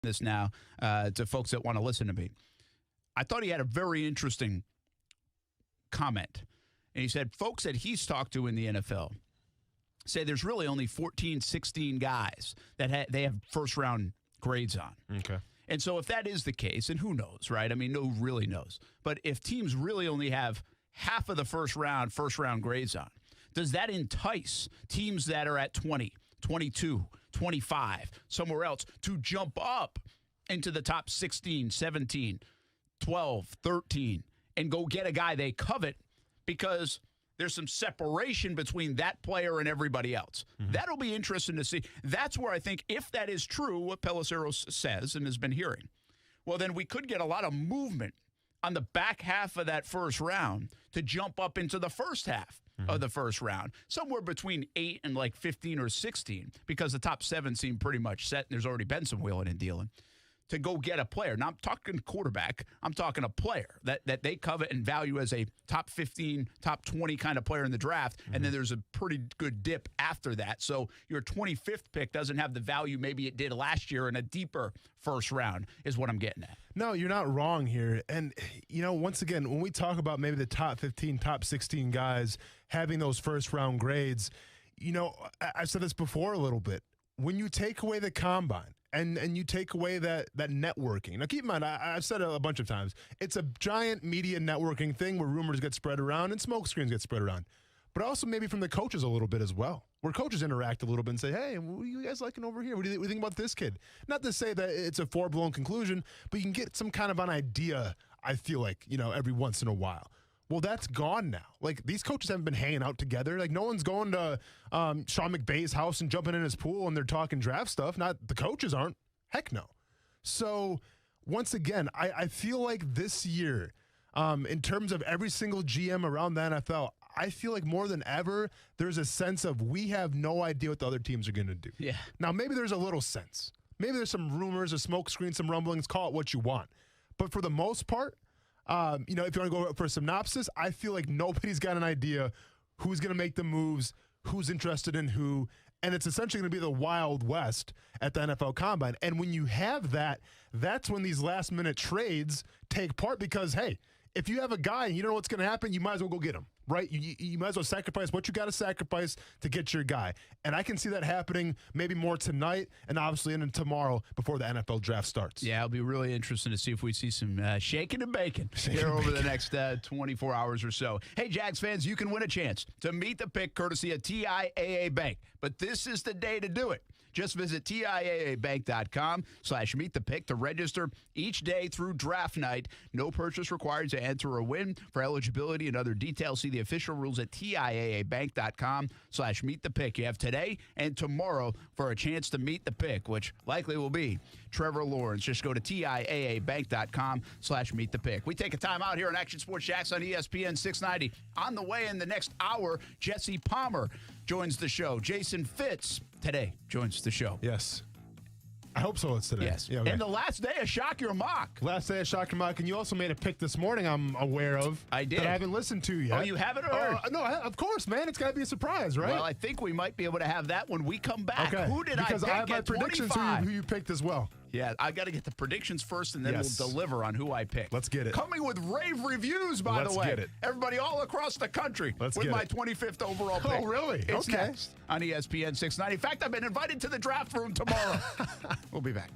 this now to folks that want to listen to me. I thought he had a very interesting comment. And he said, folks that he's talked to in the NFL say there's really only 14, 16 guys that they have first-round grades on. Okay. And so if that is the case, and who knows, right? I mean, who really knows? But if teams really only have half of the first-round grades on, does that entice teams that are at 20, 22, 25, somewhere else to jump up into the top 16, 17, 12, 13, and go get a guy they covet because there's some separation between that player and everybody else? Mm-hmm. That'll be interesting to see. That's where I think, if that is true, what Pelissero says and has been hearing, well, then we could get a lot of movement on the back half of that first round to jump up into the first half of the first round, somewhere between 8 and like 15 or 16, because the top 7 seem pretty much set, and there's already been some wheeling and dealing, to go get a player. Now, I'm talking quarterback. I'm talking a player that they covet and value as a top 15, top 20 kind of player in the draft, and then there's a pretty good dip after that. So your 25th pick doesn't have the value maybe it did last year in a deeper first round is what I'm getting at. No, you're not wrong here. And, once again, when we talk about maybe the top 15, top 16 guys having those first-round grades, I've said this before a little bit. When you take away the combine, and you take away that networking. Now, keep in mind, I've said it a bunch of times, it's a giant media networking thing where rumors get spread around and smoke screens get spread around. But also maybe from the coaches a little bit as well, where coaches interact a little bit and say, hey, what are you guys liking over here? What do you think about this kid? Not to say that it's a foreblown conclusion, but you can get some kind of an idea, I feel like, every once in a while. Well, that's gone now. Like, these coaches haven't been hanging out together. Like, no one's going to Sean McVay's house and jumping in his pool and they're talking draft stuff. Not the coaches aren't. Heck no. So, once again, I feel like this year, in terms of every single GM around the NFL, I feel like more than ever, there's a sense of we have no idea what the other teams are going to do. Yeah. Now, maybe there's a little sense. Maybe there's some rumors, a smoke screen, some rumblings, call it what you want. But for the most part, if you want to go for a synopsis, I feel like nobody's got an idea who's going to make the moves, who's interested in who, and it's essentially going to be the Wild West at the NFL Combine. And when you have that, that's when these last-minute trades take part because, hey, if you have a guy and you don't know what's going to happen, you might as well go get him, right? You might as well sacrifice what you got to sacrifice to get your guy. And I can see that happening maybe more tonight and obviously into tomorrow before the NFL draft starts. Yeah, it'll be really interesting to see if we see some shaking and baking here over the next 24 hours or so. Hey, Jags fans, you can win a chance to meet the pick courtesy of TIAA Bank. But this is the day to do it. Just visit TIAABank.com/meetthepick to register each day through draft night. No purchase required to enter or win. For eligibility and other details, see the official rules at TIAABank.com/meetthepick. You have today and tomorrow for a chance to meet the pick, which likely will be Trevor Lawrence. Just go to TIAABank.com/meetthepick. We take a time out here on Action Sports Jacks on ESPN 690. On the way in the next hour, Jesse Palmer joins the show. Jason Fitz today joins the show. Yes. I hope so. It's today. Yes. Yeah, okay. And the last day of Shock Your Mock. Last day of Shock Your Mock, and you also made a pick this morning I'm aware of. I did. That I haven't listened to yet. Oh, you haven't heard? No, of course, man. It's got to be a surprise, right? Well, I think we might be able to have that when we come back. Okay. Who did because I pick I have my at predictions 25? who you picked as well. Yeah, I got to get the predictions first, and then Yes. we'll deliver on who I picked. Let's get it. Coming with rave reviews, by Let's the way. get it. Everybody all across the country Let's with get my it. 25th overall pick. Oh, really? It's Okay. next on ESPN 690. In fact, I've been invited to the draft room tomorrow. We'll be back.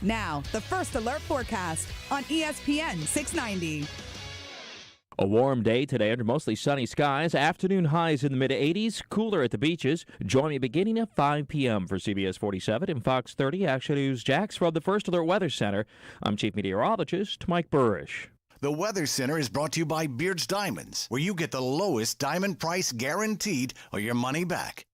Now, the First Alert forecast on ESPN 690. A warm day today under mostly sunny skies. Afternoon highs in the mid-80s, cooler at the beaches. Join me beginning at 5 p.m. for CBS 47 and Fox 30 Action News Jacks from the First Alert Weather Center. I'm Chief Meteorologist Mike Burrish. The Weather Center is brought to you by Beard's Diamonds, where you get the lowest diamond price guaranteed or your money back.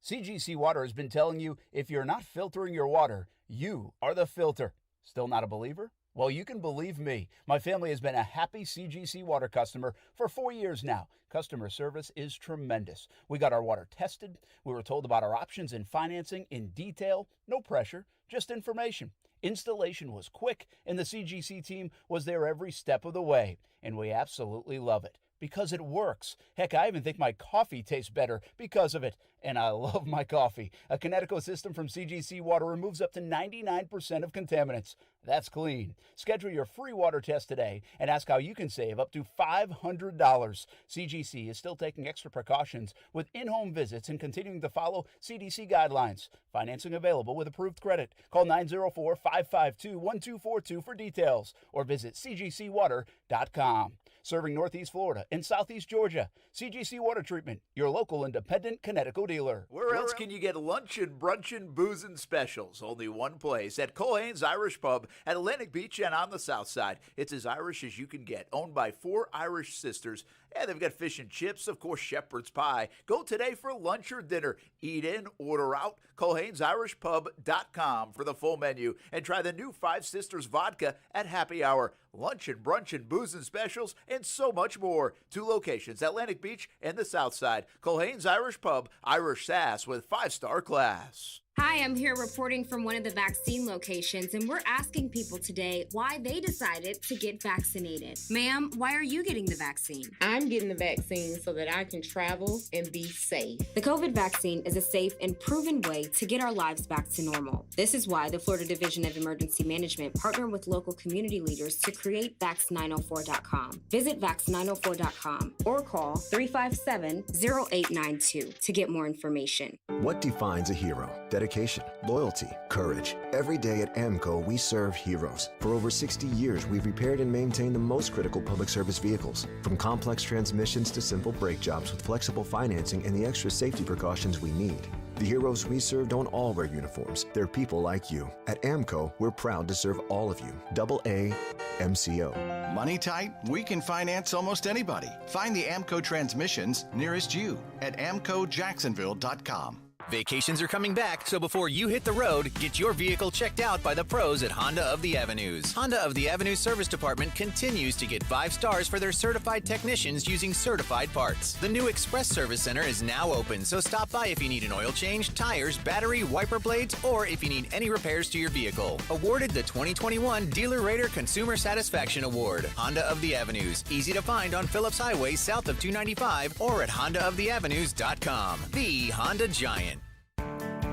CGC Water has been telling you if you're not filtering your water, you are the filter. Still not a believer? Well, you can believe me. My family has been a happy CGC Water customer for 4 years now. Customer service is tremendous. We got our water tested. We were told about our options in financing in detail. No pressure, just information. Installation was quick, and the CGC team was there every step of the way. And we absolutely love it. because it works. Heck, I even think my coffee tastes better because of it. And I love my coffee. A Kinetico system from CGC Water removes up to 99% of contaminants. That's clean. Schedule your free water test today and ask how you can save up to $500. CGC is still taking extra precautions with in-home visits and continuing to follow CDC guidelines. Financing available with approved credit. Call 904-552-1242 for details or visit cgcwater.com. Serving Northeast Florida and Southeast Georgia. CGC Water Treatment, your local independent Kinetico dealer. Where else can you get lunch and brunch and booze and specials? Only one place, at Culhane's Irish Pub at Atlantic Beach and on the south side. It's as Irish as you can get, owned by 4 Irish sisters. And they've got fish and chips, of course, shepherd's pie. Go today for lunch or dinner. Eat in, order out. Culhane'sIrishPub.com for the full menu. And try the new 5 Sisters vodka at happy hour. Lunch and brunch and booze and specials and so much more. 2 locations, Atlantic Beach and the south side. Culhane's Irish Pub, Irish Sass with 5-star class. Hi, I'm here reporting from one of the vaccine locations, and we're asking people today why they decided to get vaccinated. Ma'am, why are you getting the vaccine? I'm getting the vaccine so that I can travel and be safe. The COVID vaccine is a safe and proven way to get our lives back to normal. This is why the Florida Division of Emergency Management partnered with local community leaders to create Vax904.com. Visit Vax904.com or call 357-0892 to get more information. What defines a hero? Dedication, loyalty, courage. Every day at AMCO, we serve heroes. For over 60 years, we've repaired and maintained the most critical public service vehicles. From complex transmissions to simple brake jobs with flexible financing and the extra safety precautions we need. The heroes we serve don't all wear uniforms. They're people like you. At AMCO, we're proud to serve all of you. AA MCO. Money tight? We can finance almost anybody. Find the AMCO transmissions nearest you at amcojacksonville.com. Vacations are coming back, so before you hit the road, get your vehicle checked out by the pros at Honda of the Avenues. Honda of the Avenues Service Department continues to get 5 stars for their certified technicians using certified parts. The new Express Service Center is now open, so stop by if you need an oil change, tires, battery, wiper blades, or if you need any repairs to your vehicle. Awarded the 2021 Dealer Rater Consumer Satisfaction Award. Honda of the Avenues. Easy to find on Phillips Highway south of 295 or at HondaoftheAvenues.com. The Honda Giant.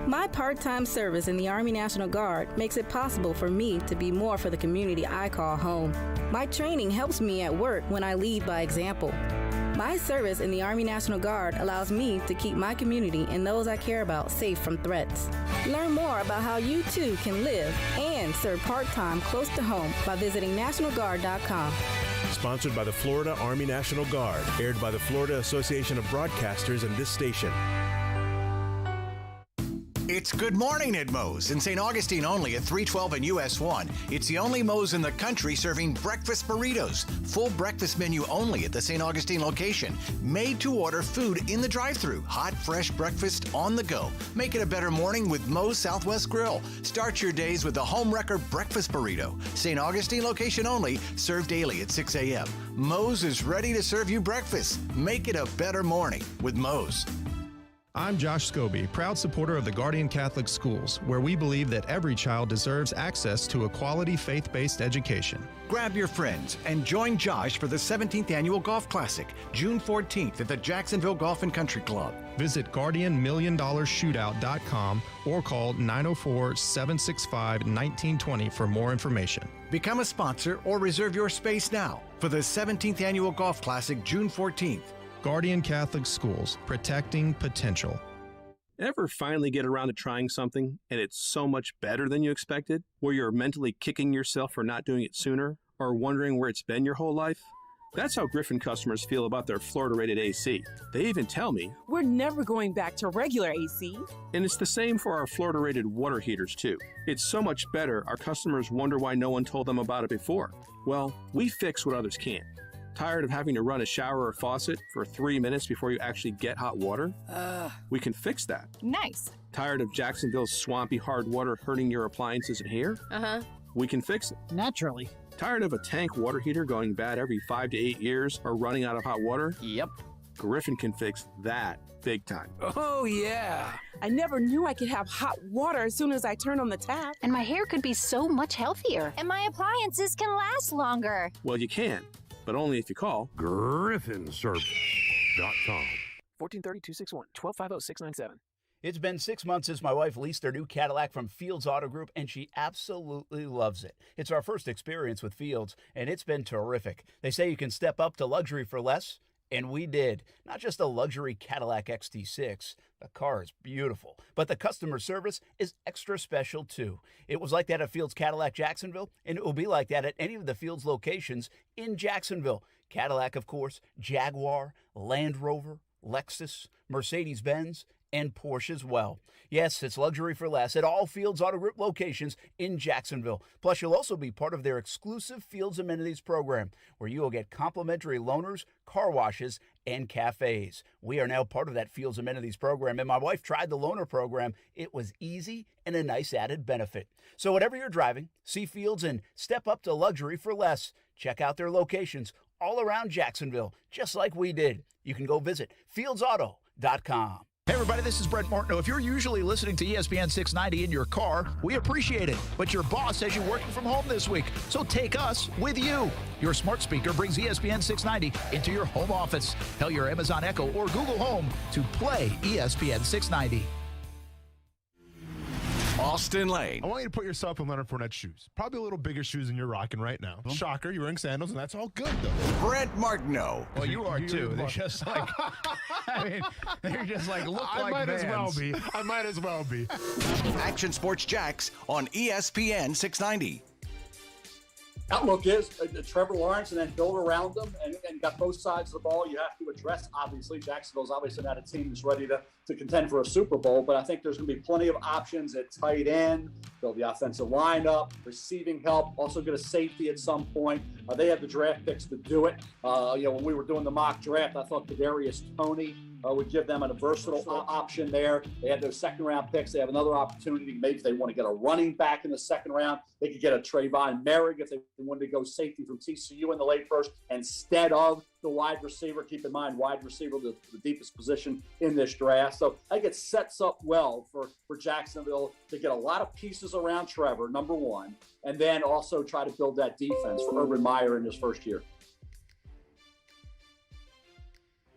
My part-time service in the Army National Guard makes it possible for me to be more for the community I call home. My training helps me at work when I lead by example. My service in the Army National Guard allows me to keep my community and those I care about safe from threats. Learn more about how you too can live and serve part-time close to home by visiting NationalGuard.com. Sponsored by the Florida Army National Guard, aired by the Florida Association of Broadcasters and this station. It's Good Morning at Moe's in St. Augustine only at 312 and US 1. It's the only Moe's in the country serving breakfast burritos. Full breakfast menu only at the St. Augustine location. Made to order food in the drive-thru. Hot, fresh breakfast on the go. Make it a better morning with Moe's Southwest Grill. Start your days with the home wrecker breakfast burrito. St. Augustine location only, served daily at 6 a.m. Moe's is ready to serve you breakfast. Make it a better morning with Moe's. I'm Josh Scobie, proud supporter of the Guardian Catholic Schools, where we believe that every child deserves access to a quality faith-based education. Grab your friends and join Josh for the 17th Annual Golf Classic, June 14th at the Jacksonville Golf and Country Club. Visit GuardianMillionDollarShootout.com or call 904-765-1920 for more information. Become a sponsor or reserve your space now for the 17th Annual Golf Classic, June 14th. Guardian Catholic Schools, protecting potential. Ever finally get around to trying something and it's so much better than you expected, where you're mentally kicking yourself for not doing it sooner or wondering where it's been your whole life? That's how Griffin customers feel about their Florida-rated AC. They even tell me, we're never going back to regular AC. And it's the same for our Florida-rated water heaters, too. It's so much better, our customers wonder why no one told them about it before. Well, we fix what others can't. Tired of having to run a shower or faucet for 3 minutes before you actually get hot water? We can fix that. Nice. Tired of Jacksonville's swampy hard water hurting your appliances and hair? We can fix it. Naturally. Tired of a tank water heater going bad every 5 to 8 years or running out of hot water? Yep. Griffin can fix that big time. Oh, yeah. I never knew I could have hot water as soon as I turn on the tap. And my hair could be so much healthier. And my appliances can last longer. Well, you can. but only if you call GriffinService.com. 1430-261-1250-697. It's been 6 months since my wife leased her new Cadillac from Fields Auto Group, and she absolutely loves it. It's our first experience with Fields, and it's been terrific. They say you can step up to luxury for less, and we did. Not just a luxury Cadillac XT6. The car is beautiful, but the customer service is extra special, too. It was like that at Fields Cadillac Jacksonville, and it will be like that at any of the Fields locations in Jacksonville. Cadillac, of course, Jaguar, Land Rover, Lexus, Mercedes-Benz, and Porsche as well. Yes, it's luxury for less at all Fields Auto Group locations in Jacksonville. Plus, you'll also be part of their exclusive Fields Amenities program, where you will get complimentary loaners, car washes, and cafes. We are now part of that Fields Amenities program, and my wife tried the loaner program. It was easy and a nice added benefit. So whatever you're driving, see Fields and step up to luxury for less. Check out their locations all around Jacksonville, just like we did. You can go visit fieldsauto.com. Hey everybody, this is Brent Martineau. If you're usually listening to ESPN 690 in your car, we appreciate it. But your boss says you're working from home this week, so take us with you. Your smart speaker brings ESPN 690 into your home office. Tell your Amazon Echo or Google Home to play ESPN 690. Austin Lane. I want you to put yourself in Leonard Fournette's shoes. Probably a little bigger shoes than you're rocking right now. Shocker, you're wearing sandals, and that's all good, though. Brent Martineau. Well, you are, too. They're just like, I mean, they're just like, look like might Vans. as well be. I might as well be. Action Sports Jacks on ESPN 690. Outlook is Trevor Lawrence and then build around them and got both sides of the ball you have to address. Obviously, Jacksonville's obviously not a team that's ready to contend for a Super Bowl, but I think there's going to be plenty of options at tight end, build the offensive line up, receiving help, also get a safety at some point. They have the draft picks to do it. When we were doing the mock draft, I thought Kadarius Toney would give them a versatile option there. They had those second-round picks. They have another opportunity. Maybe if they want to get a running back in the second round, they could get a Trayvon Merrick if they wanted to go safety from TCU in the late first instead of the wide receiver. Keep in mind, wide receiver, the deepest position in this draft. So I think it sets up well for Jacksonville to get a lot of pieces around Trevor, number one, and then also try to build that defense for Urban Meyer in his first year.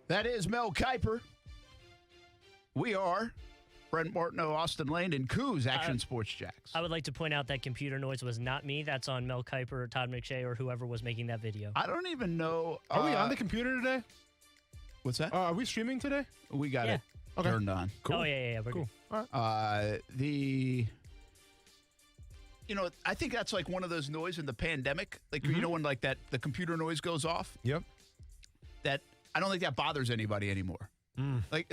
That is Mel Kiper. We are Brent Martineau, Austin Lane, and Coos Action Sports Jacks. I would like to point out that computer noise was not me. That's on Mel Kiper or Todd McShay or whoever was making that video. I don't even know. Are we on the computer today? What's that? Are we streaming today? We got it turned on. Cool. Oh, yeah. We're cool. Good. All right. I think that's like one of those noise in the pandemic. Like, you know, when like that, the computer noise goes off? Yep. That, I don't think that bothers anybody anymore. Like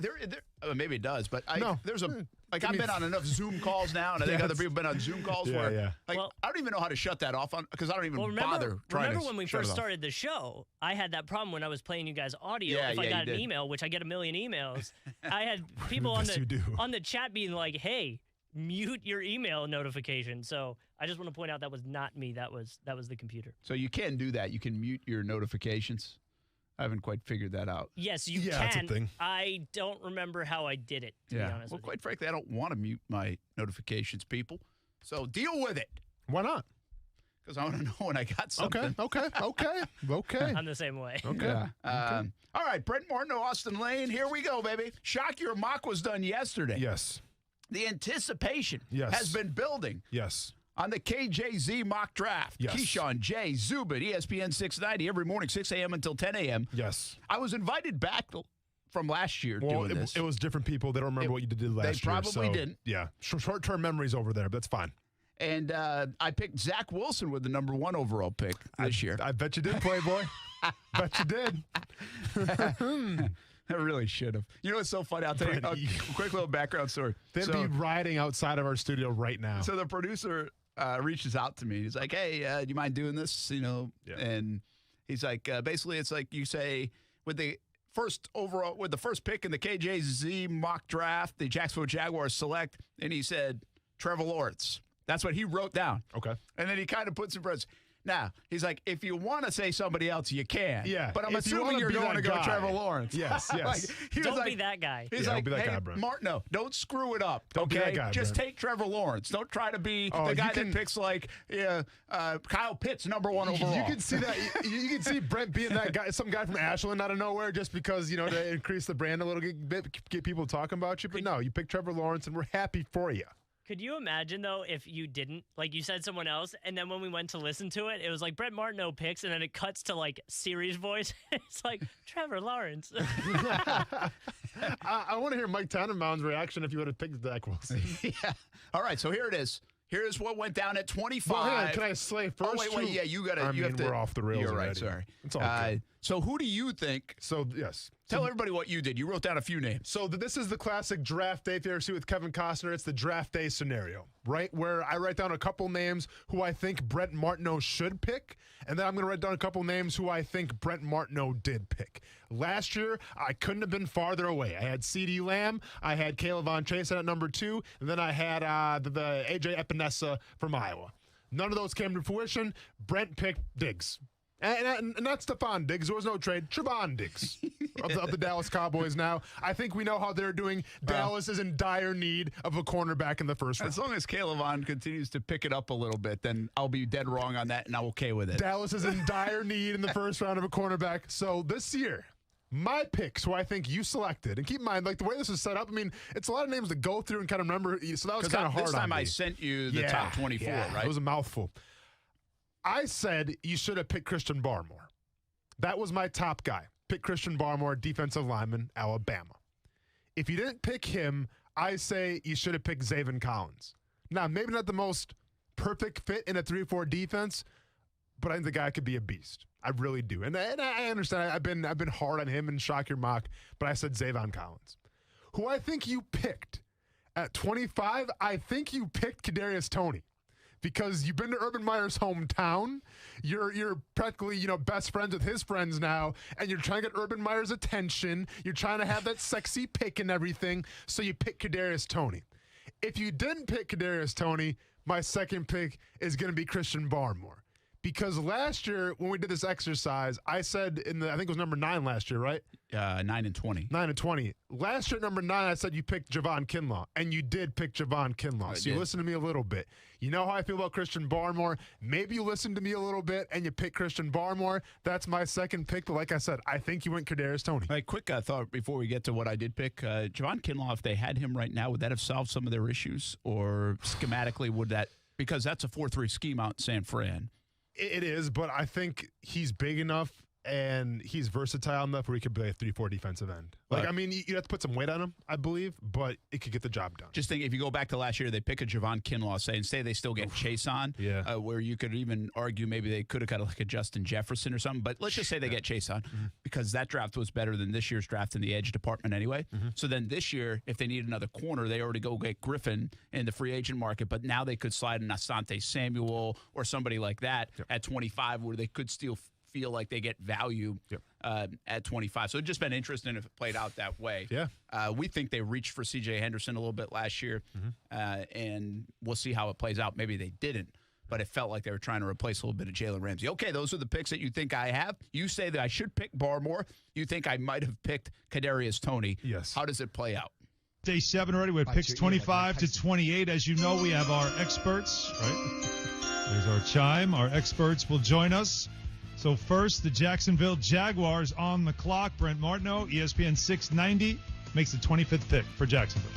maybe it does, but there's a like I've been on enough Zoom calls now, and I think other people have been on Zoom calls where like I don't even know how to shut that off because I don't even bother trying to. Remember when we first started the show? I had that problem when I was playing you guys audio. If I got an email, which I get a million emails, I had people on the chat being like, "Hey, mute your email notification." So I just want to point out that was not me. That was the computer. So you can do that. You can mute your notifications. I haven't quite figured that out. Yes, you can. That's a thing. I don't remember how I did it, to be honest with you. Quite frankly, I don't want to mute my notifications, people. So deal with it. Why not? Because I want to know when I got something. Okay. I'm the same way. Okay. Yeah. All right, Brent Martineau, Austin Lane. Here we go, baby. Shock Your Mock was done yesterday. Yes. The anticipation has been building. Yes. On the KJZ mock draft. Yes. Keyshawn, Jay, Zubin, ESPN 690, every morning, 6 a.m. until 10 a.m. Yes. I was invited back from last year doing this. It was different people. They don't remember what you did last year. They probably didn't. Yeah. Short-term memories over there, but that's fine. And I picked Zach Wilson with the number 1 overall pick this year. I bet you did, Playboy. Bet you did. I really should have. You know what's so funny? I'll tell you a quick little background story. They'd be riding outside of our studio right now. So the producer reaches out to me. He's like, "Hey, do you mind doing this?" You know, and he's like, basically, it's like you say with the first pick in the KJZ mock draft, the Jacksonville Jaguars select, and he said Trevor Lawrence. That's what he wrote down. Okay, and then he kind of puts in front. Now, he's like, if you want to say somebody else, you can. Yeah. But I'm if you assuming you're going to go guy. Trevor Lawrence. Yes, yes. Don't be that guy. He's don't be that hey, guy, Brent. Martino, don't screw it up. Don't be that guy, Just Brent. take Trevor Lawrence. Don't try to be the guy that picks like Kyle Pitts, number 1 overall. You can see that. You can see Brent being that guy, some guy from Ashland out of nowhere, just because, to increase the brand a little bit, get people talking about you. But no, you pick Trevor Lawrence, and we're happy for you. Could you imagine, though, if you didn't, like you said someone else, and then when we went to listen to it, it was like Brett Martineau picks, and then it cuts to like Siri's voice. It's like Trevor Lawrence. I want to hear Mike Tannenbaum's reaction if you would have picked Zach Wilson. Yeah. All right, so here it is. Here's what went down at 25. Well, hang on, can I slay first? Oh, wait. Yeah, you got to. You have to. We're off the rails. You're already. right. Sorry. It's all good. So who do you think? So yes. Tell everybody what you did. You wrote down a few names. So this is the classic draft day. If you ever see with Kevin Costner, it's the draft day scenario, right? Where I write down a couple names who I think Brent Martineau should pick, and then I'm going to write down a couple names who I think Brent Martineau did pick. Last year, I couldn't have been farther away. I had CeeDee Lamb, I had Caleb Von Chasen at number 2, and then I had the AJ Epinesa from Iowa. None of those came to fruition. Brent picked Diggs. And not Stephon Diggs. There was no trade. Trevon Diggs of the Dallas Cowboys now. I think we know how they're doing. Dallas is in dire need of a cornerback in the first round. As long as Caleb Vaughn continues to pick it up a little bit, then I'll be dead wrong on that, and I'm okay with it. Dallas is in dire need in the first round of a cornerback. So this year, my picks, who I think you selected, and keep in mind, like the way this is set up, I mean, it's a lot of names to go through and kind of remember. So that was kind of hard. This time on me. I sent you the top 24, right? It was a mouthful. I said you should have picked Christian Barmore. That was my top guy. Pick Christian Barmore, defensive lineman, Alabama. If you didn't pick him, I say you should have picked Zaven Collins. Now, maybe not the most perfect fit in a 3-4 defense, but I think the guy could be a beast. I really do. And I understand. I've been hard on him and shock your mock, but I said Zaven Collins. Who I think you picked at 25, I think you picked Kadarius Toney. Because you've been to Urban Meyer's hometown, you're practically best friends with his friends now, and you're trying to get Urban Meyer's attention. You're trying to have that sexy pick and everything, so you pick Kadarius Toney. If you didn't pick Kadarius Toney, my second pick is going to be Christian Barmore. Because last year, when we did this exercise, I said I think it was number 9 last year, right? 9 and 20. 9 and 20. Last year, number 9, I said you picked Javon Kinlaw, and you did pick Javon Kinlaw. So you listened to me a little bit. You know how I feel about Christian Barmore. Maybe you listened to me a little bit, and you picked Christian Barmore. That's my second pick. But like I said, I think you went Kadarius Toney. Right, quick thought before we get to what I did pick. Javon Kinlaw, if they had him right now, would that have solved some of their issues? Or schematically, would that – because that's a 4-3 scheme out in San Fran. It is, but I think he's big enough and he's versatile enough where he could play a 3-4 defensive end. I mean, you have to put some weight on him, I believe, but it could get the job done. Just think, if you go back to last year, they pick a Javon Kinlaw, say they still get Chase on, where you could even argue maybe they could have got like a Justin Jefferson or something, but let's just say they get Chase on because that draft was better than this year's draft in the edge department anyway. So then this year, if they need another corner, they already go get Griffin in the free agent market, but now they could slide in Asante Samuel or somebody like that at 25 where they could still feel like they get value at 25. So it's just been interesting if it played out that way. Yeah. We think they reached for C.J. Henderson a little bit last year, and we'll see how it plays out. Maybe they didn't, but it felt like they were trying to replace a little bit of Jalen Ramsey. Okay, those are the picks that you think I have. You say that I should pick Barmore. You think I might have picked Kadarius Toney. Yes. How does it play out? Day 7 already. We have picks 25 to 28. As you know, we have our experts, right? There's our chime. Our experts will join us. So first, the Jacksonville Jaguars on the clock. Brent Martineau, ESPN 690, makes the 25th pick for Jacksonville.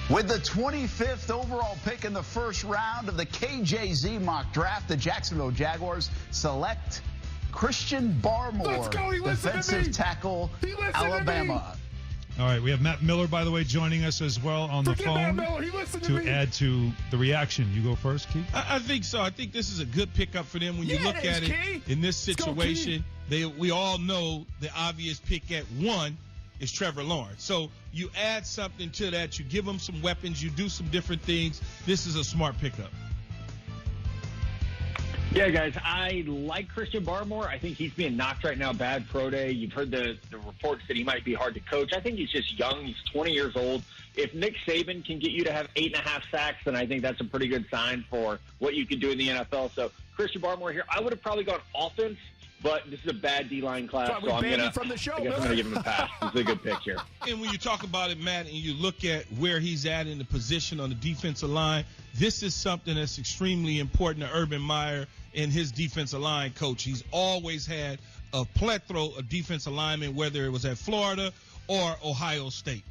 With the 25th overall pick in the first round of the KJZ mock draft, the Jacksonville Jaguars select Christian Barmore, defensive tackle, Alabama. All right, we have Matt Miller, by the way, joining us as well on the phone to add to the reaction. You go first, Keith? I think so. I think this is a good pickup for them when you look at it in this situation. We all know the obvious pick at 1 is Trevor Lawrence. So you add something to that. You give them some weapons. You do some different things. This is a smart pickup. Yeah, guys, I like Christian Barmore. I think he's being knocked right now, bad pro day. You've heard the reports that he might be hard to coach. I think he's just young. He's 20 years old. If Nick Saban can get you to have 8.5 sacks, then I think that's a pretty good sign for what you can do in the NFL. So Christian Barmore here. I would have probably gone offense, but this is a bad D-line class, so I'm going to give him a pass. This is a good pick here. And when you talk about it, Matt, and you look at where he's at in the position on the defensive line, this is something that's extremely important to Urban Meyer and his defensive line coach. He's always had a plethora of defensive linemen, whether it was at Florida or Ohio State.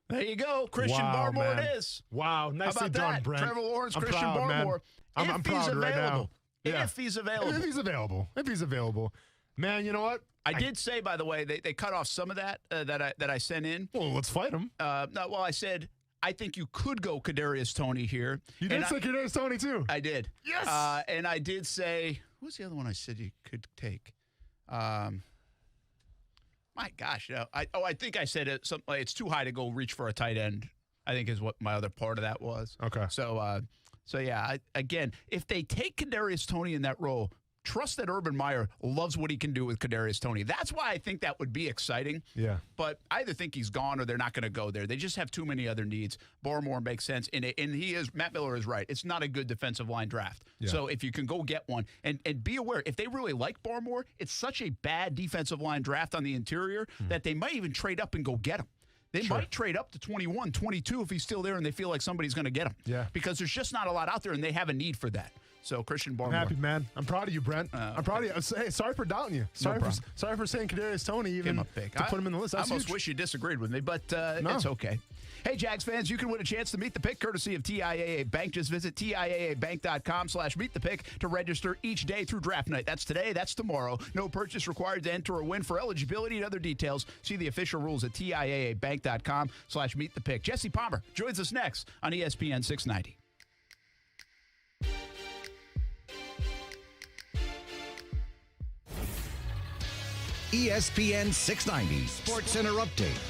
There you go. Christian Barmore man. it is. Wow. Nicely done, that? Brent. Trevor Lawrence, I'm Christian proud, Barmore. Man. I'm proud right now. Yeah. If he's available. If he's available. Man, you know what? I did say, by the way, they cut off some of that that I sent in. Well, let's fight him. I said I think you could go Kadarius Toney here. You did say Kadarius Toney, too. I did. Yes. And I did say, who's the other one I said you could take? My gosh. I think I said it's too high to go reach for a tight end, I think is what my other part of that was. Okay. So yeah, again, if they take Kadarius Toney in that role, trust that Urban Meyer loves what he can do with Kadarius Toney. That's why I think that would be exciting. Yeah. But I either think he's gone or they're not going to go there. They just have too many other needs. Barmore makes sense. And Matt Miller is right. It's not a good defensive line draft. Yeah. So if you can go get one, and be aware, if they really like Barmore, it's such a bad defensive line draft on the interior that they might even trade up and go get him. They might trade up to 21, 22 if he's still there and they feel like somebody's going to get him. Yeah. Because there's just not a lot out there and they have a need for that. So Christian Barmore. I'm happy, man. I'm proud of you, Brent. I'm proud of you. Hey, sorry for doubting you. Sorry for saying Kadarius Toney even to put him in the list. I almost wish you disagreed with me, but it's okay. Hey, Jags fans, you can win a chance to meet the pick courtesy of TIAA Bank. Just visit TIAABank.com/meet-the-pick to register each day through draft night. That's today. That's tomorrow. No purchase required to enter or win. For eligibility and other details, see the official rules at TIAABank.com/meet-the-pick. Jesse Palmer joins us next on ESPN 690. ESPN 690 SportsCenter update.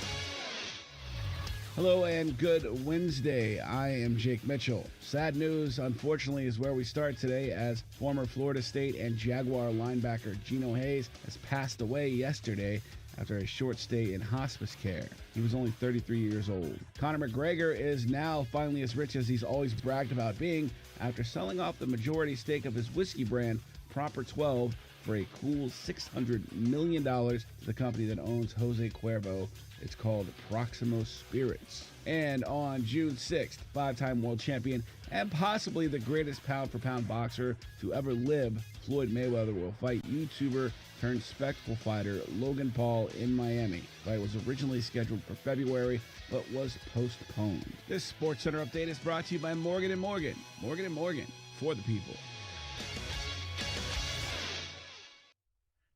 Hello and good Wednesday. I am Jake Mitchell. Sad news, unfortunately, is where we start today, as former Florida State and Jaguar linebacker Geno Hayes has passed away yesterday after a short stay in hospice care. He was only 33 years old. Conor McGregor is now finally as rich as he's always bragged about being after selling off the majority stake of his whiskey brand, Proper 12, for a cool $600 million to the company that owns Jose Cuervo. It's called Proximo Spirits. And on June 6th, five-time world champion and possibly the greatest pound-for-pound boxer to ever live, Floyd Mayweather will fight YouTuber turned spectacle fighter Logan Paul in Miami. The fight was originally scheduled for February, but was postponed. This SportsCenter update is brought to you by Morgan & Morgan. Morgan & Morgan, for the people.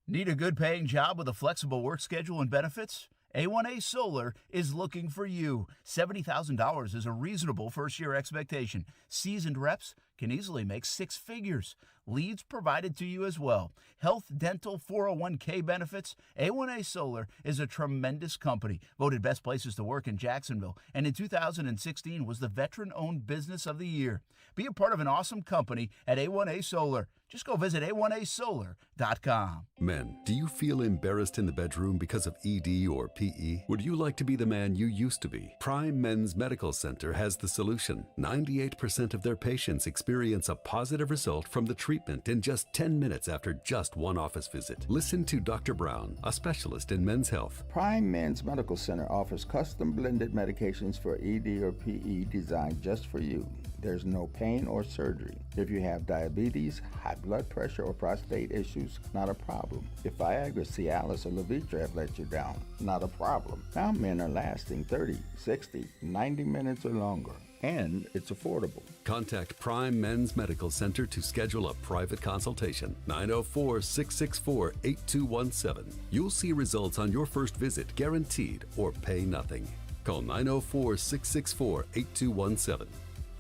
Need a good-paying job with a flexible work schedule and benefits? A1A Solar is looking for you. $70,000 is a reasonable first-year expectation. Seasoned reps can easily make six figures. Leads provided to you as well. Health, dental, 401k benefits. A1A Solar is a tremendous company, voted best places to work in Jacksonville, and in 2016 was the Veteran-Owned Business of the Year. Be a part of an awesome company at A1A Solar. Just go visit A1ASolar.com. Men, do you feel embarrassed in the bedroom because of ED or PE? Would you like to be the man you used to be? Prime Men's Medical Center has the solution. 98% of their patients experience a positive result from the treatment in just 10 minutes after just one office visit. Listen to Dr. Brown, a specialist in men's health. Prime Men's Medical Center offers custom blended medications for ED or PE designed just for you. There's no pain or surgery. If you have diabetes, high blood pressure, or prostate issues, not a problem. If Viagra, Cialis, or Levitra have let you down, not a problem. Now men are lasting 30, 60, 90 minutes or longer, and it's affordable. Contact Prime Men's Medical Center to schedule a private consultation. 904-664-8217. You'll see results on your first visit, guaranteed, or pay nothing. Call 904-664-8217.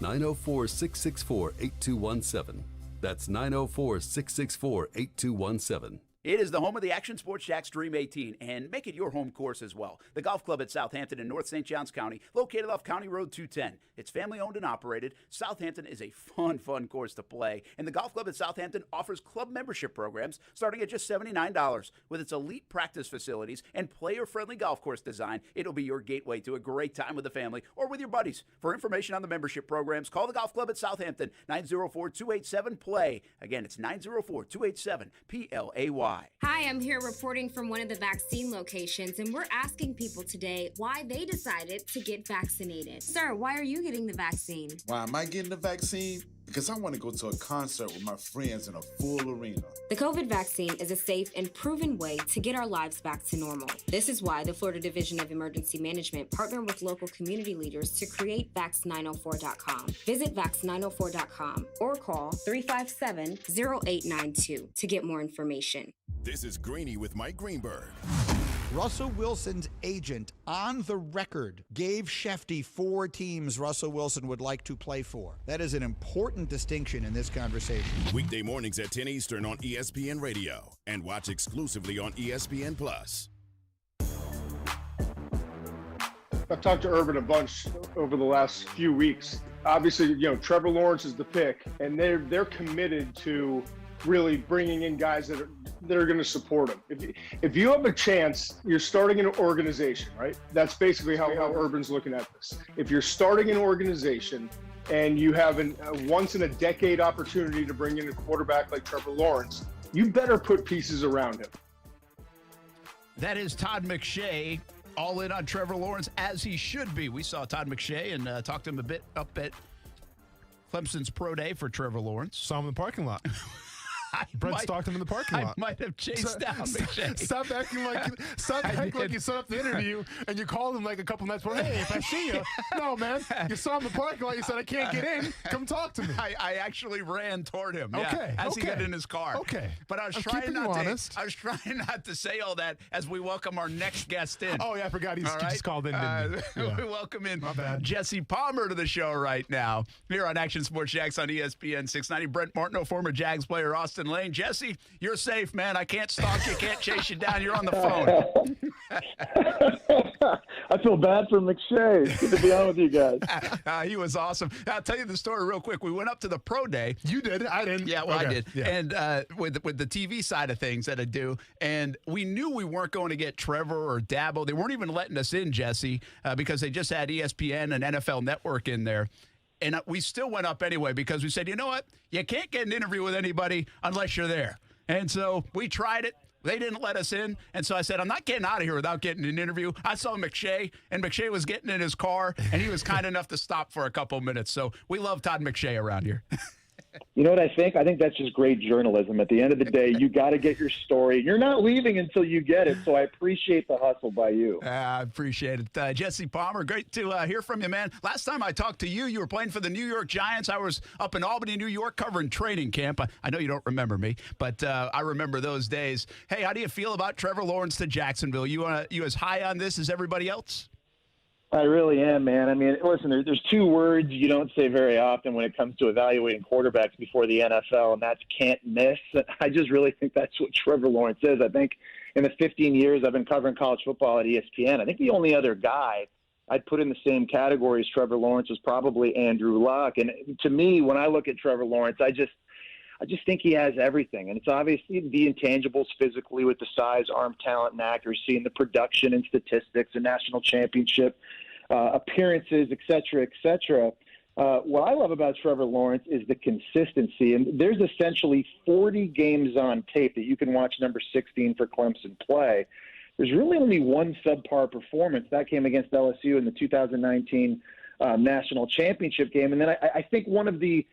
904-664-8217. That's 904-664-8217. It is the home of the Action Sports Jack's Dream 18, and make it your home course as well. The golf club at Southampton in North St. Johns County, located off County Road 210. It's family-owned and operated. Southampton is a fun course to play, and the golf club at Southampton offers club membership programs starting at just $79. With its elite practice facilities and player-friendly golf course design, it'll be your gateway to a great time with the family or with your buddies. For information on the membership programs, call the golf club at Southampton, 904-287-PLAY. Again, it's 904-287-PLAY. Hi, I'm here reporting from one of the vaccine locations, and we're asking people today why they decided to get vaccinated. Sir, why are you getting the vaccine? Why am I getting the vaccine? Because I want to go to a concert with my friends in a full arena. The COVID vaccine is a safe and proven way to get our lives back to normal. This is why the Florida Division of Emergency Management partnered with local community leaders to create vax904.com. Visit vax904.com or call 357-0892 to get more information. This is Greeny with Mike Greenberg. Russell Wilson's agent, on the record, gave Shefty 4 teams Russell Wilson would like to play for. That is an important distinction in this conversation. Weekday mornings at 10 Eastern on ESPN Radio, and watch exclusively on ESPN Plus. I've talked to Urban a bunch over the last few weeks. Obviously, Trevor Lawrence is the pick, and they're committed to really bringing in guys that are going to support him. If you have a chance, you're starting an organization, right? That's basically how Urban's looking at this. If you're starting an organization and you have a once-in-a-decade opportunity to bring in a quarterback like Trevor Lawrence, you better put pieces around him. That is Todd McShay, all in on Trevor Lawrence, as he should be. We saw Todd McShay and talked to him a bit up at Clemson's Pro Day for Trevor Lawrence. Saw him in the parking lot. Brent stalked him in the parking lot. I might have chased down McShay. Stop acting like you set up the interview and you called him like a couple nights before. Hey, if I see you, no man, you saw him in the parking lot. You said I can't get in. Come talk to me. I actually ran toward him. Okay, as he got in his car. Okay, but I was trying not to say all that as we welcome our next guest in. Oh yeah, I forgot he just called in. We welcome in Jesse Palmer to the show right now here on Action Sports Jax on ESPN 690. Brent Martineau, former Jags player, Austin Lane. Jesse, you're safe, man. I can't stalk you, can't chase you down. You're on the phone. I feel bad for McShay. Good to be on with you guys. He was awesome. I'll tell you the story real quick. We went up to the Pro Day. You did. I didn't. Yeah, well, okay. I did. Yeah. And with the TV side of things that I do, and we knew we weren't going to get Trevor or Dabo. They weren't even letting us in, Jesse, because they just had ESPN and NFL Network in there. And we still went up anyway because we said, you know what? You can't get an interview with anybody unless you're there. And so we tried it. They didn't let us in. And so I said, I'm not getting out of here without getting an interview. I saw McShay, and McShay was getting in his car, and he was kind enough to stop for a couple minutes. So we love Todd McShay around here. You know what I think? I think that's just great journalism. At the end of the day, you got to get your story. You're not leaving until you get it, so I appreciate the hustle by you. I appreciate it. Jesse Palmer, great to hear from you, man. Last time I talked to you, you were playing for the New York Giants. I was up in Albany, New York, covering training camp. I know you don't remember me, but I remember those days. Hey, how do you feel about Trevor Lawrence to Jacksonville? You as high on this as everybody else? I really am, man. I mean, listen, there's 2 words you don't say very often when it comes to evaluating quarterbacks before the NFL, and that's can't miss. I just really think that's what Trevor Lawrence is. I think in the 15 years I've been covering college football at ESPN, I think the only other guy I'd put in the same category as Trevor Lawrence was probably Andrew Luck. And to me, when I look at Trevor Lawrence, I just think he has everything. And it's obviously the intangibles physically with the size, arm talent, and accuracy, and the production and statistics and national championship appearances, et cetera, et cetera. What I love about Trevor Lawrence is the consistency. And there's essentially 40 games on tape that you can watch number 16 for Clemson play. There's really only one subpar performance. That came against LSU in the 2019 national championship game. And then I think one of the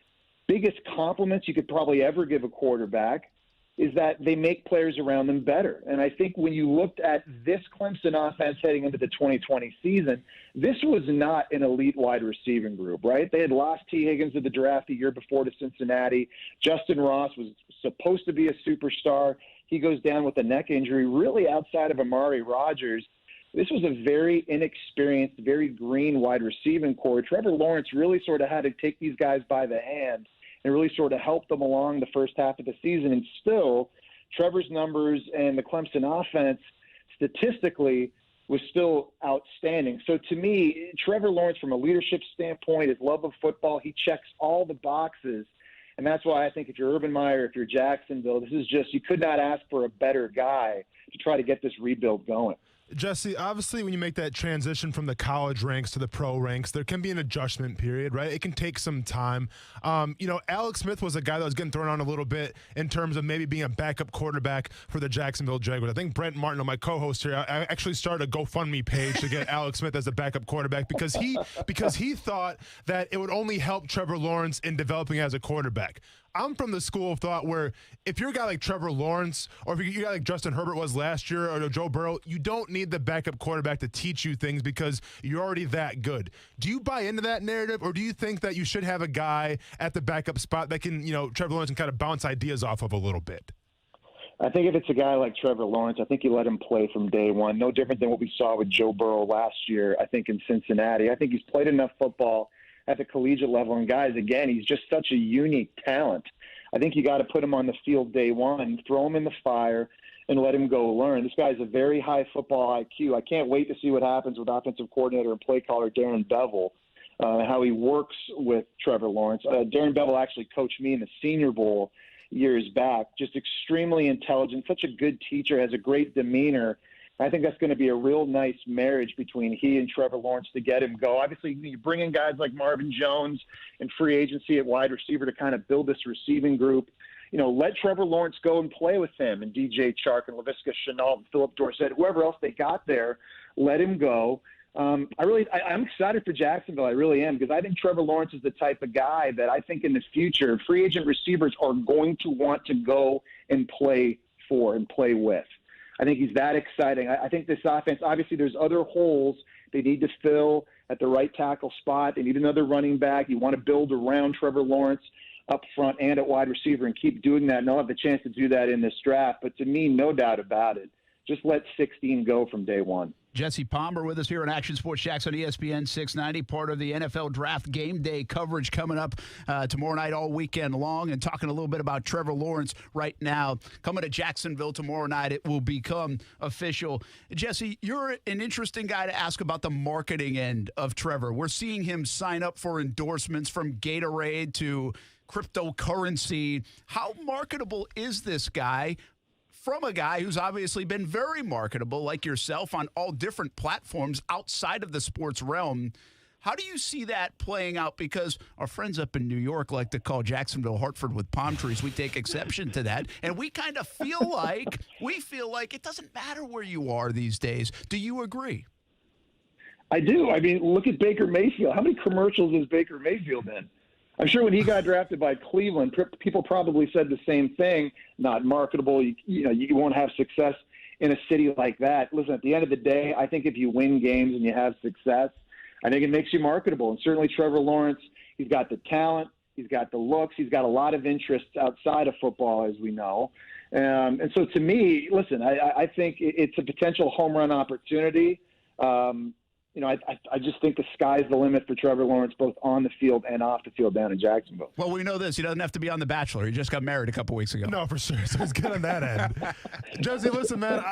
biggest compliments you could probably ever give a quarterback is that they make players around them better. And I think when you looked at this Clemson offense heading into the 2020 season, this was not an elite wide receiving group, right? They had lost T. Higgins at the draft the year before to Cincinnati. Justin Ross was supposed to be a superstar. He goes down with a neck injury. Really, outside of Amari Rodgers, this was a very inexperienced, very green wide receiving core. Trevor Lawrence really sort of had to take these guys by the hand and really sort of help them along the first half of the season. And still, Trevor's numbers and the Clemson offense statistically was still outstanding. So to me, Trevor Lawrence, from a leadership standpoint, his love of football, he checks all the boxes. And that's why I think if you're Urban Meyer, if you're Jacksonville, this is just, you could not ask for a better guy to try to get this rebuild going. Jesse, obviously when you make that transition from the college ranks to the pro ranks, there can be an adjustment period, right? It can take some time. Alex Smith was a guy that was getting thrown on a little bit in terms of maybe being a backup quarterback for the Jacksonville Jaguars. I think Brent Martin, my co-host here, I actually started a GoFundMe page to get Alex Smith as a backup quarterback because he thought that it would only help Trevor Lawrence in developing as a quarterback. I'm from the school of thought where if you're a guy like Trevor Lawrence or if you're a guy like Justin Herbert was last year or Joe Burrow, you don't need the backup quarterback to teach you things because you're already that good. Do you buy into that narrative, or do you think that you should have a guy at the backup spot that can, Trevor Lawrence can kind of bounce ideas off of a little bit? I think if it's a guy like Trevor Lawrence, I think you let him play from day one. No different than what we saw with Joe Burrow last year, I think, in Cincinnati. I think he's played enough football at the collegiate level. And guys, again, he's just such a unique talent. I think you got to put him on the field day one, throw him in the fire, and let him go learn. This guy's a very high football IQ. I can't wait to see what happens with offensive coordinator and play caller Darren Bevel, how he works with Trevor Lawrence. Darren Bevel actually coached me in the Senior Bowl years back. Just extremely intelligent, such a good teacher, has a great demeanor. I think that's going to be a real nice marriage between he and Trevor Lawrence to get him go. Obviously, you bring in guys like Marvin Jones and free agency at wide receiver to kind of build this receiving group. Let Trevor Lawrence go and play with him and DJ Chark and Laviska Shenault and Philip Dorsett, whoever else they got there, let him go. I'm excited for Jacksonville. I really am, because I think Trevor Lawrence is the type of guy that I think in the future free agent receivers are going to want to go and play for and play with. I think he's that exciting. I think this offense, obviously there's other holes they need to fill at the right tackle spot. They need another running back. You want to build around Trevor Lawrence up front and at wide receiver and keep doing that. And they'll have the chance to do that in this draft. But to me, no doubt about it, just let 16 go from day one. Jesse Palmer with us here on Action Sports Jacks on ESPN 690, part of the NFL Draft Game Day coverage coming up tomorrow night all weekend long, and talking a little bit about Trevor Lawrence right now. Coming to Jacksonville tomorrow night, it will become official. Jesse, you're an interesting guy to ask about the marketing end of Trevor. We're seeing him sign up for endorsements from Gatorade to cryptocurrency. How marketable is this guy? From a guy who's obviously been very marketable, like yourself, on all different platforms outside of the sports realm. How do you see that playing out? Because our friends up in New York like to call Jacksonville Hartford with palm trees. We take exception to that. And we kind of feel like it doesn't matter where you are these days. Do you agree? I do. I mean, look at Baker Mayfield. How many commercials has Baker Mayfield in? I'm sure when he got drafted by Cleveland, people probably said the same thing. Not marketable. You won't have success in a city like that. Listen, at the end of the day, I think if you win games and you have success, I think it makes you marketable. And certainly Trevor Lawrence, he's got the talent, he's got the looks, he's got a lot of interests outside of football, as we know. And so to me, listen, I think it's a potential home run opportunity. I just think the sky's the limit for Trevor Lawrence, both on the field and off the field down in Jacksonville. Well, we know this. He doesn't have to be on The Bachelor. He just got married a couple weeks ago. No, for sure. So he's good on that end. Jesse, listen, man,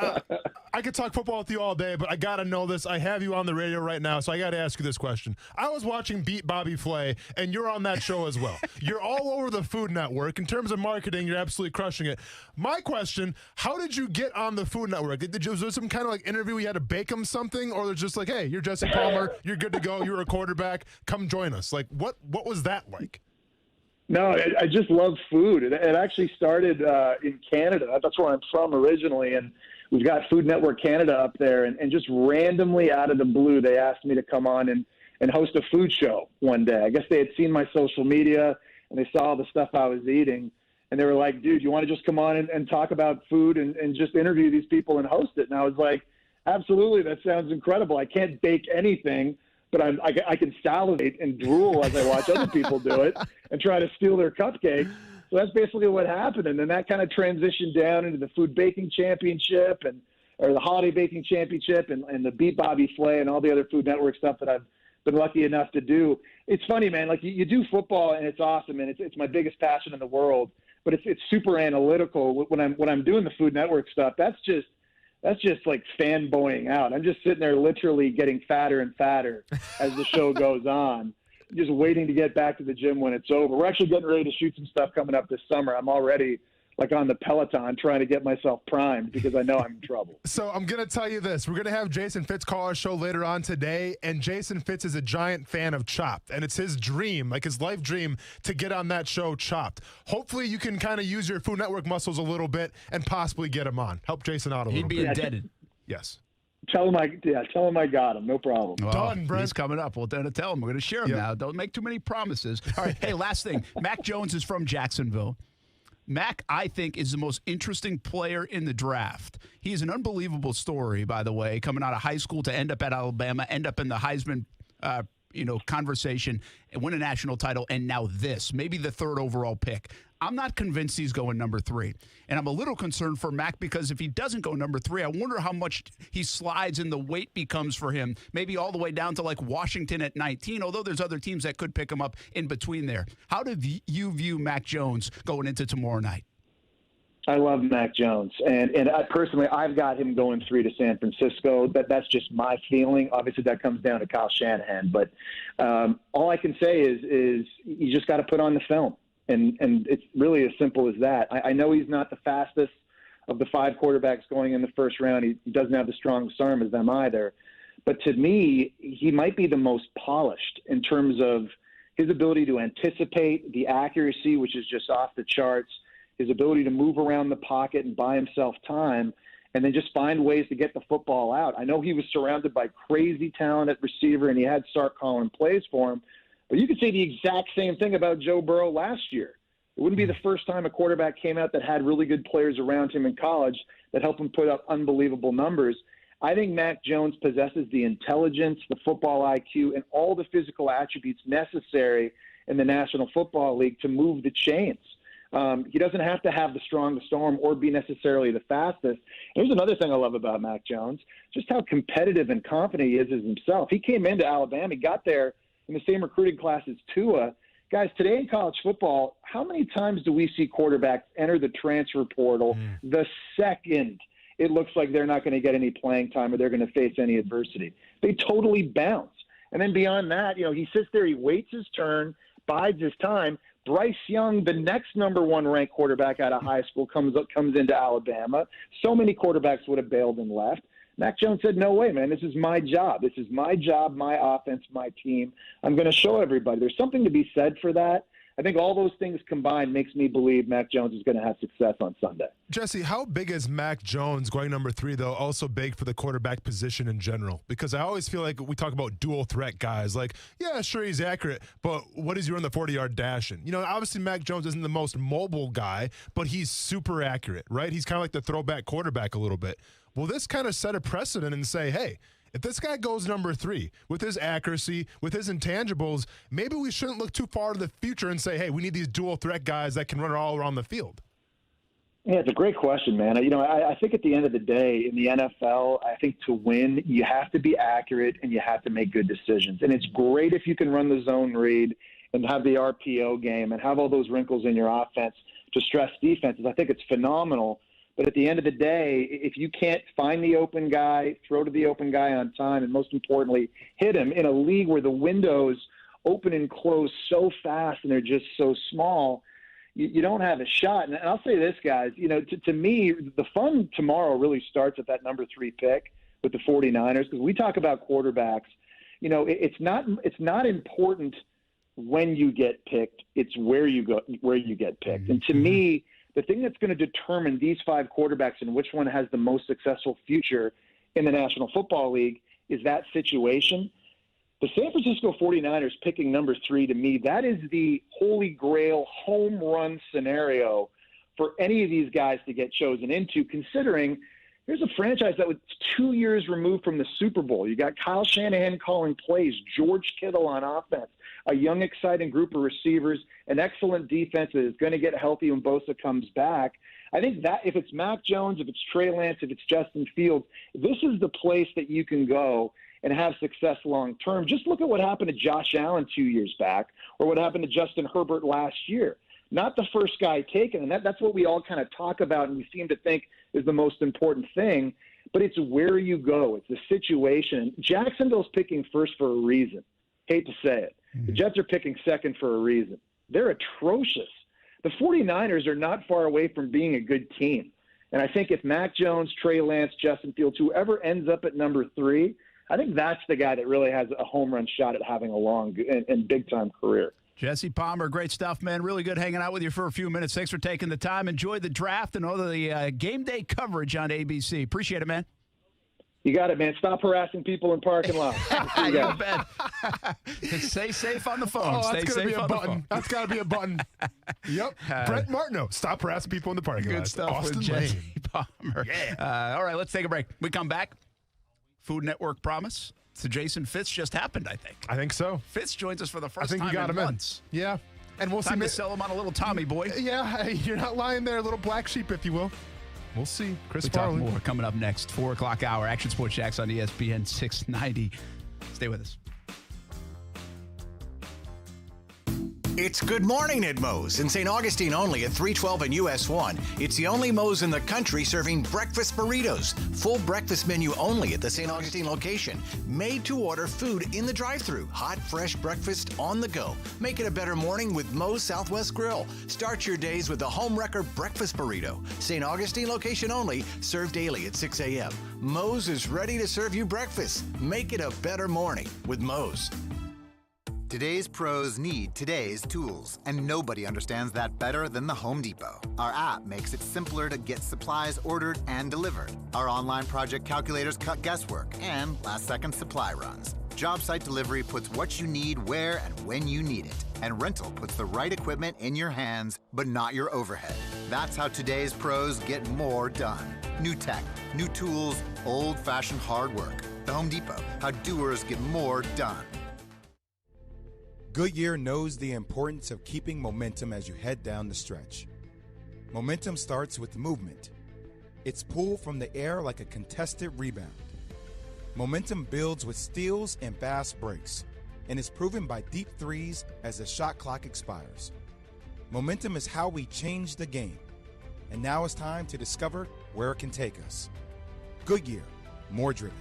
I could talk football with you all day, but I got to know this. I have you on the radio right now, so I got to ask you this question. I was watching Beat Bobby Flay, and you're on that show as well. You're all over the Food Network. In terms of marketing, you're absolutely crushing it. My question, how did you get on the Food Network? Was there some kind of interview you had to bake him something, or was just like, hey, you're Jesse Palmer, you're good to go, you're a quarterback, come join us? What was that like? No, I just love food. It actually started in Canada. That's where I'm from originally, and we've got Food Network Canada up there, and just randomly out of the blue, they asked me to come on and host a food show one day. I guess they had seen my social media, and they saw the stuff I was eating, and they were like, dude, you want to just come on and talk about food and just interview these people and host it? And I was like, absolutely, that sounds incredible. I can't bake anything, but I can salivate and drool as I watch other people do it and try to steal their cupcakes. So that's basically what happened. And then that kind of transitioned down into the Food Baking Championship or the Holiday Baking Championship and the Beat Bobby Flay and all the other Food Network stuff that I've been lucky enough to do. It's funny, man. Like you do football and it's awesome, and it's my biggest passion in the world. but it's super analytical. When I'm doing the Food Network stuff, that's just like fanboying out. I'm just sitting there literally getting fatter and fatter as the show goes on, just waiting to get back to the gym when it's over. We're actually getting ready to shoot some stuff coming up this summer. I'm already like on the Peloton trying to get myself primed because I know I'm in trouble. So I'm going to tell you this. We're going to have Jason Fitz call our show later on today, and Jason Fitz is a giant fan of Chopped, and it's his dream, like his life dream, to get on that show Chopped. Hopefully you can kind of use your Food Network muscles a little bit and possibly get him on. Help Jason out a little bit. He'd be indebted. Yes. Tell him I got him. No problem. Well, done, Brent. He's coming up. We'll tell him. We're going to share him now. Don't make too many promises. All right. Hey, last thing. Mac Jones is from Jacksonville. Mac, I think, is the most interesting player in the draft. He is an unbelievable story, by the way, coming out of high school to end up at Alabama, end up in the Heisman conversation, and win a national title, and now this, maybe the third overall pick. I'm not convinced he's going number 3. And I'm a little concerned for Mac because if he doesn't go number 3, I wonder how much he slides and the weight becomes for him, maybe all the way down to like Washington at 19, although there's other teams that could pick him up in between there. How do you view Mac Jones going into tomorrow night? I love Mac Jones, and I personally, I've got him going 3 to San Francisco. That's just my feeling. Obviously, that comes down to Kyle Shanahan, but all I can say is you just got to put on the film. And it's really as simple as that. I know he's not the fastest of the 5 quarterbacks going in the first round. He doesn't have the strongest arm as them either. But to me, he might be the most polished in terms of his ability to anticipate, the accuracy, which is just off the charts, his ability to move around the pocket and buy himself time, and then just find ways to get the football out. I know he was surrounded by crazy talent at receiver, and he had Sark calling plays for him. But you could say the exact same thing about Joe Burrow last year. It wouldn't be the first time a quarterback came out that had really good players around him in college that helped him put up unbelievable numbers. I think Mac Jones possesses the intelligence, the football IQ, and all the physical attributes necessary in the National Football League to move the chains. He doesn't have to have the strongest arm or be necessarily the fastest. Here's another thing I love about Mac Jones, just how competitive and confident he is as himself. He came into Alabama, he got there in the same recruiting class as Tua. Guys, today in college football, how many times do we see quarterbacks enter the transfer portal the second it looks like they're not going to get any playing time or they're going to face any adversity? They totally bounce. And then beyond that, he sits there, he waits his turn, bides his time. Bryce Young, the next number 1 ranked quarterback out of high school, comes into Alabama. So many quarterbacks would have bailed and left. Mac Jones said, no way, man. This is my job. This is my job, my offense, my team. I'm going to show everybody. There's something to be said for that. I think all those things combined makes me believe Mac Jones is going to have success on Sunday. Jesse, how big is Mac Jones going number 3, though, also big for the quarterback position in general? Because I always feel like we talk about dual threat guys. Like, yeah, sure, he's accurate, but what is he run the 40-yard dashing? Obviously Mac Jones isn't the most mobile guy, but he's super accurate, right? He's kind of like the throwback quarterback a little bit. Will this kind of set a precedent and say, hey, if this guy goes number 3 with his accuracy, with his intangibles, maybe we shouldn't look too far to the future and say, hey, we need these dual threat guys that can run all around the field? Yeah, it's a great question, man. I think at the end of the day in the NFL, I think to win, you have to be accurate and you have to make good decisions. And it's great if you can run the zone read and have the RPO game and have all those wrinkles in your offense to stress defenses. I think it's phenomenal. But at the end of the day, if you can't find the open guy, throw to the open guy on time, and most importantly, hit him in a league where the windows open and close so fast and they're just so small, you don't have a shot. And I'll say this, guys, to me, the fun tomorrow really starts at that number 3 pick with the 49ers, because we talk about quarterbacks. It's not important when you get picked, it's where you get picked. And to me, the thing that's going to determine these 5 quarterbacks and which one has the most successful future in the National Football League is that situation. The San Francisco 49ers picking number 3, to me, that is the holy grail home run scenario for any of these guys to get chosen into, considering here's a franchise that was 2 years removed from the Super Bowl. You got Kyle Shanahan calling plays, George Kittle on offense, a young, exciting group of receivers, an excellent defense that is going to get healthy when Bosa comes back. I think that if it's Mac Jones, if it's Trey Lance, if it's Justin Fields, this is the place that you can go and have success long term. Just look at what happened to Josh Allen 2 years back or what happened to Justin Herbert last year. not the first guy taken. And that's what we all kind of talk about and we seem to think is the most important thing. But it's where you go. It's the situation. Jacksonville's picking first for a reason. Hate to say it. The Jets are picking second for a reason. They're atrocious. The 49ers are not far away from being a good team. And I think if Mac Jones, Trey Lance, Justin Fields, whoever ends up at number 3, I think that's the guy that really has a home run shot at having a long and big-time career. Jesse Palmer, great stuff, man. Really good hanging out with you for a few minutes. Thanks for taking the time. Enjoy the draft and all the game day coverage on ABC. Appreciate it, man. You got it, man. Stop harassing people in parking lots. You bet. Stay safe on the phone. Oh, Stay that's going to safe be a on the button. phone. That's got to be a button. Yep. Brett Martineau. Stop harassing people in the parking lot. Good stuff Austin with Jesse Lane. Palmer. Yeah. All right, let's take a break. We come back. Food Network promise. So Jason Fitz just happened, I think. I think so. Fitz joins us for the first I think time you got in him months. in. Yeah. And we'll Time see. to sell him on a little Tommy boy. Yeah, you're not lying there, little black sheep, if you will. We'll see. Chris We talk Farley. more coming up next. 4 o'clock hour. Action Sports Jacks on ESPN 690. Stay with us. It's Good Morning at Moe's in St. Augustine only at 312 and US 1. It's the only Moe's in the country serving breakfast burritos. Full breakfast menu only at the St. Augustine location. Made to order food in the drive-thru. Hot, fresh breakfast on the go. Make it a better morning with Moe's Southwest Grill. Start your days with the home wrecker breakfast burrito. St. Augustine location only, served daily at 6 a.m. Moe's is ready to serve you breakfast. Make it a better morning with Moe's. Today's pros need today's tools, and nobody understands that better than the Home Depot. Our app makes it simpler to get supplies ordered and delivered. Our online project calculators cut guesswork and last-second supply runs. Job site delivery puts what you need where and when you need it. And rental puts the right equipment in your hands, but not your overhead. That's how today's pros get more done. New tech, new tools, old-fashioned hard work. The Home Depot, how doers get more done. Goodyear knows the importance of keeping momentum as you head down the stretch. Momentum starts with movement. It's pulled from the air like a contested rebound. Momentum builds with steals and fast breaks, and is proven by deep threes as the shot clock expires. Momentum is how we change the game, and now it's time to discover where it can take us. Goodyear, more driven.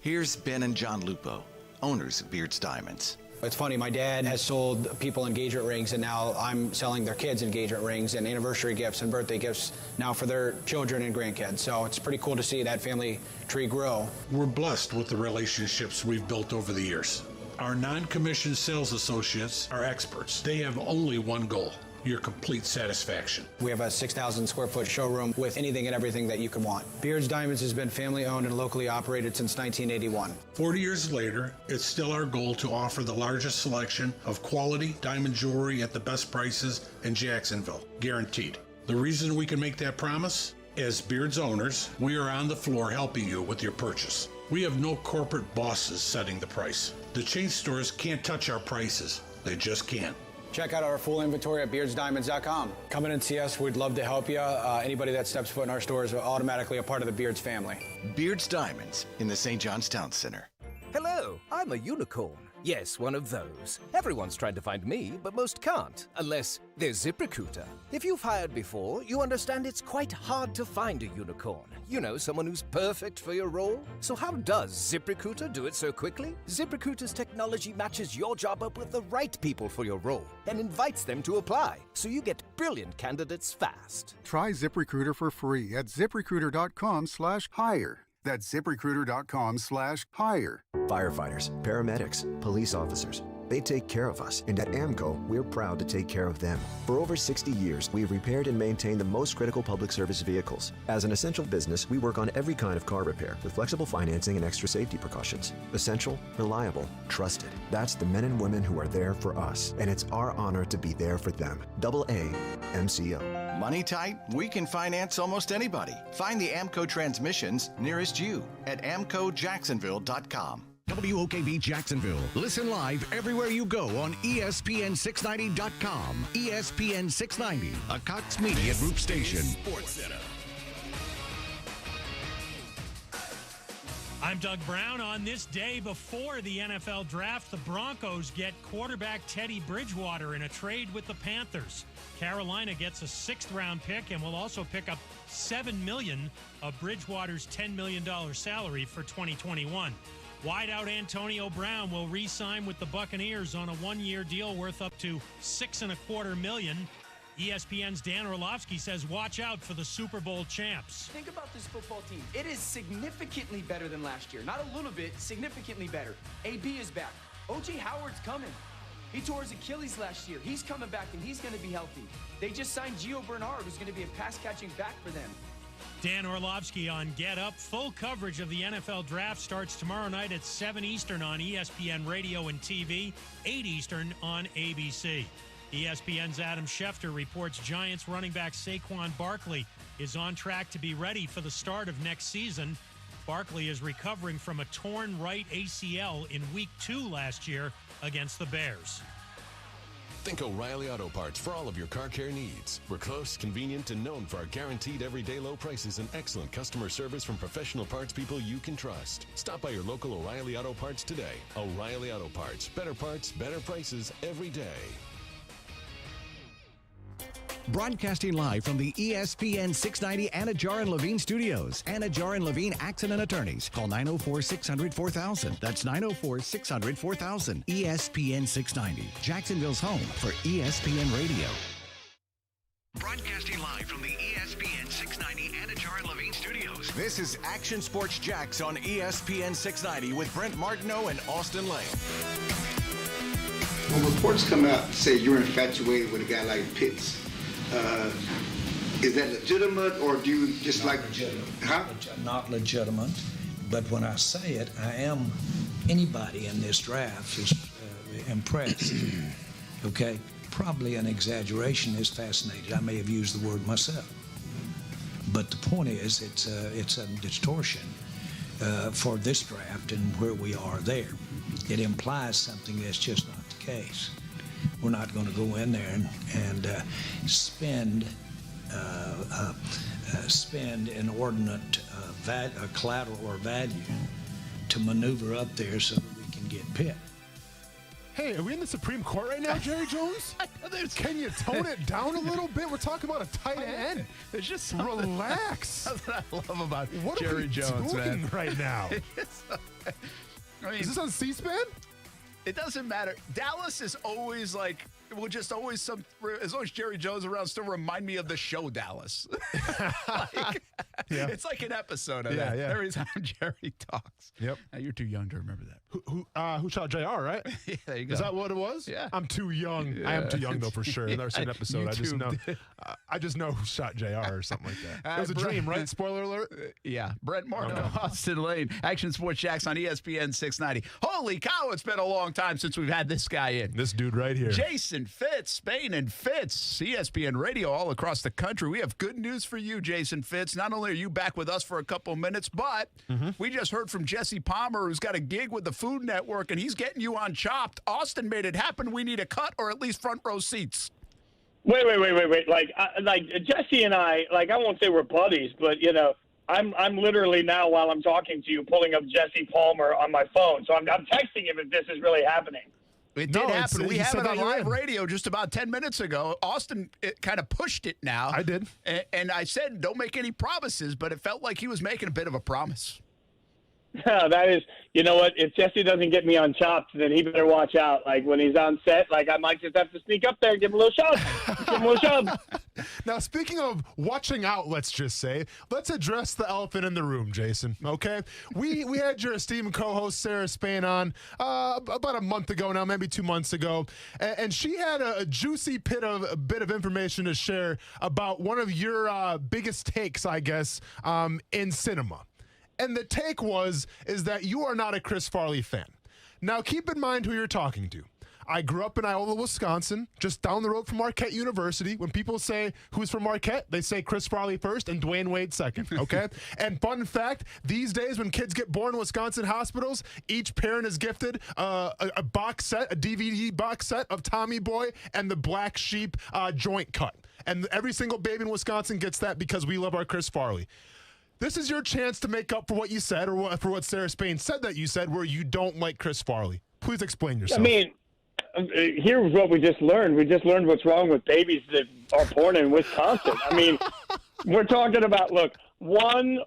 Here's Ben and John Lupo, owners of Beards Diamonds. It's funny, my dad has sold people engagement rings, and now I'm selling their kids engagement rings and anniversary gifts and birthday gifts now for their children and grandkids. So it's pretty cool to see that family tree grow. We're blessed with the relationships we've built over the years. Our non-commissioned sales associates are experts. They have only one goal: your complete satisfaction. We have a 6,000 square foot showroom with anything and everything that you can want. Beards Diamonds has been family owned and locally operated since 1981. 40 years later, it's still our goal to offer the largest selection of quality diamond jewelry at the best prices in Jacksonville, guaranteed. The reason we can make that promise? As Beards owners, we are on the floor helping you with your purchase. We have no corporate bosses setting the price. The chain stores can't touch our prices. They just can't. Check out our full inventory at beardsdiamonds.com. Come in and see us. We'd love to help you. Anybody that steps foot in our stores is automatically a part of the Beards family. Beards Diamonds in the St. John's Town Center. Hello, I'm a unicorn. Yes, one of those. Everyone's tried to find me, but most can't, unless they're ZipRecruiter. If you've hired before, you understand it's quite hard to find a unicorn. You know, someone who's perfect for your role. So how does ZipRecruiter do it so quickly? ZipRecruiter's technology matches your job up with the right people for your role and invites them to apply, so you get brilliant candidates fast. Try ZipRecruiter for free at ZipRecruiter.com/hire. That's ZipRecruiter.com/hire. Firefighters, paramedics, police officers, they take care of us, and at AMCO, we're proud to take care of them. For over 60 years, we've repaired and maintained the most critical public service vehicles. As an essential business, we work on every kind of car repair with flexible financing and extra safety precautions. Essential, reliable, trusted. That's the men and women who are there for us, and it's our honor to be there for them. AA MCO. Money tight? We can finance almost anybody. Find the AMCO transmissions nearest you at amcojacksonville.com. WOKV Jacksonville. Listen live everywhere you go on ESPN690.com. ESPN 690, a Cox Media Group station. Sports Center. I'm Doug Brown. On this day before the NFL draft, the Broncos get quarterback Teddy Bridgewater in a trade with the Panthers. Carolina gets a 6th-round pick and will also pick up $7 million of Bridgewater's $10 million salary for 2021. Wideout Antonio Brown will re-sign with the Buccaneers on a 1-year deal worth up to $6.25 million. ESPN's Dan Orlovsky says watch out for the Super Bowl champs. Think about this football team. It is significantly better than last year. Not a little bit, significantly better. AB is back. O.J. Howard's coming. He tore his Achilles last year. He's coming back, and he's going to be healthy. They just signed Gio Bernard, who's going to be a pass-catching back for them. Dan Orlovsky on Get Up. Full coverage of the NFL Draft starts tomorrow night at 7 Eastern on ESPN Radio and TV, 8 Eastern on ABC. ESPN's Adam Schefter reports Giants running back Saquon Barkley is on track to be ready for the start of next season. Barkley is recovering from a torn right ACL in Week 2 last year against the Bears. Think O'Reilly Auto Parts for all of your car care needs. We're close, convenient, and known for our guaranteed everyday low prices and excellent customer service from professional parts people you can trust. Stop by your local O'Reilly Auto Parts today. O'Reilly Auto Parts. Better parts, better prices every day. Broadcasting live from the ESPN 690 Anajar and Levine studios. Anajar and Levine Accident Attorneys. Call 904-600-4000. That's 904-600-4000. ESPN 690. Jacksonville's home for ESPN Radio. Broadcasting live from the ESPN 690 Anajar and Levine studios. This is Action Sports Jax on ESPN 690 with Brent Martineau and Austin Lane. When reports come out and say you're infatuated with a guy like Pitts, is that legitimate, or do you just not legitimate? Huh? Not legitimate, but when I say it, I am. Anybody in this draft is impressed. Okay, probably an exaggeration is fascinated. I may have used the word myself, but the point is, it's a distortion for this draft and where we are there. It implies something that's just not the case. We're not going to go in there and spend inordinate collateral or value to maneuver up there so that we can get Pitt. Hey, are we in the Supreme Court right now, Jerry Jones? Can you tone it down a little bit? We're talking about a tight end. There's just relax. That's what I love about what Jerry Jones, doing man. Right now? I mean, is this on C-SPAN? It doesn't matter. Dallas is always like, will just always as long as Jerry Jones around, still remind me of the show Dallas. It's like an episode of that. Yeah. Every time Jerry talks. Yep. Now, you're too young to remember that. Who shot JR, right? Yeah, there you go. Is that what it was? Yeah. I'm too young. Yeah. I am too young, though, for sure. I've never seen an episode. YouTube. I just know who shot JR or something like that. It was a dream, right? Spoiler alert? Yeah. Brent Martineau, Austin Lane, Action Sports Jax on ESPN 690. Holy cow, it's been a long time since we've had this guy in. This dude right here. Jason Fitz, Spain and Fitz, ESPN Radio all across the country. We have good news for you, Jason Fitz. Not only are you back with us for a couple minutes, but we just heard from Jesse Palmer, who's got a gig with the Food Network, and he's getting you on Chopped. Austin made it happen. We need a cut or at least front row seats. Wait. Like Jesse and I won't say we're buddies, but, you know, I'm literally now, while I'm talking to you, pulling up Jesse Palmer on my phone. So I'm texting him if this is really happening. It did happen. We have it on live radio just about 10 minutes ago. Austin kind of pushed it now. I did. And I said, don't make any promises, but it felt like he was making a bit of a promise. That is, you know what? If Jesse doesn't get me on Chopped, then he better watch out. Like when he's on set, like I might just have to sneak up there and give him a little shove. Now, speaking of watching out, let's just say, let's address the elephant in the room, Jason. Okay, we had your esteemed co-host Sarah Spain on about a month ago now, maybe 2 months ago, and she had a juicy bit of information to share about one of your biggest takes, I guess, in cinema. And the take is that you are not a Chris Farley fan. Now, keep in mind who you're talking to. I grew up in Iola, Wisconsin, just down the road from Marquette University. When people say who's from Marquette, they say Chris Farley first and Dwayne Wade second, okay? And fun fact, these days when kids get born in Wisconsin hospitals, each parent is gifted a box set, a DVD box set of Tommy Boy and the Black Sheep joint cut. And every single baby in Wisconsin gets that because we love our Chris Farley. This is your chance to make up for what you said or for what Sarah Spain said that you said where you don't like Chris Farley. Please explain yourself. I mean, here's what we just learned. We just learned what's wrong with babies that are born in Wisconsin. I mean, we're talking about, look, one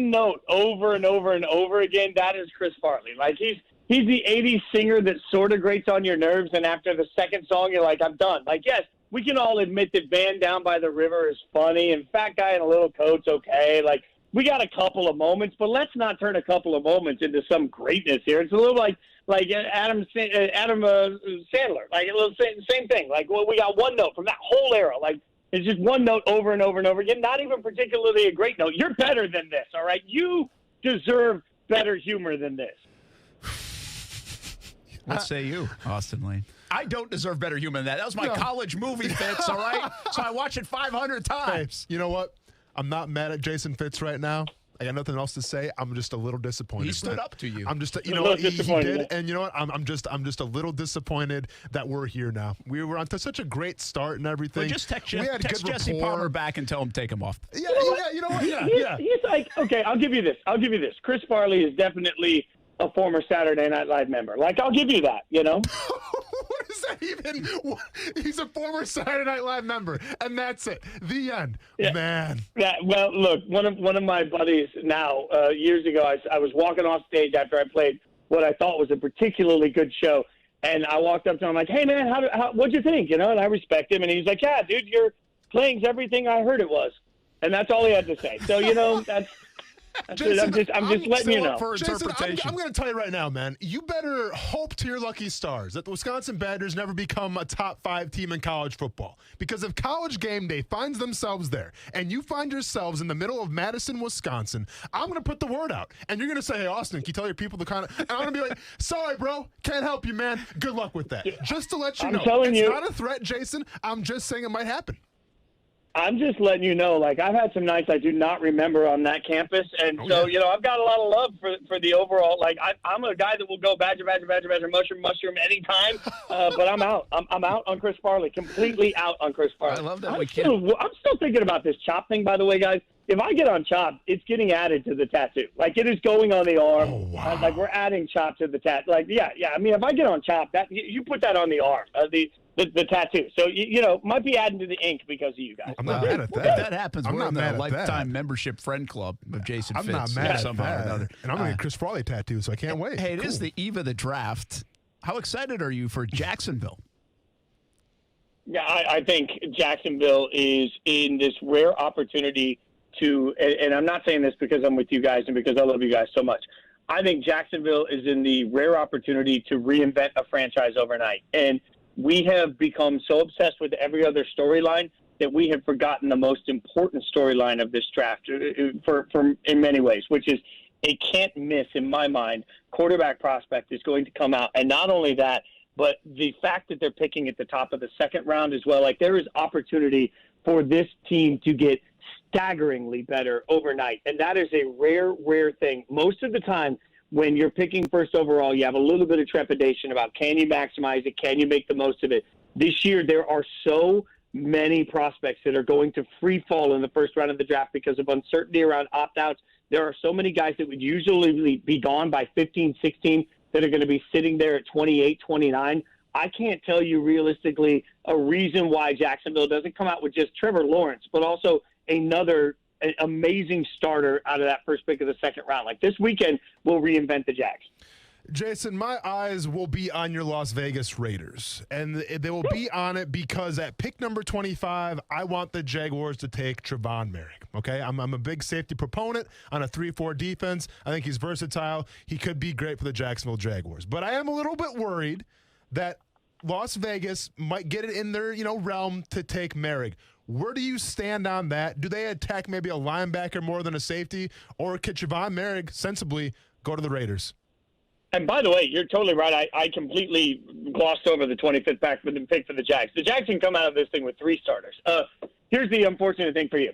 note over and over and over again, that is Chris Farley. Like, he's the 80s singer that sort of grates on your nerves, and after the second song, you're like, I'm done. Like, yes, we can all admit that Band Down by the River is funny, and Fat Guy in a Little Coat's okay. Like, we got a couple of moments, but let's not turn a couple of moments into some greatness here. It's a little like Adam Sandler, like a little same thing. Like, well, we got one note from that whole era. Like, it's just one note over and over and over again. Not even particularly a great note. You're better than this, all right? You deserve better humor than this. What say you, Austin Lane? I don't deserve better humor than that. That was my college movie, Fitz, all right? So I watch it 500 times. Hey, you know what? I'm not mad at Jason Fitz right now. I got nothing else to say. I'm just a little disappointed. He stood up to you. I'm just, you know what, he did, and you know what? I'm just a little disappointed that we're here now. We were on to such a great start and everything. Well, just text Jesse Palmer back and tell him take him off. Yeah, you know what? He's like, okay, I'll give you this. Chris Farley is definitely a former Saturday Night Live member. Like, I'll give you that, you know? What is that even? He's a former Saturday Night Live member, and that's it. The end. Yeah. Man. Yeah, well, look, one of my buddies now, years ago, I was walking off stage after I played what I thought was a particularly good show, and I walked up to him like, hey, man, what'd you think? You know, and I respect him, and he's like, yeah, dude, your playing's everything I heard it was. And that's all he had to say. So, you know, Jason, I'm just letting you know. Jason, I'm going to tell you right now, man. You better hope to your lucky stars that the Wisconsin Badgers never become a top 5 team in college football. Because if College Game Day finds themselves there, and you find yourselves in the middle of Madison, Wisconsin, I'm going to put the word out. And you're going to say, hey, Austin, can you tell your people to kind of... And I'm going to be like, sorry, bro. Can't help you, man. Good luck with that. Just to let you know. It's not a threat, Jason. I'm just saying it might happen. I'm just letting you know, like, I've had some nights I do not remember on that campus. And you know, I've got a lot of love for the overall. Like, I'm a guy that will go Badger, mushroom anytime. But I'm out. I'm out on Chris Farley. Completely out on Chris Farley. I love that I'm still thinking about this chop thing, by the way, guys. If I get on chop, it's getting added to the tattoo. Like, it is going on the arm. Oh, wow. Like, we're adding chop to the tattoo. Like, yeah. I mean, if I get on chop, that you put that on the arm. The tattoo. So, you know, might be adding to the ink because of you guys. I'm not mad at that. If that happens, I'm we're not in mad the at lifetime membership friend club of Jason Fitz. I'm not mad at somehow that. or another. And I'm going to get Chris Farley tattoo, so I can't wait. Hey, it is the eve of the draft. How excited are you for Jacksonville? Yeah, I think Jacksonville is in this rare opportunity to, and I'm not saying this because I'm with you guys and because I love you guys so much. I think Jacksonville is in the rare opportunity to reinvent a franchise overnight. And we have become so obsessed with every other storyline that we have forgotten the most important storyline of this draft for in many ways, which is a can't miss, in my mind, quarterback prospect is going to come out. And not only that, but the fact that they're picking at the top of the second round as well, like there is opportunity for this team to get staggeringly better overnight. And that is a rare thing. Most of the time, when you're picking first overall, you have a little bit of trepidation about can you maximize it, can you make the most of it. This year, there are so many prospects that are going to free fall in the first round of the draft because of uncertainty around opt-outs. There are so many guys that would usually be gone by 15, 16 that are going to be sitting there at 28, 29. I can't tell you realistically a reason why Jacksonville doesn't come out with just Trevor Lawrence, but also another amazing starter out of that first pick of the second round. Like this weekend, we'll reinvent the Jags. Jason, my eyes will be on your Las Vegas Raiders, and they will be on it because at pick number 25, I want the Jaguars to take Trevon Merrick, okay? I'm a big safety proponent on a 3-4 defense. I think he's versatile. He could be great for the Jacksonville Jaguars. But I am a little bit worried that Las Vegas might get it in their, realm to take Merrick. Where do you stand on that? Do they attack maybe a linebacker more than a safety, or could Trevon Merrick sensibly go to the Raiders? And by the way, you're totally right. I completely glossed over the 25th pick for the Jags. The Jags can come out of this thing with 3 starters. Here's the unfortunate thing for you.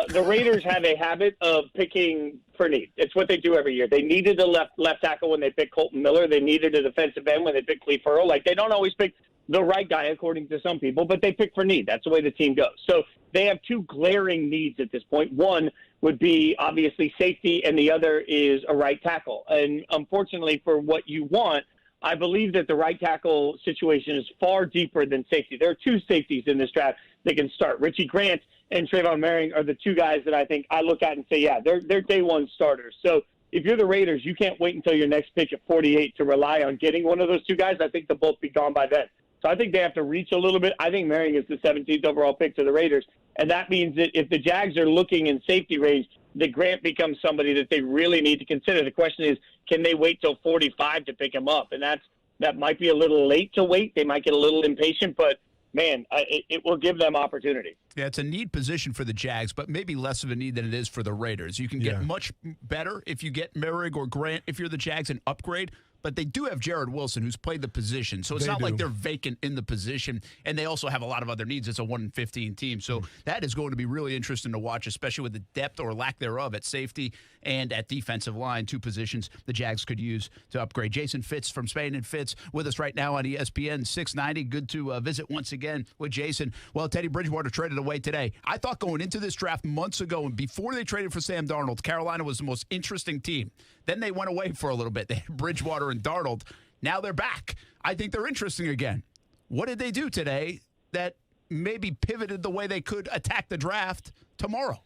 The Raiders have a habit of picking for need. It's what they do every year. They needed a left tackle when they picked Colton Miller. They needed a defensive end when they picked Cleve Furl. Like, they don't always pick the right guy, according to some people, but they pick for need. That's the way the team goes. So they have 2 glaring needs at this point. One, would be obviously safety, and the other is a right tackle. And unfortunately for what you want, I believe that the right tackle situation is far deeper than safety. There are two safeties in this draft that can start. Richie Grant and Trayvon Merring are the two guys that I think I look at and say, yeah, they're day one starters. So if you're the Raiders, you can't wait until your next pick at 48 to rely on getting one of those two guys. I think they'll both be gone by then. So I think they have to reach a little bit. I think Merring is the 17th overall pick to the Raiders. And that means that if the Jags are looking in safety range, that Grant becomes somebody that they really need to consider. The question is, can they wait till 45 to pick him up? And that might be a little late to wait. They might get a little impatient, but man, it will give them opportunity. Yeah, it's a need position for the Jags, but maybe less of a need than it is for the Raiders. You can get much better if you get Merrick or Grant if you're the Jags and upgrade. But they do have Jared Wilson, who's played the position. So it's not like they're vacant in the position. And they also have a lot of other needs. It's a 1-15 team. So that is going to be really interesting to watch, especially with the depth or lack thereof at safety and at defensive line, two positions the Jags could use to upgrade. Jason Fitz from Spain and Fitz with us right now on ESPN 690. Good to visit once again with Jason. Well, Teddy Bridgewater traded away today. I thought going into this draft months ago and before they traded for Sam Darnold, Carolina was the most interesting team. Then they went away for a little bit. They had Bridgewater and Darnold. Now they're back. I think they're interesting again. What did they do today that maybe pivoted the way they could attack the draft tomorrow?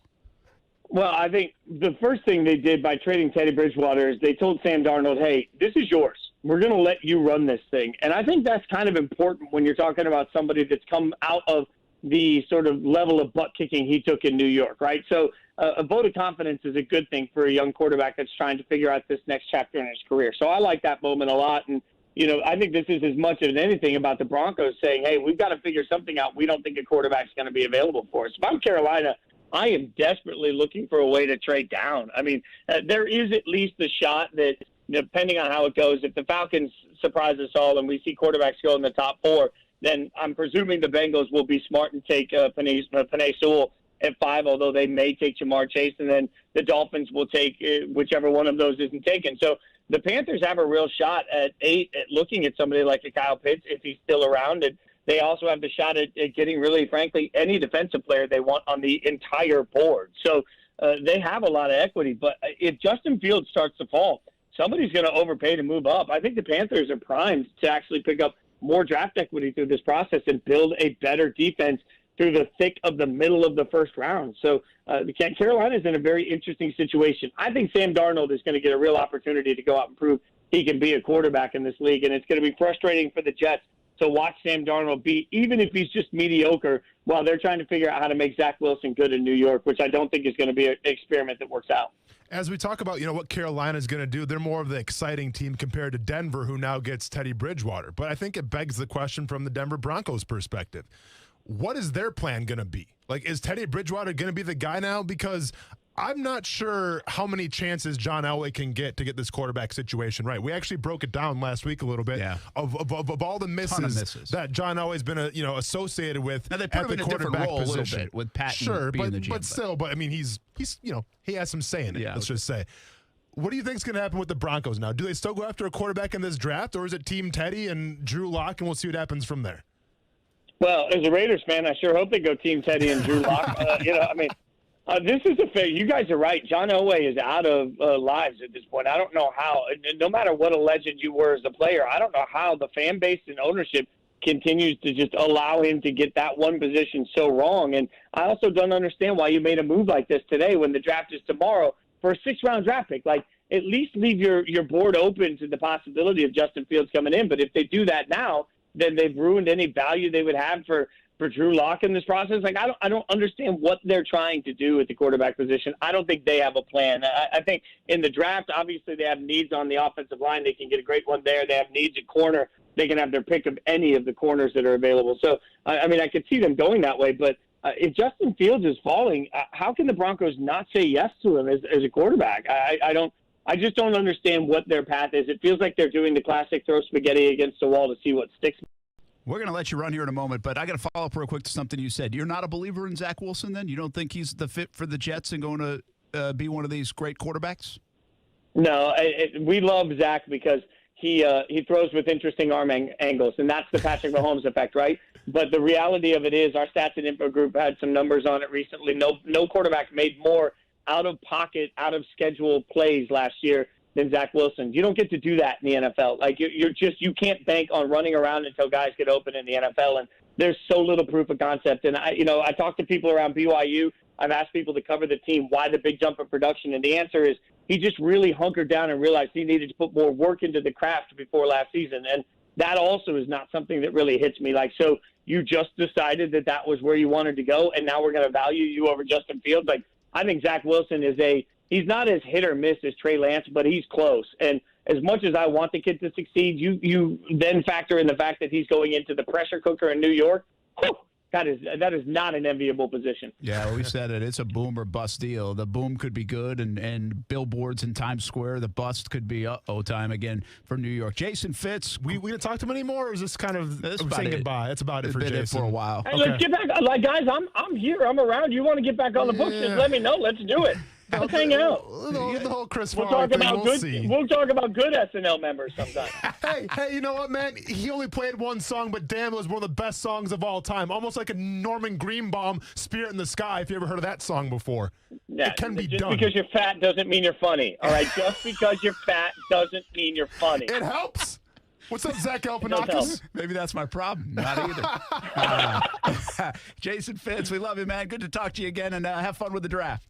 Well, I think the first thing they did by trading Teddy Bridgewater is they told Sam Darnold, hey, this is yours. We're going to let you run this thing. And I think that's kind of important when you're talking about somebody that's come out of the sort of level of butt kicking he took in New York, right? So a vote of confidence is a good thing for a young quarterback that's trying to figure out this next chapter in his career. So I like that moment a lot. And, you know, I think this is as much as anything about the Broncos saying, hey, we've got to figure something out. We don't think a quarterback's going to be available for us. If I'm Carolina, I am desperately looking for a way to trade down. I mean, there is at least a shot that, depending on how it goes, if the Falcons surprise us all and we see quarterbacks go in the top 4, then I'm presuming the Bengals will be smart and take Penei Sewell at 5, although they may take Jamar Chase, and then the Dolphins will take whichever one of those isn't taken. So the Panthers have a real shot at 8 at looking at somebody like a Kyle Pitts if he's still around. And they also have the shot at getting, really, frankly, any defensive player they want on the entire board. So they have a lot of equity. But if Justin Fields starts to fall, somebody's going to overpay to move up. I think the Panthers are primed to actually pick up more draft equity through this process and build a better defense through the thick of the middle of the first round. So Carolina's in a very interesting situation. I think Sam Darnold is going to get a real opportunity to go out and prove he can be a quarterback in this league, and it's going to be frustrating for the Jets to watch Sam Darnold be, even if he's just mediocre, while they're trying to figure out how to make Zach Wilson good in New York, which I don't think is going to be an experiment that works out. As we talk about, what Carolina's going to do, they're more of the exciting team compared to Denver, who now gets Teddy Bridgewater. But I think it begs the question from the Denver Broncos perspective. What is their plan going to be? Like, is Teddy Bridgewater going to be the guy now? Because I'm not sure how many chances John Elway can get to get this quarterback situation right. We actually broke it down last week a little bit of all the misses that John Elway's been associated with. Now they put him in a different role position. A little bit with Patton. Sure, being the GM, but still, I mean, he's he has some say in it. Let's just say. What do you think is going to happen with the Broncos now? Do they still go after a quarterback in this draft, or is it Team Teddy and Drew Lock, and we'll see what happens from there? Well, as a Raiders fan, I sure hope they go Team Teddy and Drew Lock. This is a fair. You guys are right. John Elway is out of lives at this point. I don't know how. No matter what a legend you were as a player, I don't know how the fan base and ownership continues to just allow him to get that one position so wrong. And I also don't understand why you made a move like this today when the draft is tomorrow for a 6th-round draft pick. Like, at least leave your board open to the possibility of Justin Fields coming in. But if they do that now, then they've ruined any value they would have for Drew Lock in this process. Like, I don't understand what they're trying to do at the quarterback position. I don't think they have a plan. I think in the draft, obviously they have needs on the offensive line. They can get a great one there. They have needs at corner. They can have their pick of any of the corners that are available. So, I could see them going that way. But if Justin Fields is falling, how can the Broncos not say yes to him as a quarterback? I just don't understand what their path is. It feels like they're doing the classic throw spaghetti against the wall to see what sticks. We're going to let you run here in a moment, but I got to follow up real quick to something you said. You're not a believer in Zach Wilson then? You don't think he's the fit for the Jets and going to be one of these great quarterbacks? No, we love Zach because he throws with interesting arm angles, and that's the Patrick Mahomes effect, right? But the reality of it is our stats and info group had some numbers on it recently. No quarterback made more out-of-pocket, out-of-schedule plays last year than Zach Wilson. You don't get to do that in the NFL. Like, you can't bank on running around until guys get open in the NFL, and there's so little proof of concept. And I talk to people around BYU. I've asked people to cover the team why the big jump in production, and the answer is he just really hunkered down and realized he needed to put more work into the craft before last season. And that also is not something that really hits me. Like, so you just decided that was where you wanted to go, and now we're going to value you over Justin Fields? Like, I think Zach Wilson he's not as hit or miss as Trey Lance, but he's close. And as much as I want the kid to succeed, you then factor in the fact that he's going into the pressure cooker in New York. Whew, that is not an enviable position. Yeah, well, we said it. It's a boom or bust deal. The boom could be good, and billboards in Times Square. The bust could be time again for New York. Jason Fitz. We going to talk to him anymore, or is this kind of saying goodbye? That's about it for Jason. It for a while. Hey, let's get back. Like, guys, I'm here. I'm around. You want to get back on the books? Just let me know. Let's do it. Let's hang out. The whole Chris We'll Farley talk thing, about good. We'll talk about good SNL members sometime. Hey, you know what, man? He only played one song, but damn, it was one of the best songs of all time. Almost like a Norman Greenbaum, "Spirit in the Sky." If you ever heard of that song before, Yeah, it can be just done. because you're fat doesn't mean you're funny. All right, just because you're fat doesn't mean you're funny. It helps. What's up, Zach help. Galifianakis? Maybe that's my problem. Not either. Jason Fitz, we love you, man. Good to talk to you again, and have fun with the draft.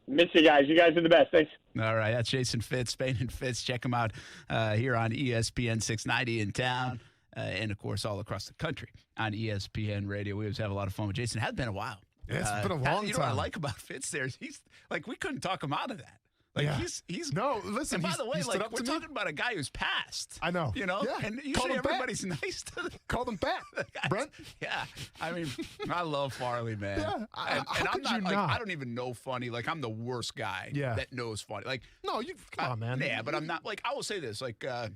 Miss you guys. You guys are the best. Thanks. All right, that's Jason Fitz, Spain and Fitz. Check him out here on ESPN 690 in town, and, of course, all across the country on ESPN Radio. We always have a lot of fun with Jason. It has been a while. Yeah, it's been a long time. You know what I like about Fitz there is he's like, we couldn't talk him out of that. Like, yeah. he's no, listen. And by the way, like, we're talking about a guy who's passed. I know. You know, yeah. and usually everybody's nice to call them back, Brent. Yeah, I mean, I love Farley, man. Yeah, and I'm not like I don't even know funny. Like, I'm the worst guy that knows funny. Like, no, you come on, man. Yeah, but I'm not. Like, I will say this. Like I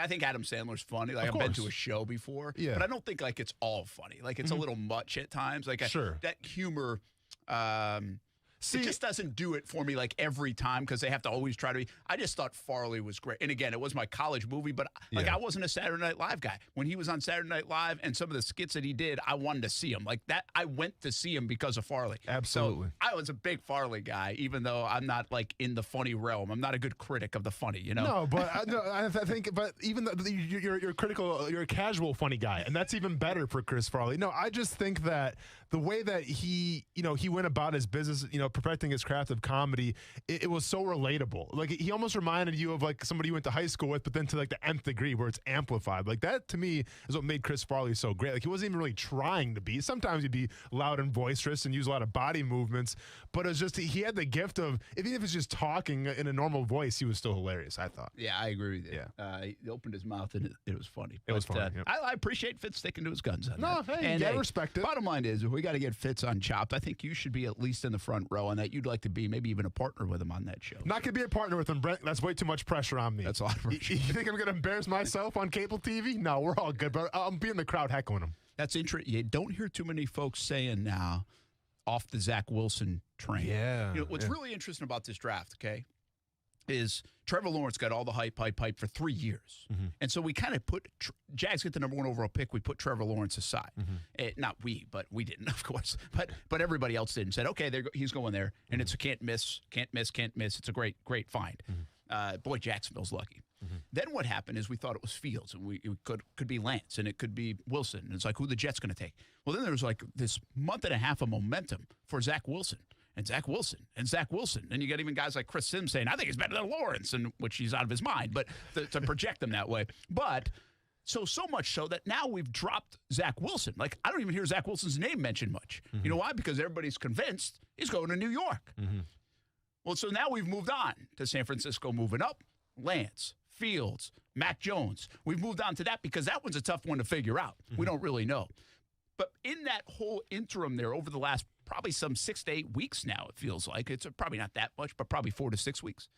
think Adam Sandler's funny. Like, I've been to a show before, but I don't think like it's all funny. Like, it's a little much at times. Like, that humor. It just doesn't do it for me like every time because they have to always try to be. I just thought Farley was great. And again, it was my college movie, but like I wasn't a Saturday Night Live guy. When he was on Saturday Night Live and some of the skits that he did, I wanted to see him. Like that, I went to see him because of Farley. Absolutely. So I was a big Farley guy, even though I'm not like in the funny realm. I'm not a good critic of the funny, you know? No, but I think, but even you're critical, you're a casual funny guy, and that's even better for Chris Farley. No, I just think that the way that he went about his business, perfecting his craft of comedy, it was so relatable. Like, he almost reminded you of like somebody you went to high school with, but then to like the nth degree where it's amplified. Like, that to me is what made Chris Farley so great. Like, he wasn't even really trying to be. Sometimes he'd be loud and boisterous and use a lot of body movements, but it was just, he had the gift of, even if it's just talking in a normal voice, he was still hilarious, I thought. Yeah, I agree with you. Yeah. He opened his mouth and it was funny. It was funny. Yep. I appreciate Fitz sticking to his guns on that. No, hey, I respect it. Bottom line is, we got to get Fitz on Chopped. I think you should be at least in the front row, and that you'd like to be maybe even a partner with him on that show. Not going to be a partner with him, Brent. That's way too much pressure on me. That's a lot of pressure. You think I'm going to embarrass myself on cable TV? No, we're all good, but I'll be in the crowd heckling him. That's interesting. You don't hear too many folks saying now off the Zach Wilson train. Yeah. What's really interesting about this draft, okay, is Trevor Lawrence got all the hype for 3 years. Mm-hmm. And so we kind of put Jags get the number one overall pick. We put Trevor Lawrence aside. Mm-hmm. Not we, but we didn't, of course. But everybody else did and said, okay, he's going there. And it's a can't miss. It's a great find. Mm-hmm. Boy, Jacksonville's lucky. Mm-hmm. Then what happened is we thought it was Fields, and it could be Lance, and it could be Wilson. And it's like, who the Jets going to take? Well, then there was like this month and a half of momentum for Zach Wilson. And Zach Wilson, and Zach Wilson. And you got even guys like Chris Sims saying, I think he's better than Lawrence, which he's out of his mind, but to project him that way. But so much so that now we've dropped Zach Wilson. Like, I don't even hear Zach Wilson's name mentioned much. Mm-hmm. You know why? Because everybody's convinced he's going to New York. Mm-hmm. Well, so now we've moved on to San Francisco moving up. Lance, Fields, Mac Jones. We've moved on to that because that one's a tough one to figure out. Mm-hmm. We don't really know. But in that whole interim there over the last probably some 6 to 8 weeks now, it feels like. It's probably not that much, but probably 4 to 6 weeks.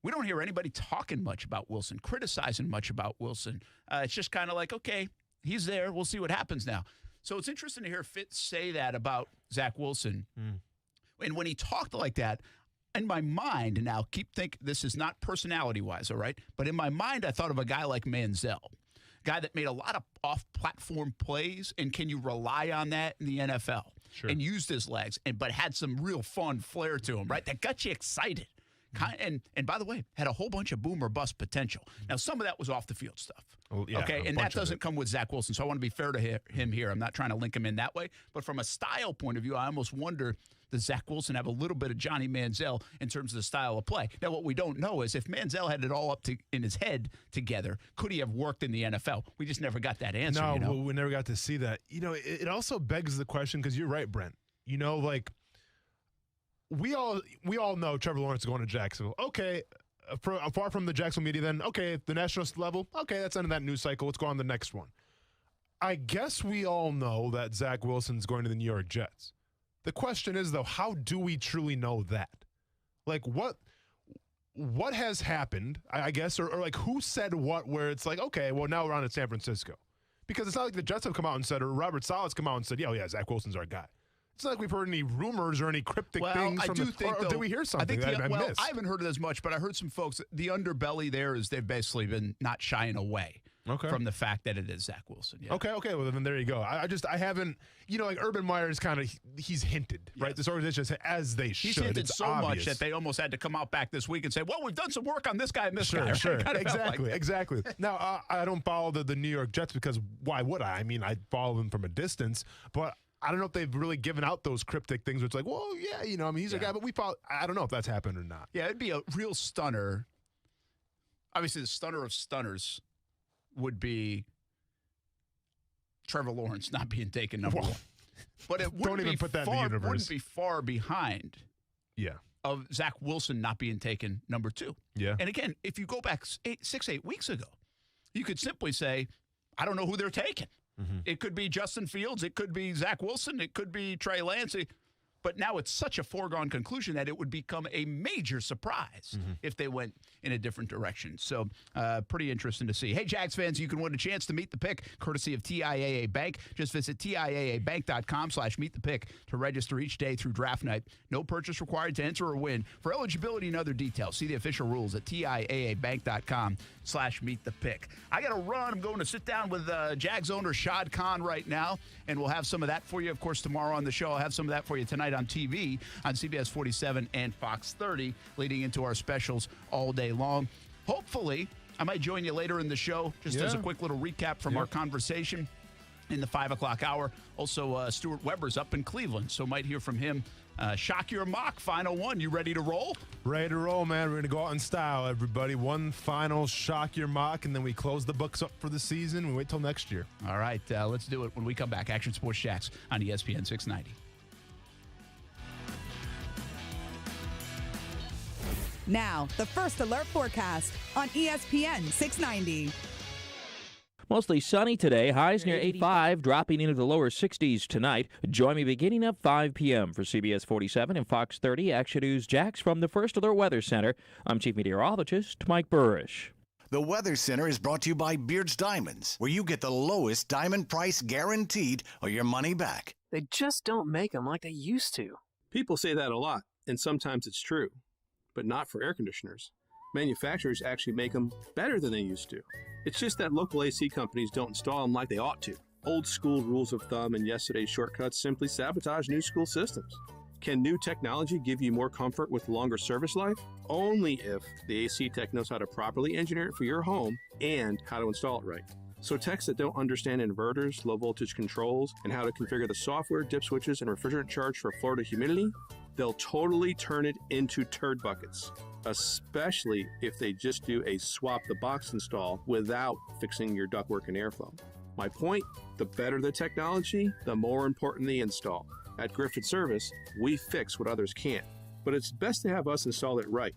We don't hear anybody talking much about Wilson, criticizing much about Wilson. It's just kind of like, okay, he's there. We'll see what happens now. So it's interesting to hear Fitz say that about Zach Wilson. And when he talked like that, in my mind, now think this is not personality-wise, all right? But in my mind, I thought of a guy like Manziel. Guy that made a lot of off-platform plays, and can you rely on that in the NFL? and used his legs, but had some real fun flair to him, right? That got you excited. And by the way, had a whole bunch of boom or bust potential. Now, some of that was off the field stuff. Well, yeah, okay, and that doesn't come with Zach Wilson, so I want to be fair to him here. I'm not trying to link him in that way. But from a style point of view, I almost wonder, does Zach Wilson have a little bit of Johnny Manziel in terms of the style of play? Now, what we don't know is if Manziel had it all up in his head together, could he have worked in the NFL? We just never got that answer. No, you know? we never got to see that. It also begs the question, because you're right, Brent. We all know Trevor Lawrence is going to Jacksonville. Okay, far from the Jacksonville media then, okay, the national level, okay, that's end of that news cycle. Let's go on to the next one. I guess we all know that Zach Wilson's going to the New York Jets. The question is, though, how do we truly know that? Like, what has happened, I guess, or like who said what where it's like, okay, well, now we're on to San Francisco. Because it's not like the Jets have come out and said, or Robert Sala's come out and said, yeah, Zach Wilson's our guy. It's not like we've heard any rumors or any cryptic things. I do think, or did we hear something I missed? I haven't heard it as much, but I heard some folks, the underbelly there is they've basically been not shying away from the fact that it is Zach Wilson. Yeah. Okay, well, then there you go. I haven't, like Urban Meyer's he's hinted, right? This organization, as they should. He's hinted it's so obvious. much that they almost had to come out back this week and say, well, we've done some work on this guy and this guy. Sure, Right? Exactly. Now, I don't follow the New York Jets because why would I? I mean, I follow them from a distance, but I don't know if they've really given out those cryptic things where it's like, well, yeah, he's a guy, but I don't know if that's happened or not. Yeah, it'd be a real stunner. Obviously, the stunner of stunners would be Trevor Lawrence not being taken number one. But it wouldn't be far behind of Zach Wilson not being taken number two. Yeah. And again, if you go back 8 weeks ago, you could simply say, I don't know who they're taking. Mm-hmm. It could be Justin Fields. It could be Zach Wilson. It could be Trey Lance. But now it's such a foregone conclusion that it would become a major surprise if they went in a different direction. So pretty interesting to see. Hey, Jags fans, you can win a chance to meet the pick courtesy of TIAA Bank. Just visit TIAABank.com/meetthepick to register each day through draft night. No purchase required to enter or win. For eligibility and other details, see the official rules at TIAABank.com/meetthepick. I got to run. I'm going to sit down with Jags owner Shad Khan right now, and we'll have some of that for you. Of course, tomorrow on the show, I'll have some of that for you tonight on TV on CBS 47 and Fox 30, leading into our specials all day long. Hopefully, I might join you later in the show just as a quick little recap from our conversation in the 5 o'clock hour. Also, Stuart Weber's up in Cleveland, so might hear from him. Shock Your Mock, final one. You ready to roll? Ready to roll, man. We're going to go out in style, everybody. One final Shock Your Mock, and then we close the books up for the season. We wait till next year. All right, let's do it when we come back. Action Sports Jacks on ESPN 690. Now, the First Alert Forecast on ESPN 690. Mostly sunny today, highs near 85, dropping into the lower 60s tonight. Join me beginning at 5 p.m. for CBS 47 and Fox 30 Action News Jacks from the First Alert Weather Center. I'm Chief Meteorologist Mike Burrish. The Weather Center is brought to you by Beard's Diamonds, where you get the lowest diamond price guaranteed or your money back. They just don't make them like they used to. People say that a lot, and sometimes it's true, but not for air conditioners. Manufacturers actually make them better than they used to. It's just that local AC companies don't install them like they ought to. Old school rules of thumb and yesterday's shortcuts simply sabotage new school systems. Can new technology give you more comfort with longer service life? Only if the AC tech knows how to properly engineer it for your home and how to install it right. So techs that don't understand inverters, low voltage controls, and how to configure the software, dip switches, and refrigerant charge for Florida humidity, they'll totally turn it into turd buckets, especially if they just do a swap the box install without fixing your ductwork and airflow. My point, the better the technology, the more important the install. At Griffith Service, we fix what others can't, but it's best to have us install it right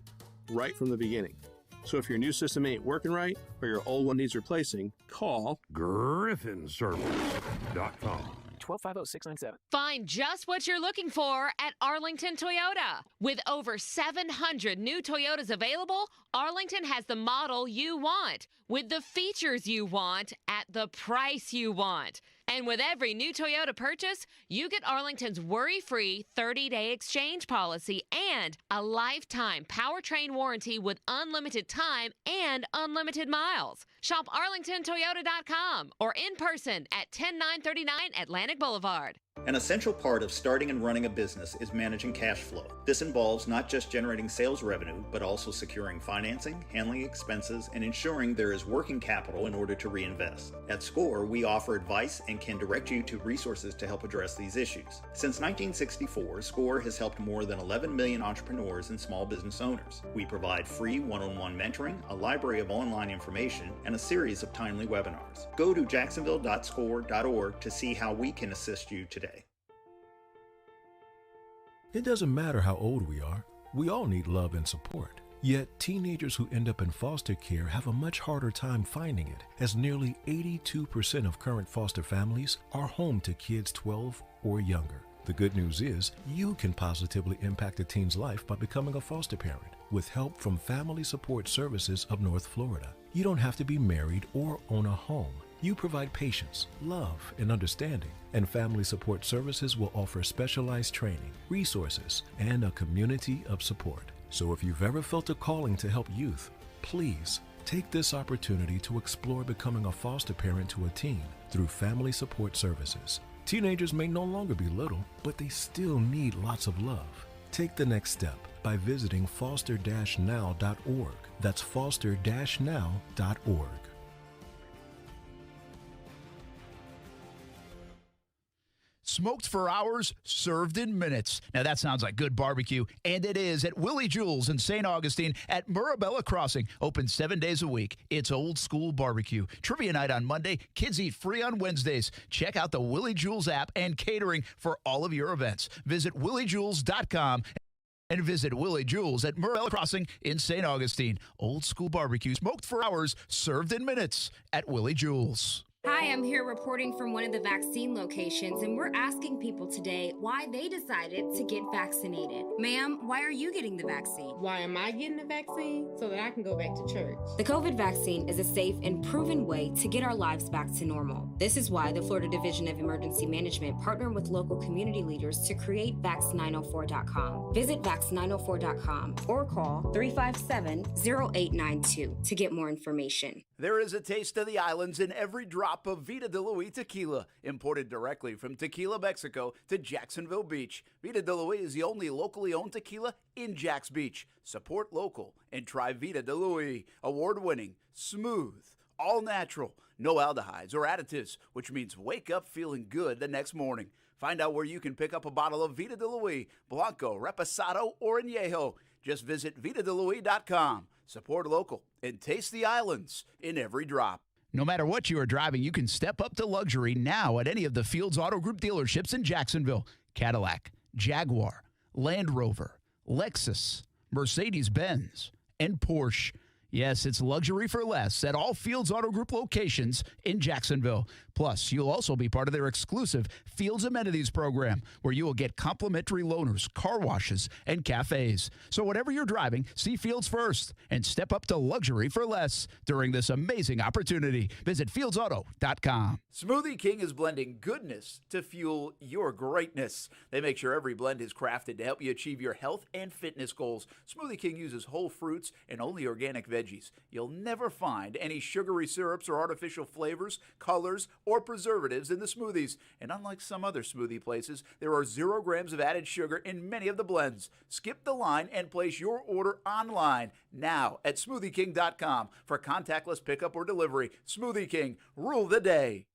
from the beginning. So if your new system ain't working right or your old one needs replacing, call GriffinService.com. 1250-697. Find just what you're looking for at Arlington Toyota. With over 700 new Toyotas available, Arlington has the model you want, with the features you want, at the price you want. And with every new Toyota purchase, you get Arlington's worry-free 30-day exchange policy and a lifetime powertrain warranty with unlimited time and unlimited miles. Shop ArlingtonToyota.com or in person at 10939 Atlantic Boulevard. An essential part of starting and running a business is managing cash flow. This involves not just generating sales revenue, but also securing financing, handling expenses, and ensuring there is working capital in order to reinvest. At SCORE, we offer advice and can direct you to resources to help address these issues. Since 1964, SCORE has helped more than 11 million entrepreneurs and small business owners. We provide free one-on-one mentoring, a library of online information, and a series of timely webinars. Go to jacksonville.score.org to see how we can assist you today. It doesn't matter how old we are, we all need love and support. Yet, teenagers who end up in foster care have a much harder time finding it, as nearly 82% of current foster families are home to kids 12 or younger. The good news is, you can positively impact a teen's life by becoming a foster parent with help from Family Support Services of North Florida. You don't have to be married or own a home. You provide patience, love, and understanding, and Family Support Services will offer specialized training, resources, and a community of support. So if you've ever felt a calling to help youth, please take this opportunity to explore becoming a foster parent to a teen through Family Support Services. Teenagers may no longer be little, but they still need lots of love. Take the next step by visiting foster-now.org. That's foster-now.org. Smoked for hours, served in minutes. Now that sounds like good barbecue, and it is at Willie Jules in St. Augustine at Mirabella Crossing. Open 7 days a week. It's old school barbecue. Trivia night on Monday. Kids eat free on Wednesdays. Check out the Willie Jules app and catering for all of your events. Visit williejules.com and visit Willie Jules at Mirabella Crossing in St. Augustine. Old school barbecue, smoked for hours, served in minutes at Willie Jules. Hi, I'm here reporting from one of the vaccine locations, and we're asking people today why they decided to get vaccinated. Ma'am, why are you getting the vaccine? Why am I getting the vaccine? So that I can go back to church. The COVID vaccine is a safe and proven way to get our lives back to normal. This is why the Florida Division of Emergency Management partnered with local community leaders to create Vax904.com. Visit Vax904.com or call 357-0892 to get more information. There is a taste of the islands in every drop of Vida de Luis tequila, imported directly from Tequila, Mexico to Jacksonville Beach. Vida de Luis is the only locally owned tequila in Jax Beach. Support local and try Vida de Luis. Award-winning, smooth, all natural, no aldehydes or additives, which means wake up feeling good the next morning. Find out where you can pick up a bottle of Vida de Luis, Blanco, Reposado, or Añejo. Just visit VitaDeLuis.com. Support local and taste the islands in every drop. No matter what you are driving, you can step up to luxury now at any of the Fields Auto Group dealerships in Jacksonville. Cadillac, Jaguar, Land Rover, Lexus, Mercedes-Benz, and Porsche. Yes, it's luxury for less at all Fields Auto Group locations in Jacksonville. Plus, you'll also be part of their exclusive Fields Amenities program, where you will get complimentary loaners, car washes, and cafes. So whatever you're driving, see Fields first and step up to luxury for less during this amazing opportunity. Visit fieldsauto.com. Smoothie King is blending goodness to fuel your greatness. They make sure every blend is crafted to help you achieve your health and fitness goals. Smoothie King uses whole fruits and only organic veggies. You'll never find any sugary syrups or artificial flavors, colors, or preservatives in the smoothies. And unlike some other smoothie places, there are 0 grams of added sugar in many of the blends. Skip the line and place your order online now at smoothieking.com for contactless pickup or delivery. Smoothie King, rule the day.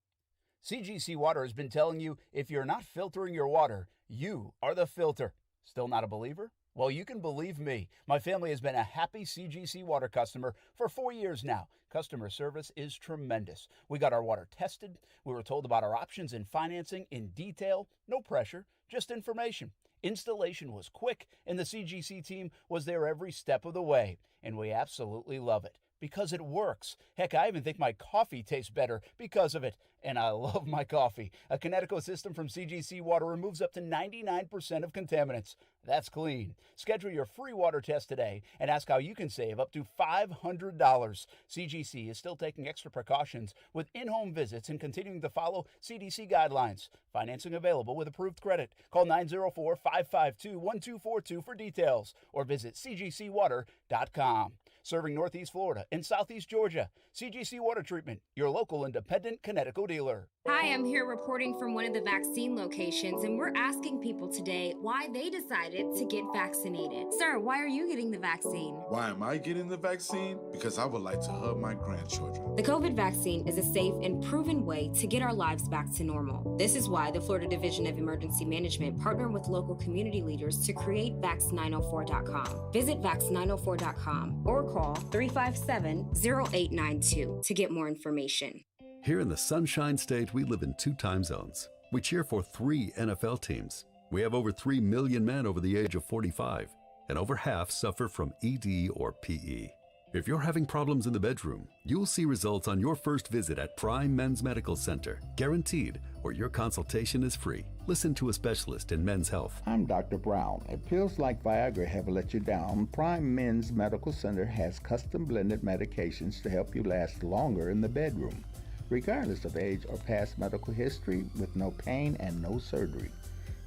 CGC Water has been telling you, if you're not filtering your water, you are the filter. Still not a believer? Well, you can believe me. My family has been a happy CGC Water customer for 4 years now. Customer service is tremendous. We got our water tested. We were told about our options in financing in detail. No pressure, just information. Installation was quick, and the CGC team was there every step of the way. And we absolutely love it because it works. Heck, I even think my coffee tastes better because of it. And I love my coffee. A Connecticut system from CGC Water removes up to 99% of contaminants. That's clean. Schedule your free water test today and ask how you can save up to $500. CGC is still taking extra precautions with in-home visits and continuing to follow CDC guidelines. Financing available with approved credit. Call 904-552-1242 for details or visit cgcwater.com. Serving Northeast Florida and Southeast Georgia. CGC Water Treatment, your local independent Connecticut dealer. Hi, I'm here reporting from one of the vaccine locations, and we're asking people today why they decided to get vaccinated. Sir, why are you getting the vaccine? Why am I getting the vaccine? Because I would like to hug my grandchildren. The COVID vaccine is a safe and proven way to get our lives back to normal. This is why the Florida Division of Emergency Management partnered with local community leaders to create vax904.com. Visit vax904.com or call 357-0892 to get more information. Here in the Sunshine State, we live in 2 time zones. We cheer for 3 NFL teams. We have over 3 million men over the age of 45, and over half suffer from ED or PE. If you're having problems in the bedroom, you'll see results on your first visit at Prime Men's Medical Center, guaranteed, or your consultation is free. Listen to a specialist in men's health. I'm Dr. Brown. If pills like Viagra have let you down, Prime Men's Medical Center has custom blended medications to help you last longer in the bedroom, regardless of age or past medical history, with no pain and no surgery.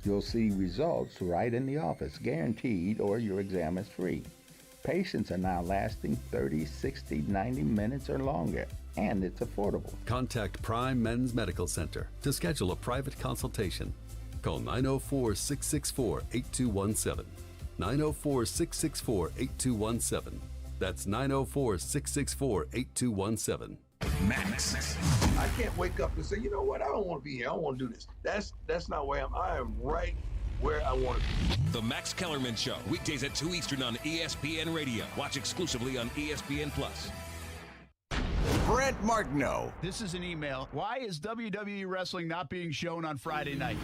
You'll see results right in the office, guaranteed, or your exam is free. Patients are now lasting 30, 60, 90 minutes or longer, and it's affordable. Contact Prime Men's Medical Center to schedule a private consultation. Call 904-664-8217. 904-664-8217. That's 904-664-8217. Max. I can't wake up and say, you know what, I don't want to be here. I don't want to do this. That's not where I am right where I want to be. The Max Kellerman Show, weekdays at 2 Eastern on ESPN Radio. Watch exclusively on ESPN+. Brent Martineau. This is an email. Why is WWE Wrestling not being shown on Friday night?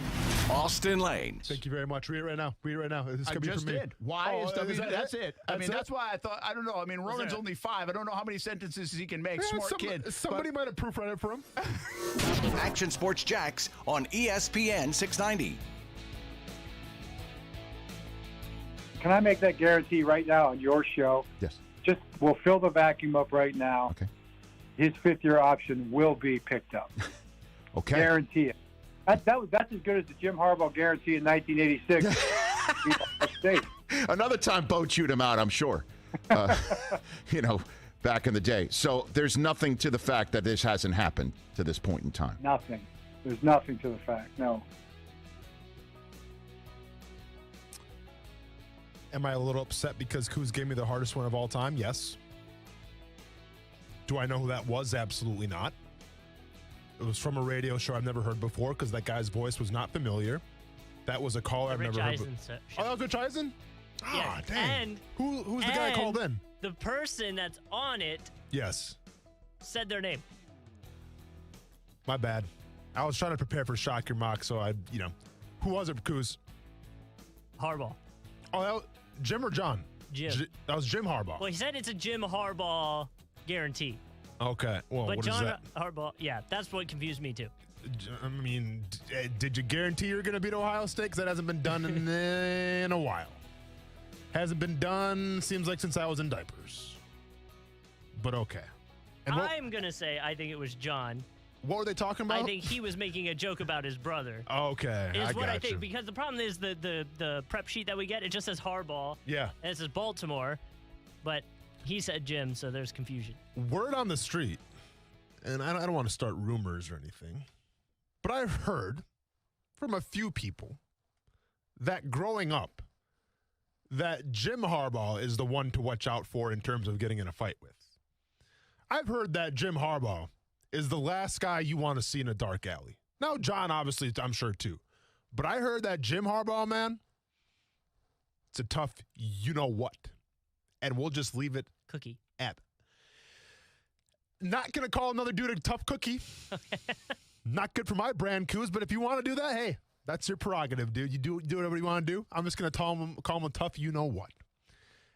Austin Lane. Thank you very much. Read it right now. This I just did. Why is WWE? That's it. That's why I thought. I don't know. I mean, Ronan's only 5. I don't know how many sentences he can make. Smart kid. Somebody might have proofread it for him. Action Sports Jax on ESPN 690. Can I make that guarantee right now on your show? Yes. We'll fill the vacuum up right now. Okay. His 5th-year option will be picked up. Okay. Guarantee it. That's as good as the Jim Harbaugh guarantee in 1986. Another time Bo chewed him out, I'm sure. Back in the day. So there's nothing to the fact that this hasn't happened to this point in time. Nothing. There's nothing to the fact, no. Am I a little upset because Kuz gave me the hardest one of all time? Yes. Do I know who that was? Absolutely not. It was from a radio show I've never heard before because that guy's voice was not familiar. That was a caller I've never heard. Oh, that was Rich Eisen? Yes. Ah, dang. And who's the guy called in? The person that's on it Yes. said their name. My bad. I was trying to prepare for Shock Your Mock, so who was it, Kuz? Harbaugh. Oh, that was Jim or John? Jim. That was Jim Harbaugh. Well, he said it's a Jim Harbaugh guarantee. Okay. Well, but what John is that? Harbaugh, yeah, that's what confused me too. I mean, did you guarantee you're going to beat Ohio State? Because that hasn't been done in a while. Hasn't been done, seems like, since I was in diapers. But okay. I'm going to say I think it was John. What were they talking about? I think he was making a joke about his brother. Okay, Is what I think, because the problem is the prep sheet that we get, it just says Harbaugh. Yeah. And it says Baltimore, but he said Jim, so there's confusion. Word on the street, and I don't want to start rumors or anything, but I've heard from a few people that growing up, that Jim Harbaugh is the one to watch out for in terms of getting in a fight with. I've heard that Jim Harbaugh is the last guy you want to see in a dark alley. Now, John, obviously, I'm sure, too. But I heard that Jim Harbaugh, man, it's a tough you-know-what. And we'll just leave it cookie at. Not going to call another dude a tough cookie. Not good for my brand, Kuz, but if you want to do that, hey, that's your prerogative, dude. You do whatever you want to do. I'm just going to call him a tough you-know-what.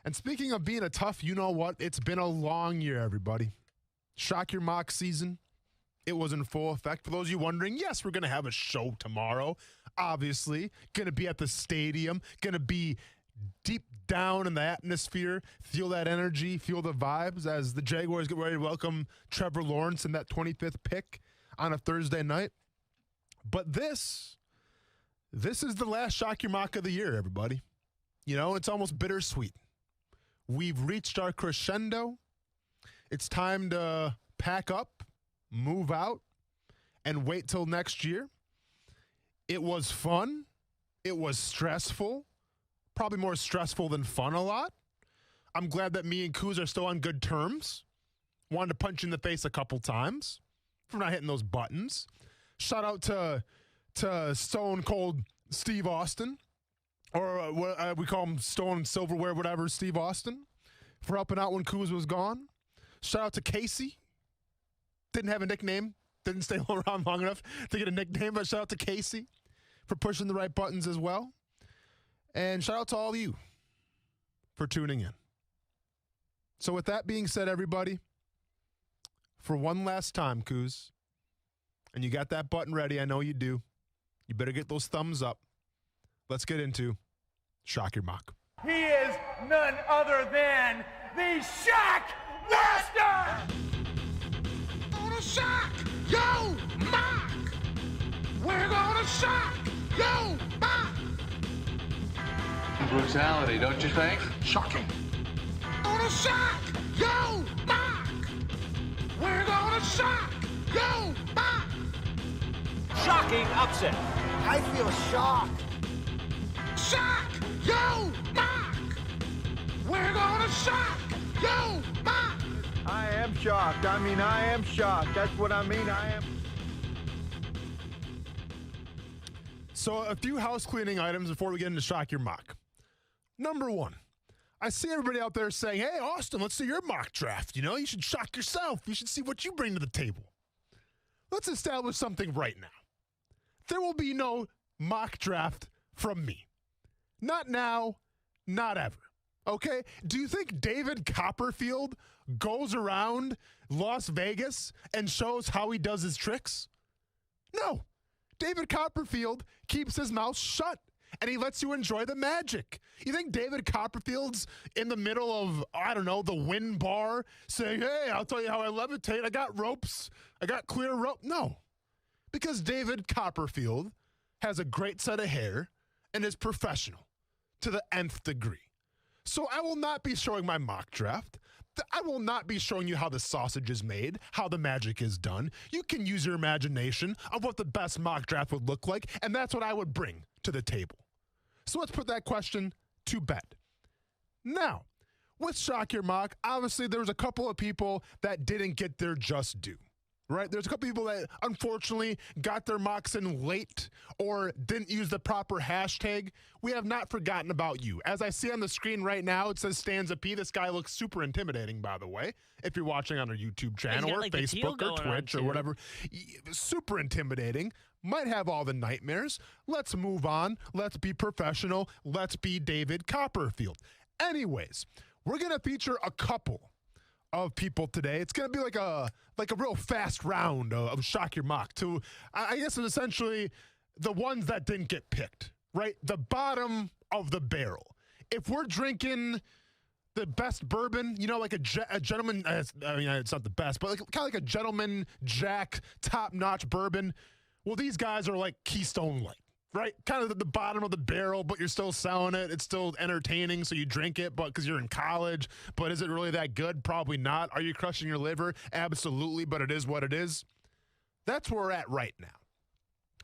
And speaking of being a tough you-know-what, it's been a long year, everybody. Shock Your Mock season. It was in full effect. For those of you wondering, yes, we're going to have a show tomorrow. Obviously, going to be at the stadium, going to be deep down in the atmosphere, feel that energy, feel the vibes as the Jaguars get ready to welcome Trevor Lawrence in that 25th pick on a Thursday night. But this is the last Shock Your Mock of the year, everybody. It's almost bittersweet. We've reached our crescendo. It's time to pack up, move out, and wait till next year. It was fun. It was stressful. Probably more stressful than fun a lot. I'm glad that me and Kuz are still on good terms. Wanted to punch you in the face a couple times for not hitting those buttons. Shout out to Stone Cold Steve Austin, or what we call him Stone Silverware, whatever, Steve Austin, for helping out when Kuz was gone. Shout out to Casey. Didn't have a nickname. Didn't stay around long enough to get a nickname, but shout out to Casey for pushing the right buttons as well. And shout out to all of you for tuning in. So with that being said, everybody, for one last time, Kuz, and you got that button ready, I know you do. You better get those thumbs up. Let's get into Shock Your Mock. He is none other than the Shock Master! Gonna shock yo mock. We're gonna shock yo mock. Brutality, don't you think? Shocking. Gonna shock yo mock. We're gonna shock yo mock. Shocking upset. I feel shocked. Shock yo mock. We're gonna shock yo mock. I am shocked. I am shocked. That's what I mean. I am. So a few house cleaning items before we get into Shock Your Mock. Number one, I see everybody out there saying, hey, Austin, let's see your mock draft. You know, you should shock yourself. You should see what you bring to the table. Let's establish something right now. There will be no mock draft from me. Not now, not ever. Okay? Do you think David Copperfield goes around Las Vegas and shows how he does his tricks? No. David Copperfield keeps his mouth shut and he lets you enjoy the magic. You think David Copperfield's in the middle of, I don't know, the Wynn bar saying, hey, I'll tell you how I levitate. I got ropes. I got clear rope. No. Because David Copperfield has a great set of hair and is professional to the nth degree. So I will not be showing my mock draft. I will not be showing you how the sausage is made, how the magic is done. You can use your imagination of what the best mock draft would look like, and that's what I would bring to the table. So let's put that question to bed. Now, with Shock Your Mock, obviously there was a couple of people that didn't get their just due. Right? There's a couple people that unfortunately got their mocks in late or didn't use the proper hashtag. We have not forgotten about you. As I see on the screen right now, it says Stanza P. This guy looks super intimidating, by the way, if you're watching on our YouTube channel or Facebook or Twitch or whatever. Super intimidating. Might have all the nightmares. Let's move on. Let's be professional. Let's be David Copperfield. Anyways, we're going to feature a couple of people today. It's going to be like a real fast round of Shock Your Mock. I guess it's essentially the ones that didn't get picked, right? The bottom of the barrel. If we're drinking the best bourbon, you know, like a gentleman, I mean, it's not the best, but kind of like a gentleman Jack top-notch bourbon. Well, these guys are like Keystone Light. Right? Kind of at the bottom of the barrel, but you're still selling it. It's still entertaining, so you drink it, but because you're in college. But is it really that good? Probably not. Are you crushing your liver? Absolutely, but it is what it is. That's where we're at right now.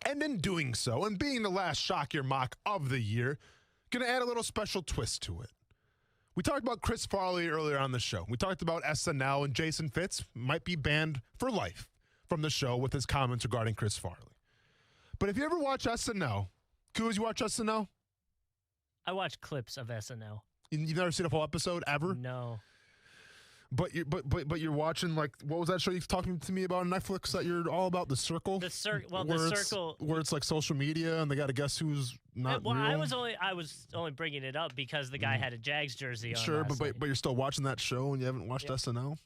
And in doing so, and being the last Shock Your Mock of the year, going to add a little special twist to it. We talked about Chris Farley earlier on the show. We talked about SNL, and Jason Fitz might be banned for life from the show with his comments regarding Chris Farley. But if you ever watch SNL, Kuz, you watch SNL? I watch clips of SNL. You've never seen a full episode ever? No. But you're watching, like, what was that show you were talking to me about on Netflix that you're all about? The Circle? The Circle. Where it's like social media and they got to guess who's not real? I was only bringing it up because the guy had a Jags jersey on. Sure, but you're still watching that show and you haven't watched SNL?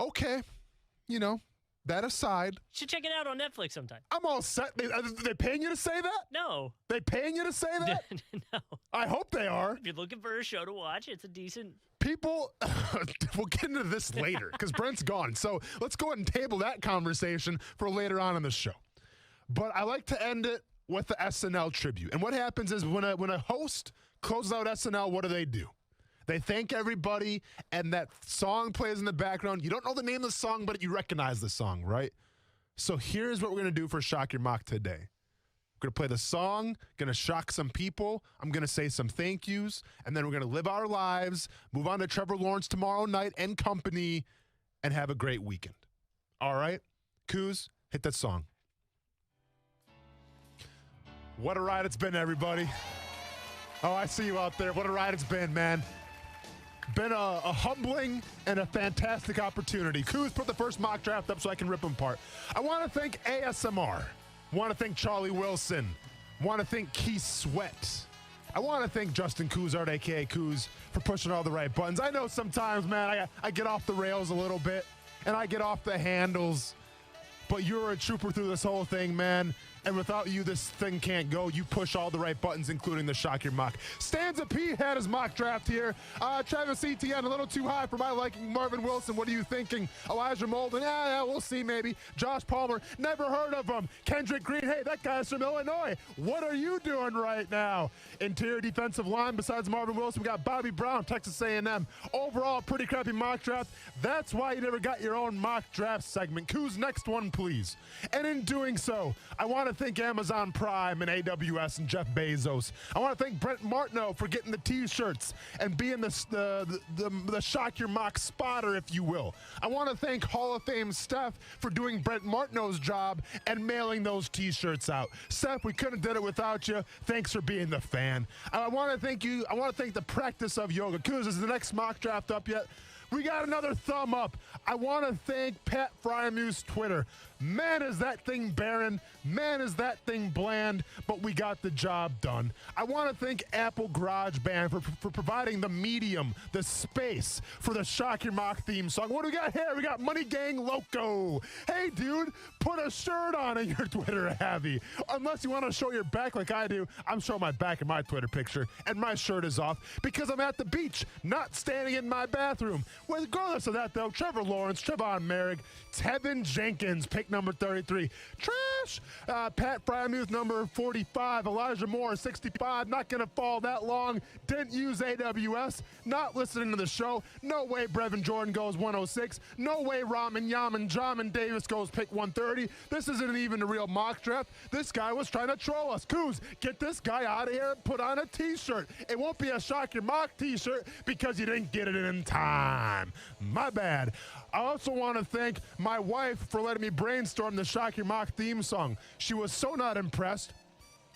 Okay. You know. That aside. You should check it out on Netflix sometime. I'm all set. They paying you to say that? No. They paying you to say that? No. I hope they are. If you're looking for a show to watch, it's a decent... People, we'll get into this later because Brent's gone. So let's go ahead and table that conversation for later on in the show. But I like to end it with the SNL tribute. And what happens is when a host closes out SNL, what do? They thank everybody, and that song plays in the background. You don't know the name of the song, but you recognize the song, right? So here's what we're going to do for Shock Your Mock today. We're going to play the song, going to shock some people. I'm going to say some thank yous, and then we're going to live our lives, move on to Trevor Lawrence tomorrow night and company, and have a great weekend. All right? Kuz, hit that song. What a ride it's been, everybody. Oh, I see you out there. What a ride it's been, man. Been a humbling and a fantastic opportunity. Kuz put the first mock draft up so I can rip them apart. I want to thank ASMR. Want to thank Charlie Wilson. Want to thank Keith Sweat. I want to thank Justin Kuzart, a.k.a. Kuz, for pushing all the right buttons. I know sometimes, man, I get off the rails a little bit, and I get off the handles. But you're a trooper through this whole thing, man. And without you, this thing can't go. You push all the right buttons, including the Shock Your Mock. Stanza P had his mock draft here. Travis Etienne, a little too high for my liking. Marvin Wilson, what are you thinking? Elijah Molden, yeah, we'll see maybe. Josh Palmer, never heard of him. Kendrick Green, hey, that guy's from Illinois. What are you doing right now? Interior defensive line, besides Marvin Wilson, we got Bobby Brown, Texas A&M. Overall, pretty crappy mock draft. That's why you never got your own mock draft segment. Kuz, next one, please. And in doing so, I want to thank Amazon Prime and AWS and Jeff Bezos. I want to thank Brent Martineau for getting the T-shirts and being the Shock Your Mock spotter, if you will. I want to thank Hall of Fame Steph for doing Brent Martineau's job and mailing those T-shirts out. Steph, we couldn't have done it without you. Thanks for being the fan. I want to thank you. I want to thank the practice of yoga. Kuz, is the next mock draft up yet? We got another thumb up. I want to thank Pat Frymuth's Twitter. Man, is that thing barren. Man, is that thing bland. But we got the job done. I want to thank Apple GarageBand for providing the medium, the space for the Shock Your Mock theme song. What do we got here? We got Money Gang Loco. Hey, dude, put a shirt on in your Twitter, Abby. Unless you want to show your back like I do. I'm showing my back in my Twitter picture, and my shirt is off because I'm at the beach, not standing in my bathroom. Regardless of that, though, Trevor Lawrence, Trevon Merrick, Tevin Jenkins, pick number 33. Trash! Pat Frymuth, number 45. Elijah Moore, 65. Not going to fall that long. Didn't use AWS. Not listening to the show. No way Brevin Jordan goes 106. No way Ramen Yaman Jamin Davis goes pick 130. This isn't even a real mock draft. This guy was trying to troll us. Kuz, get this guy out of here and put on a T-shirt. It won't be a Shock Your Mock T-shirt because you didn't get it in time. My bad. I also want to thank my wife for letting me brainstorm the Shock Your Mock theme song. She was so not impressed.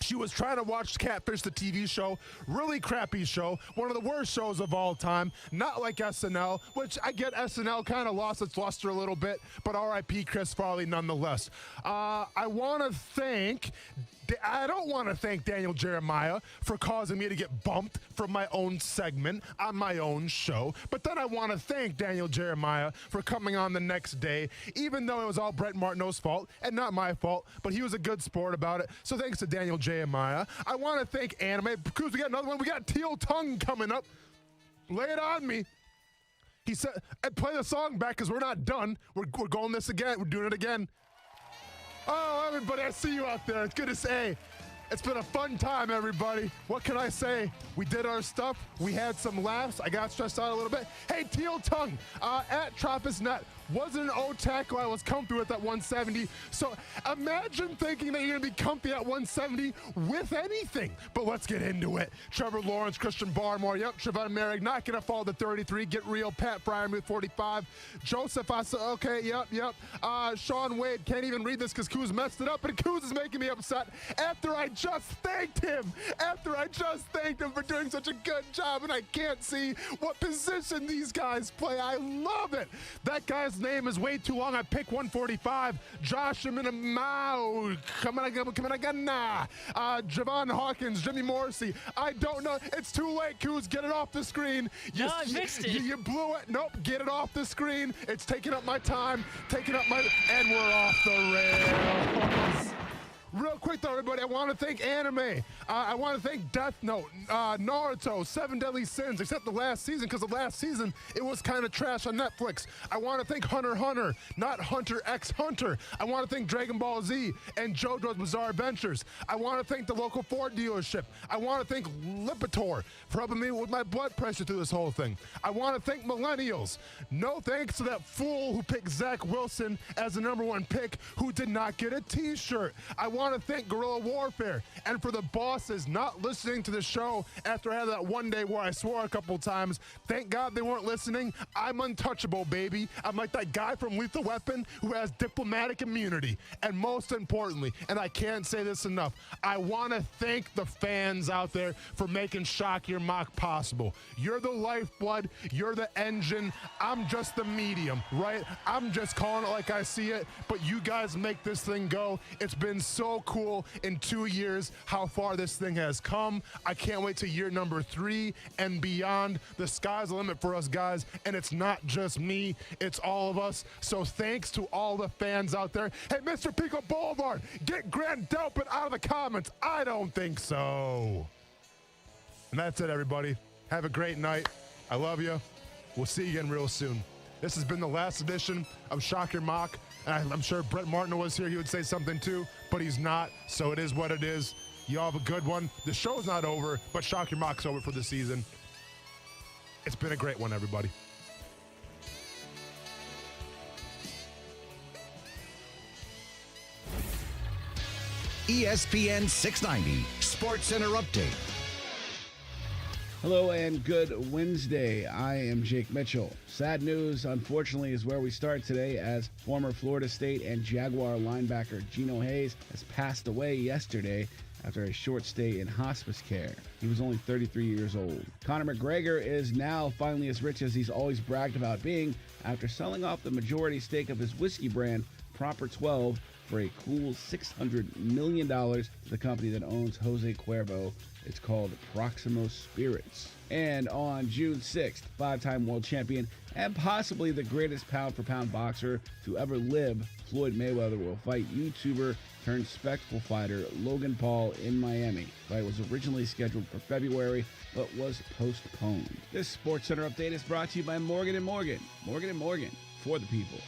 She was trying to watch Catfish, the TV show. Really crappy show. One of the worst shows of all time. Not like SNL, which I get SNL kind of lost its luster a little bit, but R.I.P. Chris Farley nonetheless. I don't want to thank Daniel Jeremiah for causing me to get bumped from my own segment on my own show. But then I want to thank Daniel Jeremiah for coming on the next day, even though it was all Brent Martineau's fault and not my fault, but he was a good sport about it. So thanks to Daniel Jeremiah. I want to thank Anime, because we got another one. We got Teal Tongue coming up. Lay it on me. He said, play the song back because we're not done. We're going this again. We're doing it again. Oh, everybody, I see you out there. It's good to say. It's been a fun time, everybody. What can I say? We did our stuff. We had some laughs. I got stressed out a little bit. Hey, Teal Tongue, at TravisNet. Wasn't an O tackle I was comfy with at 170. So imagine thinking that you're going to be comfy at 170 with anything. But let's get into it. Trevor Lawrence, Christian Barmore. Yep, Trevon Merrick not going to fall to 33. Get real. Pat Frymuth, 45. Joseph, okay, yep. Sean Wade, can't even read this because Kuz messed it up. And Kuz is making me upset after I just thanked him. For doing such a good job. And I can't see what position these guys play. I love it. That guy's name is way too long. I pick 145. Josh Minamau. Javon Hawkins, Jimmy Morrissey. I don't know. It's too late, Kuz. Get it off the screen. I fixed it. You blew it. Nope. Get it off the screen. It's taking up my time. And we're off the rails. Real quick, though, everybody, I want to thank anime. I want to thank Death Note, Naruto, 7 Deadly Sins, except the last season, because the last season, it was kind of trash on Netflix. I want to thank Hunter x Hunter, not Hunter x Hunter. I want to thank Dragon Ball Z and JoJo's Bizarre Adventures. I want to thank the local Ford dealership. I want to thank Lipitor for helping me with my blood pressure through this whole thing. I want to thank millennials. No thanks to that fool who picked Zach Wilson as the #1 pick who did not get a t-shirt. I want to thank Guerrilla Warfare, and for the bosses not listening to the show after I had that one day where I swore a couple times. Thank God they weren't listening. I'm untouchable, baby. I'm like that guy from Lethal Weapon who has diplomatic immunity. And most importantly, and I can't say this enough, I want to thank the fans out there for making Shock Your Mock possible. You're the lifeblood. You're the engine. I'm just the medium, right? I'm just calling it like I see it, but you guys make this thing go. It's been so cool in 2 years how far this thing has come. I can't wait to year number 3 and beyond. The sky's the limit for us guys, and it's not just me, it's all of us. So thanks to all the fans out there. Hey, Mr. Pico Boulevard, get Grant Delpit out of the comments. I don't think so. And that's it, everybody. Have a great night. I love you. We'll see you again real soon. This has been the last edition of Shock Your Mock. And I'm sure Brett Martin was here. He would say something too, but he's not. So it is what it is. Y'all have a good one. The show's not over, but Shock Your Mock's over for the season. It's been a great one, everybody. ESPN 690 SportsCenter Update. Hello and good Wednesday. I am Jake Mitchell. Sad news, unfortunately, is where we start today, as former Florida State and Jaguar linebacker Geno Hayes has passed away yesterday after a short stay in hospice care. He was only 33 years old. Conor McGregor is now finally as rich as he's always bragged about being after selling off the majority stake of his whiskey brand, Proper 12, for a cool $600 million to the company that owns Jose Cuervo. It's called Proximo Spirits. And on June 6th, 5-time world champion and possibly the greatest pound-for-pound boxer to ever live, Floyd Mayweather will fight YouTuber turned spectacle fighter Logan Paul in Miami. The fight was originally scheduled for February, but was postponed. This SportsCenter update is brought to you by Morgan & Morgan. Morgan & Morgan, for the people.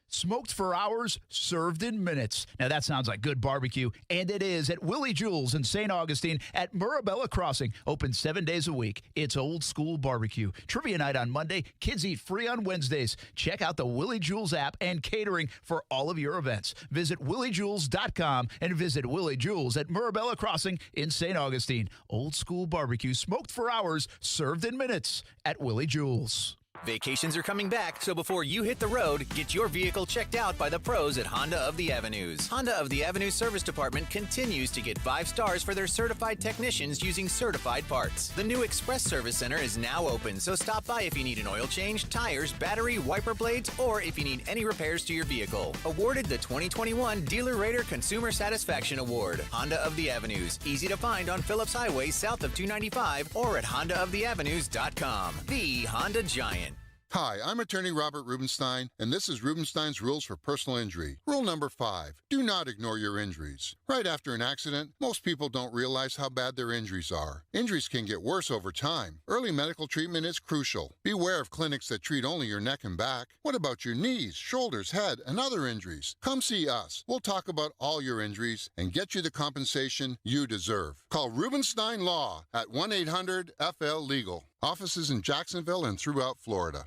Smoked for hours, served in minutes. Now that sounds like good barbecue, and it is at Willie Jewell's in St. Augustine at Mirabella Crossing. Open 7 days a week. It's old school barbecue. Trivia night on Monday. Kids eat free on Wednesdays. Check out the Willie Jewell's app and catering for all of your events. Visit williejewells.com and visit Willie Jewell's at Mirabella Crossing in St. Augustine. Old school barbecue, smoked for hours, served in minutes at Willie Jewell's. Vacations are coming back, so before you hit the road, get your vehicle checked out by the pros at Honda of the Avenues. Honda of the Avenues Service Department continues to get 5 stars for their certified technicians using certified parts. The new Express Service Center is now open, so stop by if you need an oil change, tires, battery, wiper blades, or if you need any repairs to your vehicle. Awarded the 2021 Dealer Rater Consumer Satisfaction Award. Honda of the Avenues. Easy to find on Phillips Highway south of 295 or at HondaoftheAvenues.com. The Honda Giant. Hi, I'm attorney Robert Rubenstein, and this is Rubenstein's Rules for Personal Injury. Rule number 5, do not ignore your injuries. Right after an accident, most people don't realize how bad their injuries are. Injuries can get worse over time. Early medical treatment is crucial. Beware of clinics that treat only your neck and back. What about your knees, shoulders, head, and other injuries? Come see us. We'll talk about all your injuries and get you the compensation you deserve. Call Rubenstein Law at 1-800-FL-LEGAL. Offices in Jacksonville and throughout Florida.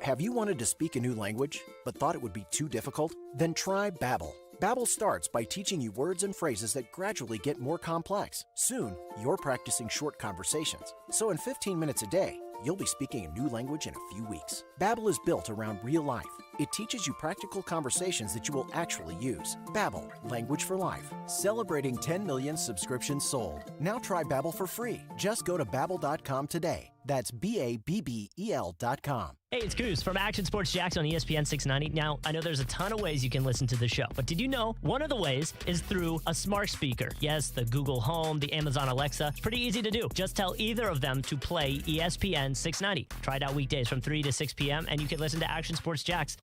Have you wanted to speak a new language, but thought it would be too difficult? Then try Babbel. Babbel starts by teaching you words and phrases that gradually get more complex. Soon, you're practicing short conversations. So in 15 minutes a day, you'll be speaking a new language in a few weeks. Babbel is built around real life. It teaches you practical conversations that you will actually use. Babbel, language for life. Celebrating 10 million subscriptions sold. Now try Babbel for free. Just go to Babbel.com today. That's BABBEL.com. Hey, it's Goose from Action Sports Jacks on ESPN 690. Now, I know there's a ton of ways you can listen to the show, but did you know one of the ways is through a smart speaker? Yes, the Google Home, the Amazon Alexa. It's pretty easy to do. Just tell either of them to play ESPN 690. Try it out weekdays from 3 to 6 p.m., and you can listen to Action Sports Jacks.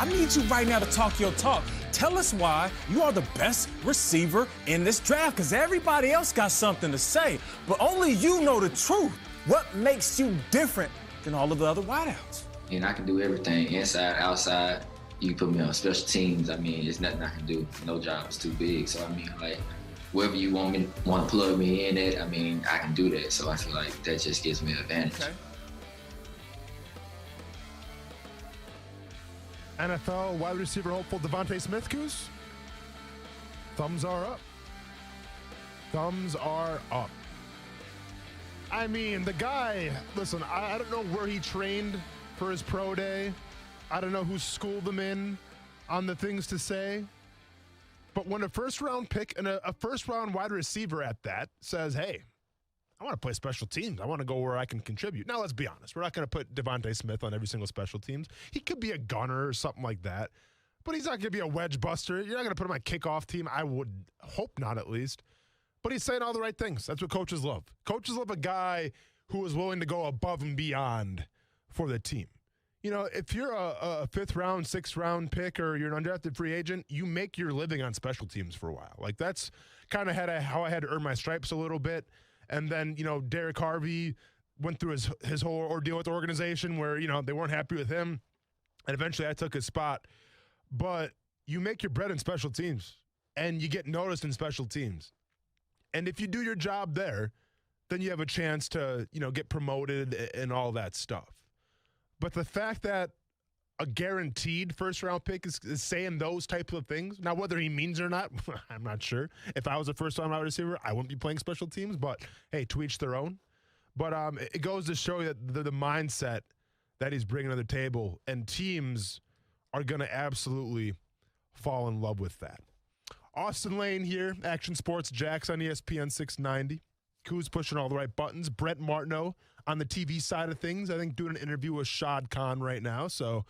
I need you right now to talk your talk. Tell us why you are the best receiver in this draft, because everybody else got something to say, but only you know the truth. What makes you different than all of the other wideouts? And I can do everything, inside, outside. You put me on special teams, I mean, there's nothing I can do. No job is too big. So, I mean, like, wherever you want to plug me in at, I mean, I can do that. So I feel like that just gives me an advantage. Okay. NFL wide receiver hopeful Devontae Smith, Coos? Thumbs are up. Thumbs are up. I mean, the guy, listen, I don't know where he trained for his pro day. I don't know who schooled him in on the things to say. But when a first-round pick and a first-round wide receiver at that says, hey, I want to play special teams. I want to go where I can contribute. Now, let's be honest. We're not going to put Devontae Smith on every single special teams. He could be a gunner or something like that. But he's not going to be a wedge buster. You're not going to put him on a kickoff team. I would hope not, at least. But he's saying all the right things. That's what coaches love. Coaches love a guy who is willing to go above and beyond for the team. You know, if you're a fifth-round, sixth-round pick or you're an undrafted free agent, you make your living on special teams for a while. Like, that's kind of how I had to earn my stripes a little bit. And then, you know, Derek Harvey went through his whole ordeal with the organization where, you know, they weren't happy with him. And eventually I took his spot. But you make your bread in special teams, and you get noticed in special teams. And if you do your job there, then you have a chance to, you know, get promoted and all that stuff. But the fact that a guaranteed first-round pick is saying those types of things, now whether he means it or not, I'm not sure. If I was a first-round wide receiver, I wouldn't be playing special teams. But, hey, to each their own. But it goes to show you that the mindset that he's bringing to the table, and teams are going to absolutely fall in love with that. Austin Lane here, Action Sports Jacks on ESPN 690. Koo's pushing all the right buttons. Brent Martineau on the TV side of things, I think, doing an interview with Shad Khan right now. So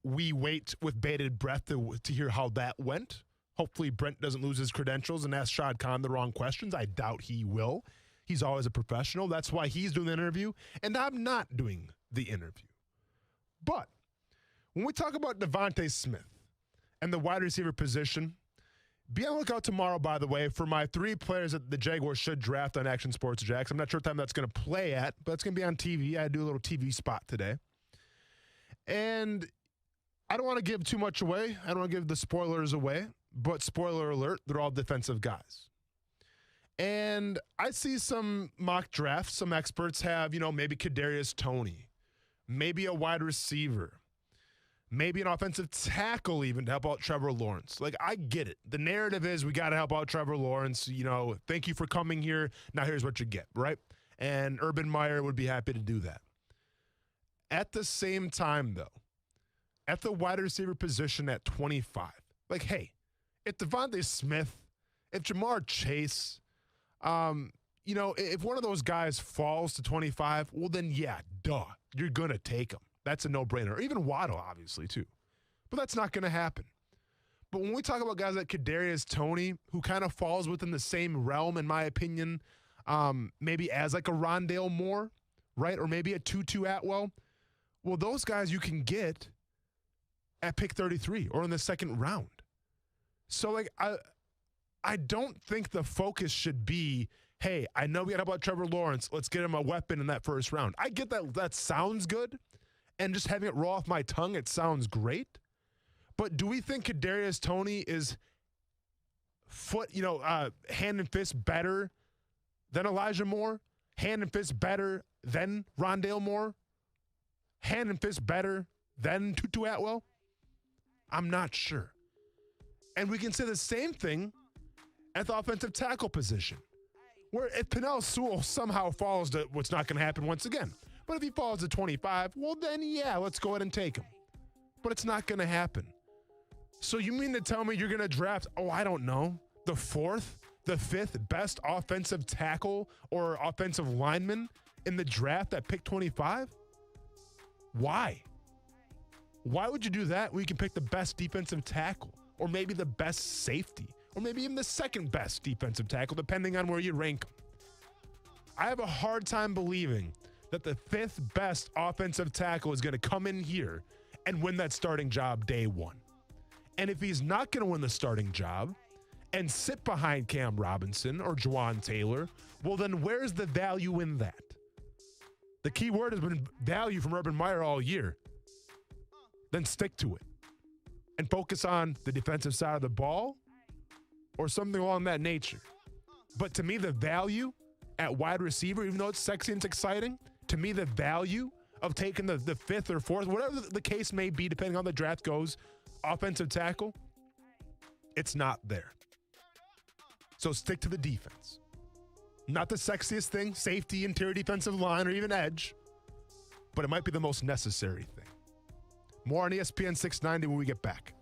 we wait with bated breath to hear how that went. Hopefully Brent doesn't lose his credentials and ask Shad Khan the wrong questions. I doubt he will. He's always a professional. That's why he's doing the interview, and I'm not doing the interview. But when we talk about Devontae Smith and the wide receiver position, be on the lookout tomorrow, by the way, for my 3 players that the Jaguars should draft on Action Sports Jacks. I'm not sure what time that's going to play at, but it's going to be on TV. I do a little TV spot today. And I don't want to give too much away. I don't want to give the spoilers away, but spoiler alert, they're all defensive guys. And I see some mock drafts. Some experts have, you know, maybe Kadarius Toney, maybe a wide receiver, maybe an offensive tackle even to help out Trevor Lawrence. Like, I get it. The narrative is we got to help out Trevor Lawrence. You know, thank you for coming here. Now here's what you get, right? And Urban Meyer would be happy to do that. At the same time, though, at the wide receiver position at 25, like, hey, if Devontae Smith, if Jamar Chase, you know, if one of those guys falls to 25, well, then, yeah, duh, you're going to take him. That's a no-brainer. Or even Waddle, obviously, too. But that's not going to happen. But when we talk about guys like Kadarius Toney, who kind of falls within the same realm, in my opinion, maybe as like a Rondale Moore, right? Or maybe a Tutu Atwell. Well, those guys you can get at pick 33 or in the second round. So, like, I don't think the focus should be, hey, I know we got about Trevor Lawrence. Let's get him a weapon in that first round. I get that. That sounds good. And just having it roll off my tongue, it sounds great. But do we think Kadarius Toney is hand and fist better than Elijah Moore? Hand and fist better than Rondale Moore? Hand and fist better than Tutu Atwell? I'm not sure. And we can say the same thing at the offensive tackle position, where if Penei Sewell somehow falls to what's not going to happen once again, but if he falls to 25, well, then, yeah, let's go ahead and take him. But it's not going to happen. So you mean to tell me you're going to draft, I don't know, the 4th, the 5th best offensive tackle or offensive lineman in the draft at pick 25? Why? Why would you do that when you can pick the best defensive tackle or maybe the best safety or maybe even the second best defensive tackle, depending on where you rank them? I have a hard time believing that the 5th best offensive tackle is going to come in here and win that starting job day one. And if he's not going to win the starting job and sit behind Cam Robinson or Juwan Taylor, well, then where's the value in that? The key word has been value from Urban Meyer all year. Then stick to it and focus on the defensive side of the ball or something along that nature. But to me, the value at wide receiver, even though it's sexy and it's exciting, to me, the value of taking the fifth or fourth, whatever the case may be, depending on how the draft goes, offensive tackle, it's not there. So stick to the defense. Not the sexiest thing, safety, interior defensive line, or even edge, but it might be the most necessary thing. More on ESPN 690 when we get back.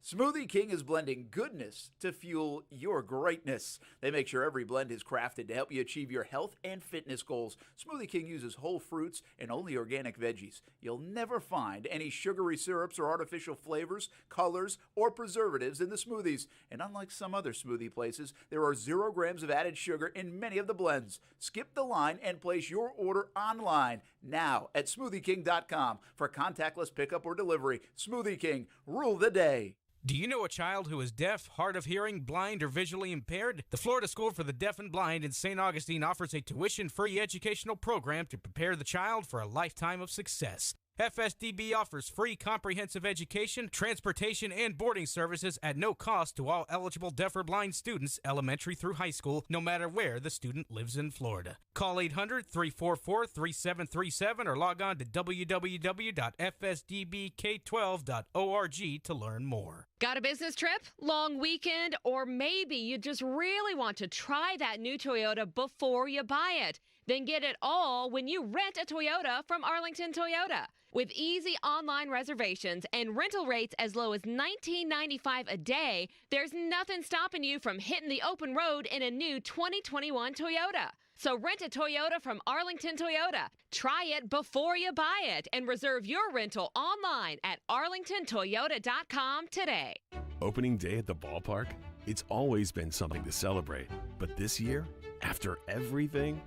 Smoothie King is blending goodness to fuel your greatness. They make sure every blend is crafted to help you achieve your health and fitness goals. Smoothie King uses whole fruits and only organic veggies. You'll never find any sugary syrups or artificial flavors, colors, or preservatives in the smoothies. And unlike some other smoothie places, there are 0 grams of added sugar in many of the blends. Skip the line and place your order online now at smoothieking.com for contactless pickup or delivery. Smoothie King, rule the day. Do you know a child who is deaf, hard of hearing, blind, or visually impaired? The Florida School for the Deaf and Blind in St. Augustine offers a tuition-free educational program to prepare the child for a lifetime of success. FSDB offers free comprehensive education, transportation, and boarding services at no cost to all eligible deaf or blind students, elementary through high school, no matter where the student lives in Florida. Call 800-344-3737 or log on to www.fsdbk12.org to learn more. Got a business trip, long weekend, or maybe you just really want to try that new Toyota before you buy it? Then get it all when you rent a Toyota from Arlington Toyota. With easy online reservations and rental rates as low as $19.95 a day, there's nothing stopping you from hitting the open road in a new 2021 Toyota. So rent a Toyota from Arlington Toyota. Try it before you buy it and reserve your rental online at arlingtontoyota.com today. Opening day at the ballpark? It's always been something to celebrate. But this year, after everything,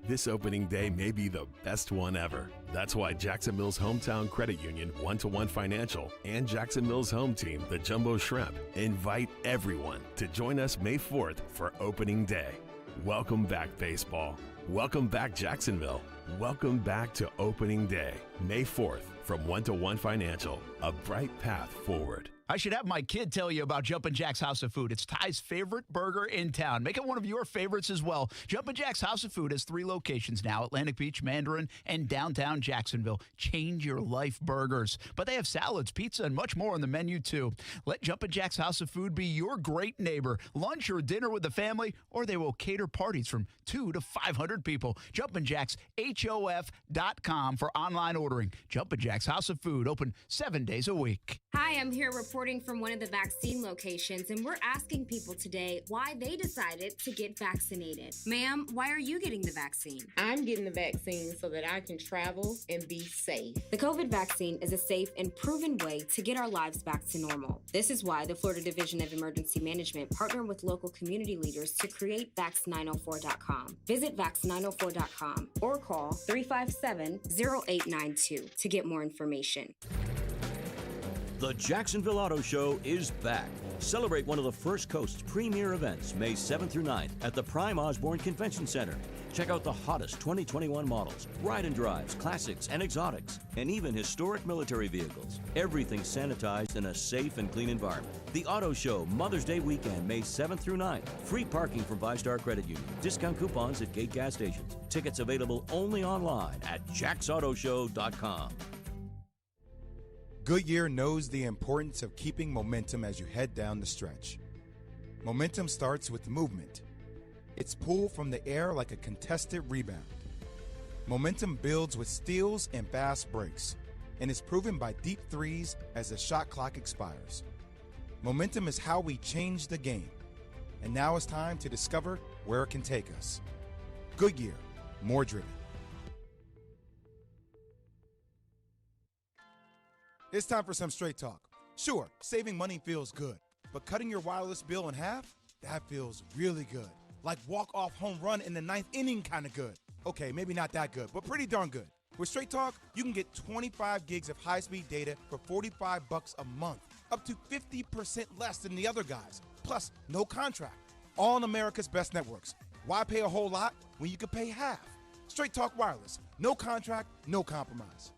this opening day may be the best one ever. That's why Jackson Mills Hometown Credit Union, 1-to-1 Financial, and Jackson Mills Home Team, the Jumbo Shrimp, invite everyone to join us May 4th for opening day. Welcome back, baseball. Welcome back, Jacksonville. Welcome back to opening day, May 4th, from 1-to-1 Financial, a bright path forward. I should have my kid tell you about Jumpin' Jack's House of Food. It's Ty's favorite burger in town. Make it one of your favorites as well. Jumpin' Jack's House of Food has 3 locations now, Atlantic Beach, Mandarin, and downtown Jacksonville. Change your life burgers. But they have salads, pizza, and much more on the menu, too. Let Jumpin' Jack's House of Food be your great neighbor. Lunch or dinner with the family, or they will cater parties from 2 to 500 people. Jumpin' Jack's, HOF.com for online ordering. Jumpin' Jack's House of Food, open 7 days a week. Hi, I'm here reporting from one of the vaccine locations, and we're asking people today why they decided to get vaccinated. Ma'am, why are you getting the vaccine? I'm getting the vaccine so that I can travel and be safe. The COVID vaccine is a safe and proven way to get our lives back to normal. This is why the Florida Division of Emergency Management partnered with local community leaders to create vax904.com. Visit vax904.com or call 357-0892 to get more information. The Jacksonville Auto Show is back. Celebrate one of the First Coast's premier events, May 7th through 9th at the Prime Osborne Convention Center. Check out the hottest 2021 models, ride and drives, classics and exotics, and even historic military vehicles. Everything sanitized in a safe and clean environment. The Auto Show, Mother's Day weekend, May 7th through 9th. Free parking from ViStar Credit Union. Discount coupons at gate gas stations. Tickets available only online at jacksautoshow.com. Goodyear knows the importance of keeping momentum as you head down the stretch. Momentum starts with movement. It's pulled from the air like a contested rebound. Momentum builds with steals and fast breaks, and is proven by deep threes as the shot clock expires. Momentum is how we change the game, and now it's time to discover where it can take us. Goodyear, more driven. It's time for some straight talk. Sure, saving money feels good, But cutting your wireless bill in half, that feels really good. Like walk-off home run in the 9th inning kind of good. Okay, maybe not that good, but pretty darn good. With Straight Talk, you can get 25 gigs of high-speed data for $45 a month, up to 50% less than the other guys. Plus, no contract. All on America's best networks. Why pay a whole lot when you could pay half? Straight Talk Wireless. No contract, no compromise.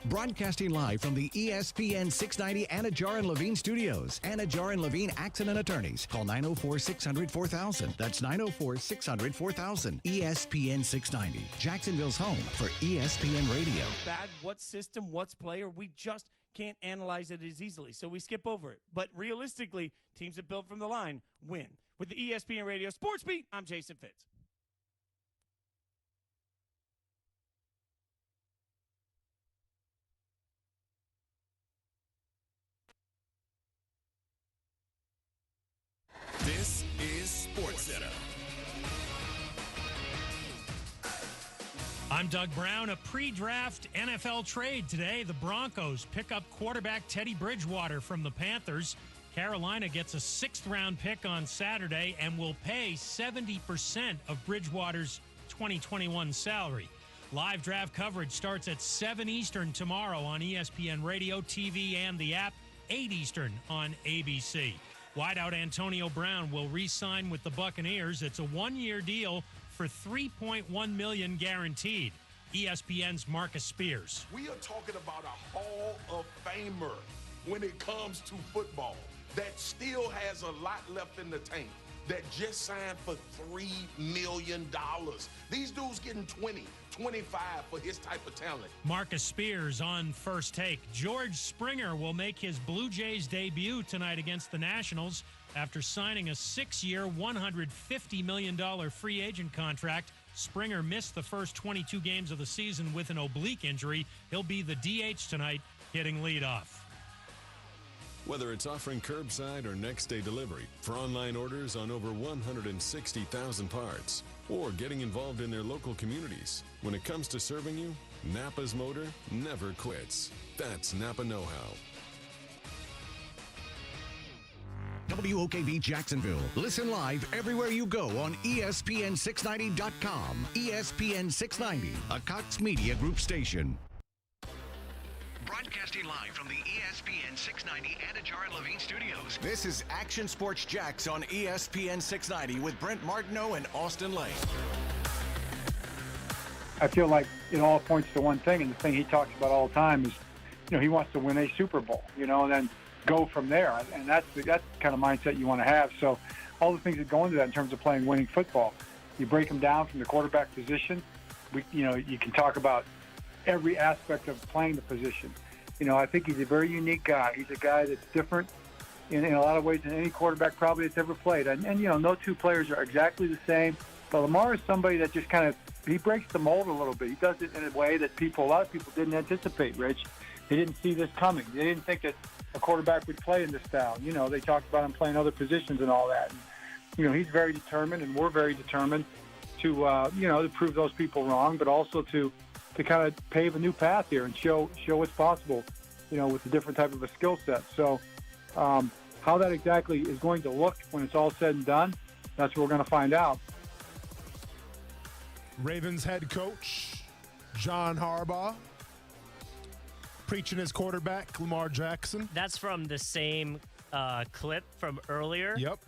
Broadcasting live from the ESPN 690 Anajar and Levine studios. Anajar and Levine Accident Attorneys. Call 904-600-4000. That's 904-600-4000. ESPN 690. Jacksonville's home for ESPN Radio. Bad, what system, what's player, we just can't analyze it as easily, so we skip over it. But realistically, teams that build from the line win. With the ESPN Radio Sports Beat, I'm Jason Fitz. This is SportsCenter. I'm Doug Brown. A pre-draft NFL trade today. The Broncos pick up quarterback Teddy Bridgewater from the Panthers. Carolina gets a 6th-round pick on Saturday and will pay 70% of Bridgewater's 2021 salary. Live draft coverage starts at 7 Eastern tomorrow on ESPN Radio, TV, and the app, 8 Eastern on ABC. Wideout Antonio Brown will re-sign with the Buccaneers. It's a 1-year deal for $3.1 million guaranteed. ESPN's Marcus Spears. We are talking about a Hall of Famer when it comes to football that still has a lot left in the tank, that just signed for $3 million. These dudes getting 20, 25 for his type of talent. Marcus Spears on First Take. George Springer will make his Blue Jays debut tonight against the Nationals after signing a 6-year, $150 million free agent contract. Springer missed the first 22 games of the season with an oblique injury. He'll be the DH tonight, hitting leadoff. Whether it's offering curbside or next-day delivery for online orders on over 160,000 parts, or getting involved in their local communities, when it comes to serving you, Napa's Motor never quits. That's Napa Know-How. WOKV Jacksonville. Listen live everywhere you go on ESPN690.com. ESPN 690, a Cox Media Group station. Broadcasting live from the ESPN 690 Anajar and Levine studios. This is Action Sports Jacks on ESPN 690 with Brent Martineau and Austin Lane. I feel like it all points to one thing, and the thing he talks about all the time is, he wants to win a Super Bowl, and then go from there. And that's the kind of mindset you want to have. So all the things that go into that in terms of playing winning football, you break them down from the quarterback position. You can talk about every aspect of playing the position. I think he's a very unique guy. He's a guy that's different in a lot of ways than any quarterback probably that's ever played. And no two players are exactly the same. But Lamar is somebody that just he breaks the mold a little bit. He does it in a way that a lot of people didn't anticipate, Rich. They didn't see this coming. They didn't think that a quarterback would play in this style. They talked about him playing other positions and all that. And, he's very determined, and we're very determined to, to prove those people wrong, but also to kind of pave a new path here and show what's possible, with a different type of a skill set. So how that exactly is going to look when it's all said and done, that's what we're going to find out. Ravens head coach John Harbaugh preaching his quarterback, Lamar Jackson. That's from the same clip from earlier. Yep.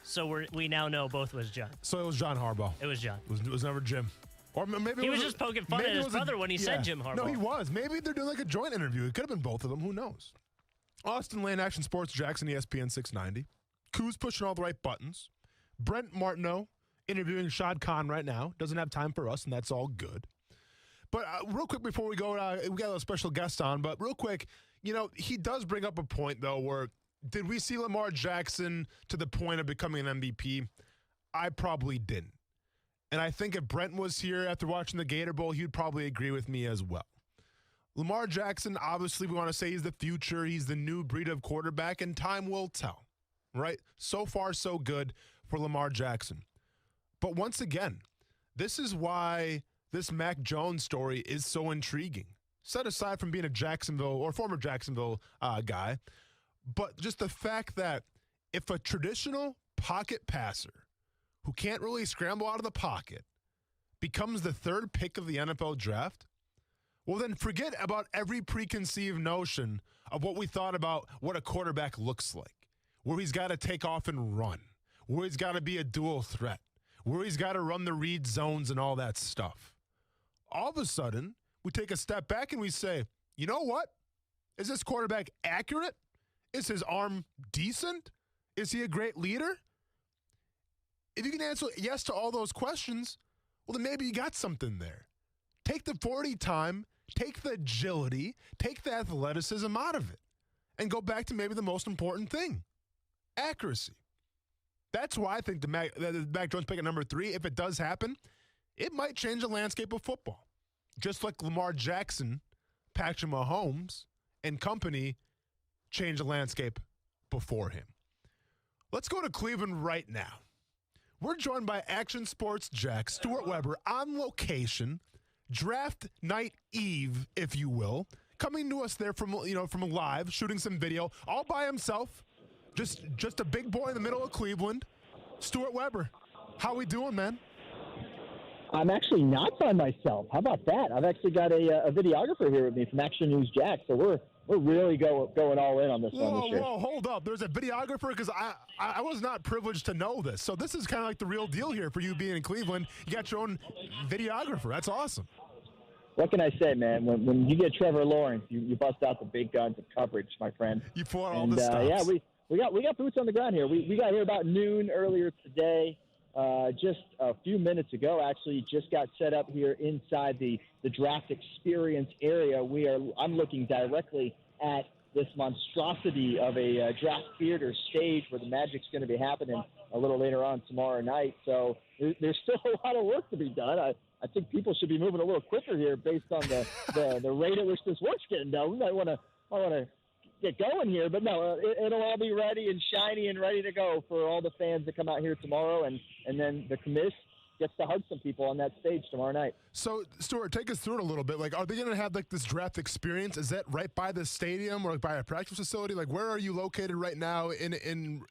So we now know both was John. So it was John Harbaugh. It was John. It was never Jim. Or maybe he was just poking fun at his brother when he said Jim Harbaugh. No, he was. Maybe they're doing like a joint interview. It could have been both of them. Who knows? Austin Lane, Action Sports, Jackson, ESPN 690. Koo's pushing all the right buttons. Brent Martineau interviewing Shad Khan right now. Doesn't have time for us, and that's all good. But real quick before we go, we got a special guest on. But real quick, he does bring up a point, though, where did we see Lamar Jackson to the point of becoming an MVP? I probably didn't. And I think if Brent was here after watching the Gator Bowl, he'd probably agree with me as well. Lamar Jackson, obviously, we want to say he's the future. He's the new breed of quarterback, and time will tell, right? So far, so good for Lamar Jackson. But once again, this is why this Mac Jones story is so intriguing. Set aside from being a Jacksonville or former Jacksonville guy, but just the fact that if a traditional pocket passer who can't really scramble out of the pocket becomes the third pick of the NFL draft, well, then forget about every preconceived notion of what we thought about what a quarterback looks like, where he's got to take off and run, where he's got to be a dual threat, where he's got to run the read zones and all that stuff. All of a sudden, we take a step back and we say, you know what? Is this quarterback accurate? Is his arm decent? Is he a great leader? If you can answer yes to all those questions, well, then maybe you got something there. Take the 40 time, take the agility, take the athleticism out of it, and go back to maybe the most important thing, accuracy. That's why I think the Mac Jones pick at number 3, if it does happen, it might change the landscape of football. Just like Lamar Jackson, Patrick Mahomes, and company changed the landscape before him. Let's go to Cleveland right now. We're joined by Action Sports Jack, Stuart Weber, on location, draft night eve, if you will, coming to us there from live, shooting some video, all by himself, just a big boy in the middle of Cleveland. Stuart Weber, how we doing, man? I'm actually not by myself. How about that? I've actually got a videographer here with me from Action News Jack, so we're really going all in on this one this year. Whoa, hold up. There's a videographer? Because I was not privileged to know this. So this is kind of like the real deal here for you being in Cleveland. You got your own videographer. That's awesome. What can I say, man? When you get Trevor Lawrence, you bust out the big guns of coverage, my friend. You pull out all the stops. Yeah, we got boots on the ground here. We got here about noon earlier today. Just a few minutes ago, actually, just got set up here inside the draft experience area. I'm looking directly at this monstrosity of a draft theater stage where the magic's going to be happening a little later on tomorrow night. So there's still a lot of work to be done. I think people should be moving a little quicker here based on the rate at which this work's getting done. We might want to get going here, but no, it'll all be ready and shiny and ready to go for all the fans that come out here tomorrow, and then the commish gets to hug some people on that stage tomorrow night. So, Stuart, take us through it a little bit. Like, are they going to have like this draft experience? Is that right by the stadium or like by a practice facility? Like, where are you located right now in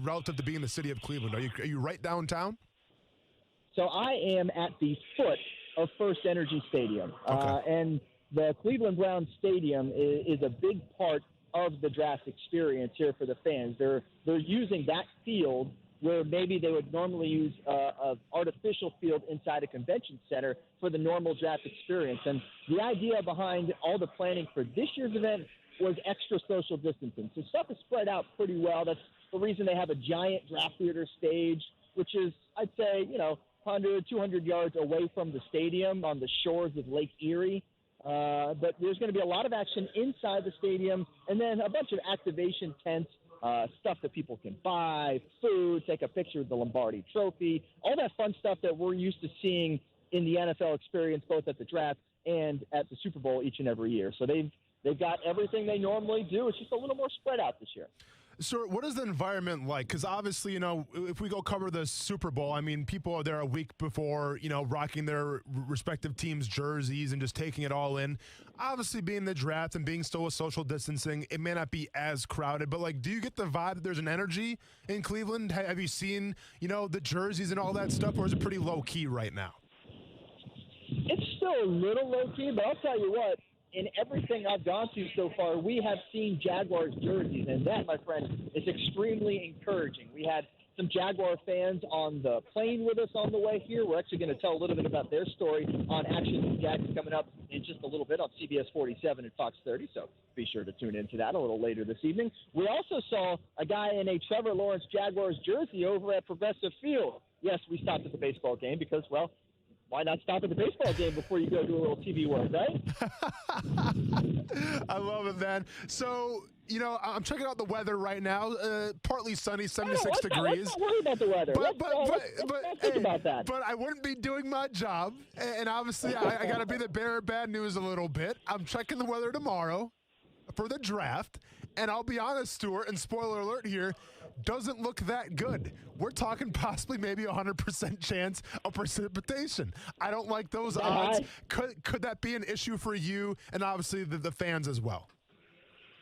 relative to being the city of Cleveland? Are you right downtown? So I am at the foot of First Energy Stadium, and the Cleveland Browns Stadium is a big part of the draft experience here for the fans. They're using that field where maybe they would normally use an artificial field inside a convention center for the normal draft experience. And the idea behind all the planning for this year's event was extra social distancing. So stuff is spread out pretty well. That's the reason they have a giant draft theater stage, which is, I'd say, 100, 200 yards away from the stadium on the shores of Lake Erie. But there's going to be a lot of action inside the stadium, and then a bunch of activation tents, stuff that people can buy, food, take a picture of the Lombardi Trophy, all that fun stuff that we're used to seeing in the NFL experience, both at the draft and at the Super Bowl each and every year. So they've got everything they normally do. It's just a little more spread out this year. So what is the environment like? Because obviously, if we go cover the Super Bowl, I mean, people are there a week before, rocking their respective teams' jerseys and just taking it all in. Obviously, being the draft and being still with social distancing, it may not be as crowded. But, do you get the vibe that there's an energy in Cleveland? Have you seen, the jerseys and all that stuff, or is it pretty low-key right now? It's still a little low-key, but I'll tell you what. In everything I've gone to so far, we have seen Jaguars jerseys, and that, my friend, is extremely encouraging. We had some Jaguar fans on the plane with us on the way here. We're actually going to tell a little bit about their story on Action Jags coming up in just a little bit on CBS 47 and Fox 30, so be sure to tune into that a little later this evening. We also saw a guy in a Trevor Lawrence Jaguars jersey over at Progressive Field. Yes, we stopped at the baseball game because, well, why not stop at the baseball game before you go do a little TV work, right? I love it, man. So, I'm checking out the weather right now. Partly sunny, 76 degrees. Let's not worry about the weather. Let's think about that. But I wouldn't be doing my job. And obviously, I got to be the bearer of bad news a little bit. I'm checking the weather tomorrow for the draft. And I'll be honest, Stuart, and spoiler alert here, doesn't look that good. We're talking possibly maybe 100% chance of precipitation. I don't like those odds. Could that be an issue for you and obviously the fans as well?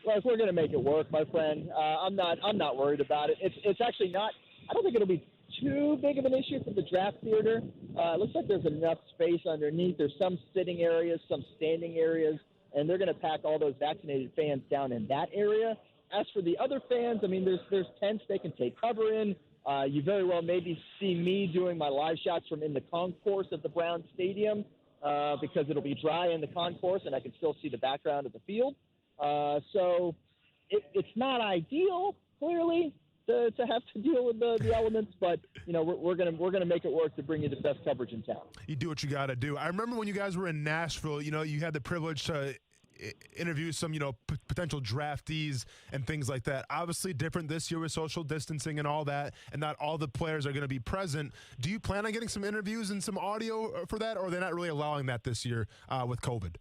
Look, we're going to make it work, my friend. I'm not worried about it. It's actually not. I don't think it'll be too big of an issue for the draft theater. It looks like there's enough space underneath. There's some sitting areas, some standing areas, and they're going to pack all those vaccinated fans down in that area. As for the other fans, I mean, there's tents they can take cover in. You very well maybe see me doing my live shots from in the concourse of the Brown Stadium because it'll be dry in the concourse and I can still see the background of the field. So it's not ideal, clearly, to have to deal with the elements, but we're gonna make it work to bring you the best coverage in town. You do what you got to do. I remember when you guys were in Nashville. You had the privilege to interview some potential draftees and things like that. Obviously different this year with social distancing and all that, and not all the players are going to be present. Do you plan on getting some interviews and some audio for that, or are they not really allowing that this year with COVID?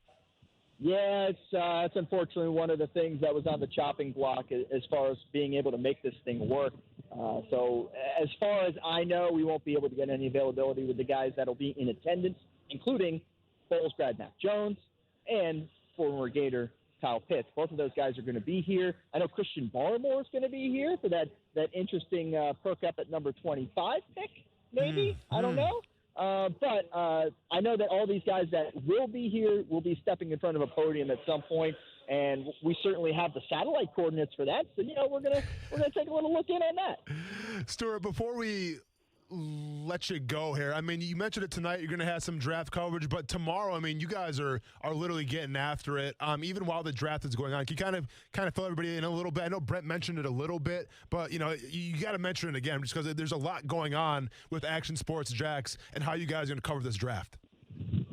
Yeah, it's unfortunately one of the things that was on the chopping block as far as being able to make this thing work. So as far as I know, we won't be able to get any availability with the guys that'll be in attendance, including Bulls grad Mac Jones and former Gator Kyle Pitts. Both of those guys are going to be here. I know Christian Barmore is going to be here for that interesting perk up at number 25 pick, maybe. I don't know. But I know that all these guys that will be here will be stepping in front of a podium at some point, and we certainly have the satellite coordinates for that. So we're gonna take a little look in on that. Stuart, before we let you go here, I mean, you mentioned it tonight. You're going to have some draft coverage, but tomorrow, I mean, you guys are literally getting after it. Even while the draft is going on, can you kind of fill everybody in a little bit? I know Brent mentioned it a little bit, but you got to mention it again just because there's a lot going on with Action Sports Jax and how you guys are going to cover this draft.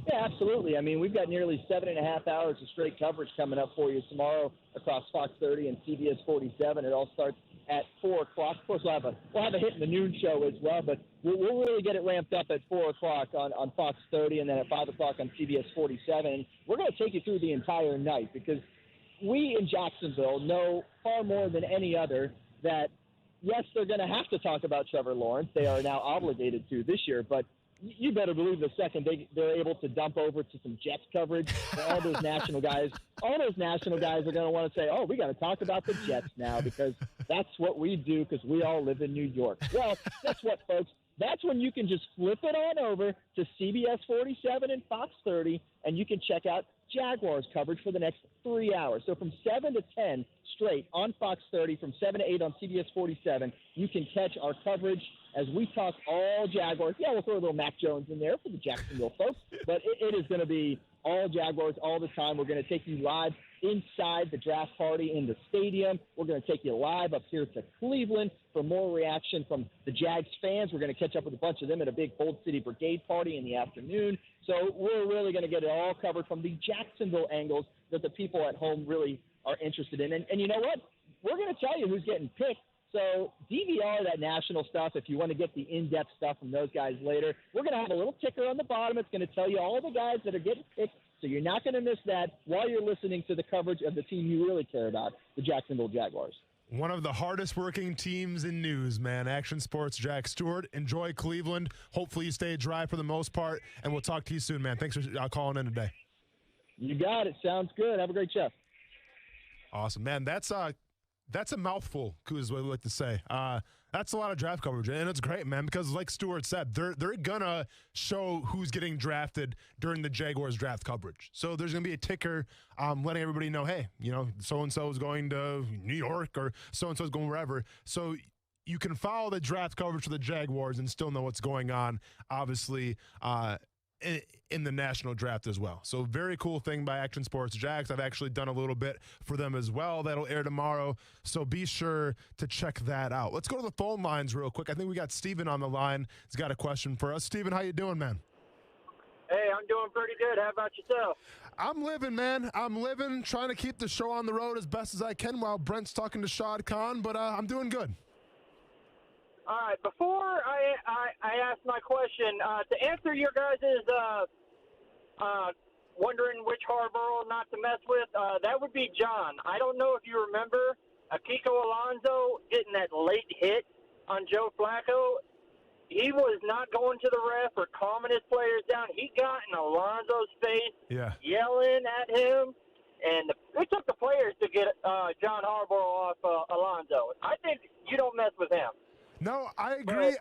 Yeah, absolutely. I mean, we've got nearly 7.5 hours of straight coverage coming up for you tomorrow across Fox 30 and CBS 47. It all starts at 4 o'clock. Of course, we'll have a hit in the noon show as well, but we'll really get it ramped up at 4 o'clock on Fox 30 and then at 5 o'clock on CBS 47. And we're going to take you through the entire night because we in Jacksonville know far more than any other that, yes, they're going to have to talk about Trevor Lawrence. They are now obligated to this year, but you better believe the second they're able to dump over to some Jets coverage, all those national guys are going to want to say, oh, we got to talk about the Jets now because that's what we do because we all live in New York. Well, guess what, folks? That's when you can just flip it on over to CBS 47 and Fox 30, and you can check out Jaguars coverage for the next 3 hours. So from 7 to 10 straight on Fox 30, from 7 to 8 on CBS 47, you can catch our coverage as we talk all Jaguars. Yeah, we'll throw a little Mac Jones in there for the Jacksonville folks, but it is going to be all Jaguars all the time. We're going to take you live inside the draft party in the stadium. We're going to take you live up here to Cleveland for more reaction from the Jags fans. We're going to catch up with a bunch of them at a big Bold City Brigade party in the afternoon. So we're really going to get it all covered from the Jacksonville angles that the people at home really are interested in. And you know what? We're going to tell you who's getting picked. So DVR that national stuff if you want to get the in-depth stuff from those guys later. We're going to have a little ticker on the bottom. It's going to tell you all the guys that are getting picked, so you're not going to miss that while you're listening to the coverage of the team you really care about, the Jacksonville Jaguars. One of the hardest working teams in news, man. Action Sports, Jack Stewart. Enjoy Cleveland. Hopefully you stay dry for the most part, and we'll talk to you soon, man. Thanks for calling in today. You got it. Sounds good. Have a great show. Awesome, man. That's a mouthful, is what I like to say. That's a lot of draft coverage, and it's great, man, because like Stuart said, they're going to show who's getting drafted during the Jaguars draft coverage. So there's going to be a ticker letting everybody know, hey, so-and-so is going to New York or so-and-so is going wherever. So you can follow the draft coverage for the Jaguars and still know what's going on, obviously, in the national draft as well. So very cool thing by Action Sports Jax. I've actually done a little bit for them as well. That'll air tomorrow. So be sure to check that out. Let's go to the phone lines real quick. I think we got Steven on the line. He's got a question for us. Steven, how you doing, man? Hey, I'm doing pretty good. How about yourself? I'm living, man. I'm living, trying to keep the show on the road as best as I can while Brent's talking to Shad Khan, but I'm doing good. All right, before I ask my question, to answer your guys' wondering which Harborough not to mess with, that would be John. I don't know if you remember Kiko Alonso getting that late hit on Joe Flacco. He was not going to the ref or calming his players down. He got in Alonso's face, yelling at him, and it took the players years to get John Harbaugh off Alonzo. I think you don't mess with him. No, I agree.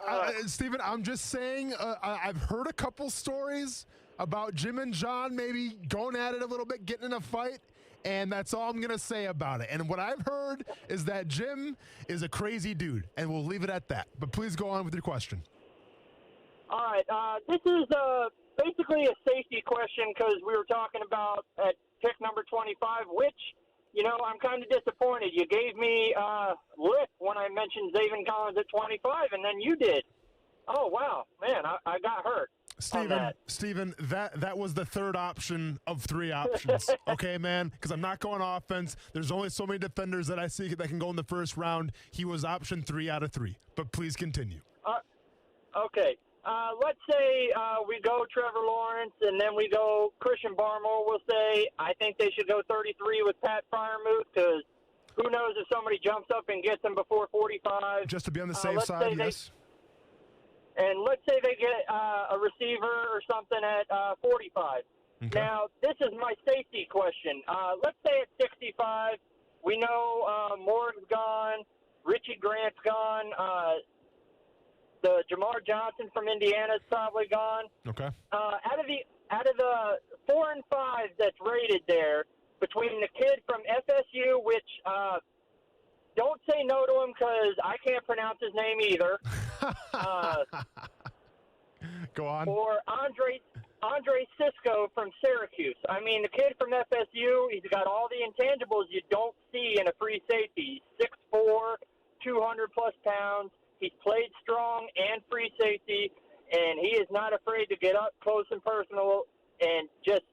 Stephen, I'm just saying I've heard a couple stories about Jim and John maybe going at it a little bit, getting in a fight, and that's all I'm going to say about it. And what I've heard is that Jim is a crazy dude, and we'll leave it at that. But please go on with your question. All right. This is basically a safety question because we were talking about at pick number 25, which, I'm kind of disappointed. You gave me lip when I mentioned Zaven Collins at 25, and then you did. Oh, wow. Man, I got hurt. Steven, that was the third option of three options. Okay, man? Because I'm not going offense. There's only so many defenders that I see that can go in the first round. He was option 3 out of 3. But please continue. Okay. Let's say we go Trevor Lawrence, and then we go Christian Barmore. We'll say I think they should go 33 with Pat Freiermuth because who knows if somebody jumps up and gets him before 45. Just to be on the safe side, yes. And let's say they get a receiver or something at 45. Okay. Now, this is my safety question. Let's say at 65, we know Moore's gone, Richie Grant's gone, the Jamar Johnson from Indiana is probably gone. Okay. Out of the 4 and 5 that's rated there, between the kid from FSU, which don't say no to him because I can't pronounce his name either. Go on. Or Andre Cisco from Syracuse. I mean, the kid from FSU, he's got all the intangibles you don't see in a free safety. 6'4", 200-plus pounds. He's played strong and free safety, and he is not afraid to get up close and personal and just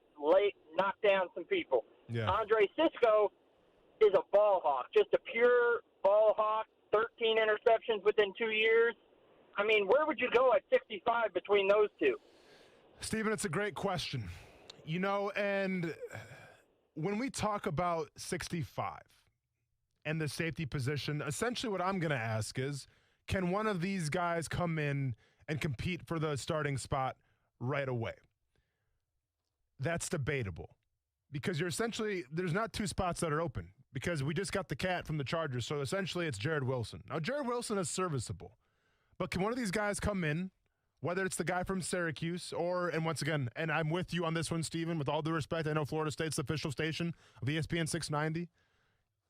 knock down some people. Yeah. Andre Cisco is a ball hawk, just a pure ball hawk, 13 interceptions within 2 years. I mean, where would you go at 65 between those two? Steven, it's a great question. And when we talk about 65 and the safety position, essentially what I'm going to ask is, can one of these guys come in and compete for the starting spot right away? That's debatable because there's not 2 spots that are open because we just got the cat from the Chargers. So essentially it's Jared Wilson. Now, Jared Wilson is serviceable, but can one of these guys come in, whether it's the guy from Syracuse and once again, and I'm with you on this one, Steven, with all due respect, I know Florida State's the official station of ESPN 690.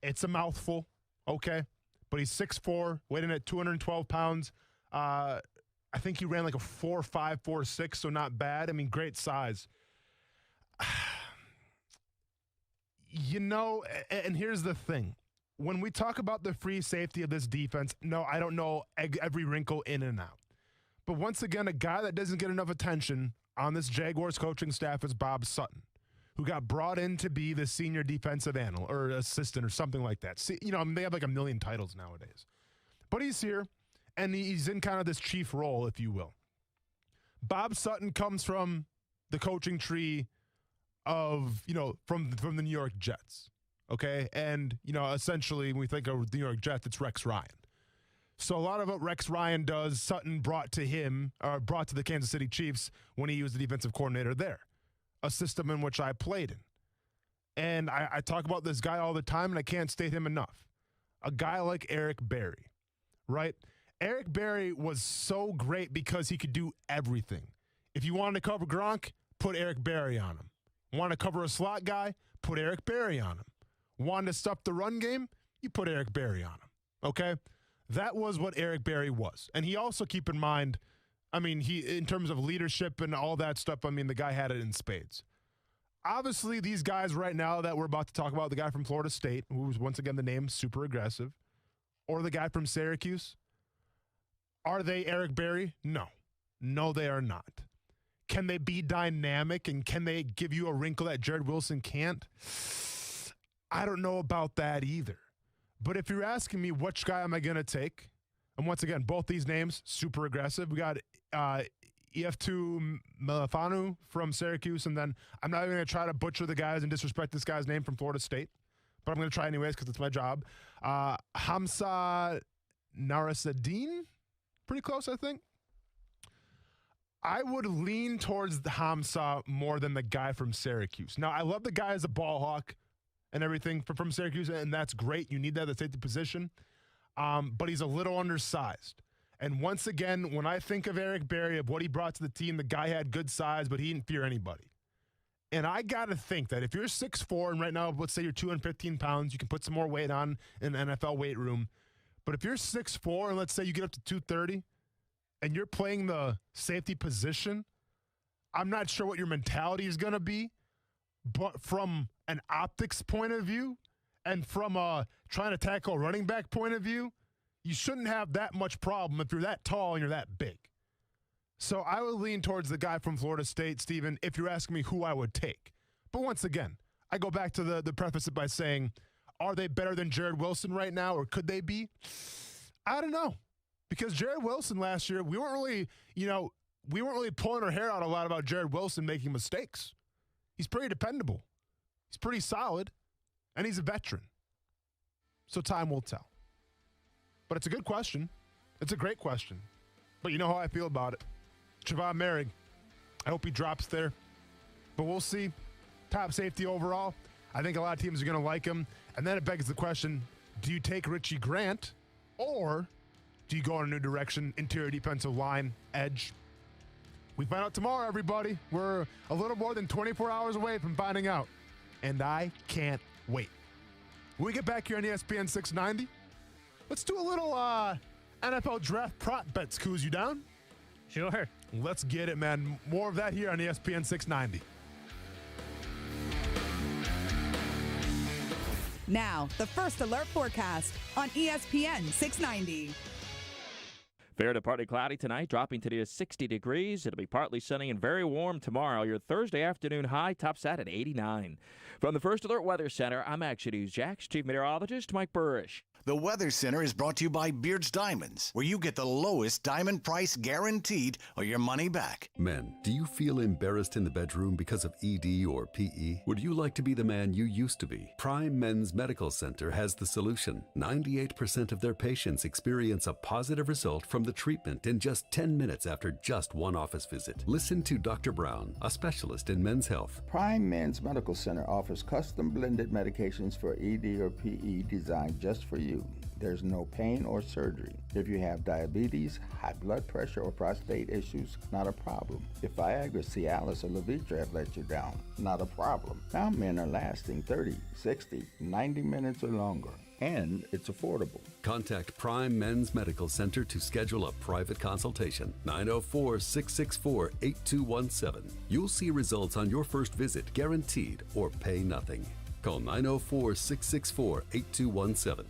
It's a mouthful, okay? But he's 6'4", weighing at 212 pounds. I think he ran like a 4.5, 4.6, so not bad. I mean, great size. And here's the thing. When we talk about the free safety of this defense, no, I don't know every wrinkle in and out. But once again, a guy that doesn't get enough attention on this Jaguars coaching staff is Bob Sutton, who got brought in to be the senior defensive analyst or assistant or something like that. See, they have like a million titles nowadays. But he's here, and he's in kind of this chief role, if you will. Bob Sutton comes from the coaching tree of, from the New York Jets, okay? And, essentially, when we think of the New York Jets, it's Rex Ryan. So a lot of what Rex Ryan does, Sutton brought to the Kansas City Chiefs when he was the defensive coordinator there. A system in which I played in. And I talk about this guy all the time, and I can't state him enough. A guy like Eric Berry, right? Eric Berry was so great because he could do everything. If you wanted to cover Gronk, put Eric Berry on him. Want to cover a slot guy, put Eric Berry on him. Want to stop the run game, you put Eric Berry on him, okay? That was what Eric Berry was. And he also, keep in mind, in terms of leadership and all that stuff, the guy had it in spades. Obviously, these guys right now that we're about to talk about, the guy from Florida State, who's once again the name super aggressive, or the guy from Syracuse, are they Eric Berry? No. No, they are not. Can they be dynamic and can they give you a wrinkle that Jared Wilson can't? I don't know about that either. But if you're asking me which guy am I going to take, and once again, both these names, super aggressive. We got EF2 Melifanu from Syracuse, and then I'm not even going to try to butcher the guys and disrespect this guy's name from Florida State, but I'm going to try anyways because it's my job. Hamza Narasadine, pretty close, I think. I would lean towards the Hamza more than the guy from Syracuse. Now, I love the guy as a ball hawk, and everything from Syracuse, and that's great. You need that at the safety position. But he's a little undersized. And once again, when I think of Eric Berry, of what he brought to the team, the guy had good size, but he didn't fear anybody. And I got to think that if you're 6'4", and right now, let's say you're 215 pounds, you can put some more weight on in the NFL weight room. But if you're 6'4", and let's say you get up to 230, and you're playing the safety position, I'm not sure what your mentality is going to be. But from an optics point of view, and from a trying to tackle a running back point of view, you shouldn't have that much problem if you're that tall and you're that big. So I would lean towards the guy from Florida State, Steven, if you're asking me who I would take. But once again, I go back to the preface it by saying, are they better than Jared Wilson right now, or could they be? I don't know. Because Jared Wilson last year, we weren't really pulling our hair out a lot about Jared Wilson making mistakes. He's pretty dependable. He's pretty solid. And he's a veteran. So time will tell. But it's a good question. It's a great question. But you know how I feel about it. Trevor Merrick, I hope he drops there. But we'll see. Top safety overall. I think a lot of teams are going to like him. And then it begs the question, do you take Richie Grant, or do you go in a new direction, interior defensive line, edge? We find out tomorrow, everybody. We're a little more than 24 hours away from finding out. And I can't wait. When we get back here on ESPN 690, let's do a little NFL draft prop bets. Coos, you down? Sure. Let's get it, man. More of that here on ESPN 690. Now, the First Alert forecast on ESPN 690. Fair to partly cloudy tonight, dropping today to 60 degrees. It'll be partly sunny and very warm tomorrow. Your Thursday afternoon high tops out at 89. From the First Alert Weather Center, I'm Action News Jax Chief Meteorologist Mike Burrish. The Weather Center is brought to you by Beard's Diamonds, where you get the lowest diamond price guaranteed or your money back. Men, do you feel embarrassed in the bedroom because of ED or PE? Would you like to be the man you used to be? Prime Men's Medical Center has the solution. 98% of their patients experience a positive result from the treatment in just 10 minutes after just one office visit. Listen to Dr. Brown, a specialist in men's health. Prime Men's Medical Center offers custom blended medications for ED or PE designed just for you. There's no pain or surgery. If you have diabetes, high blood pressure, or prostate issues, not a problem. If Viagra, Cialis, or Levitra have let you down, not a problem. Now men are lasting 30, 60, 90 minutes or longer. And it's affordable. Contact Prime Men's Medical Center to schedule a private consultation. 904-664-8217. You'll see results on your first visit, guaranteed, or pay nothing. Call 904-664-8217.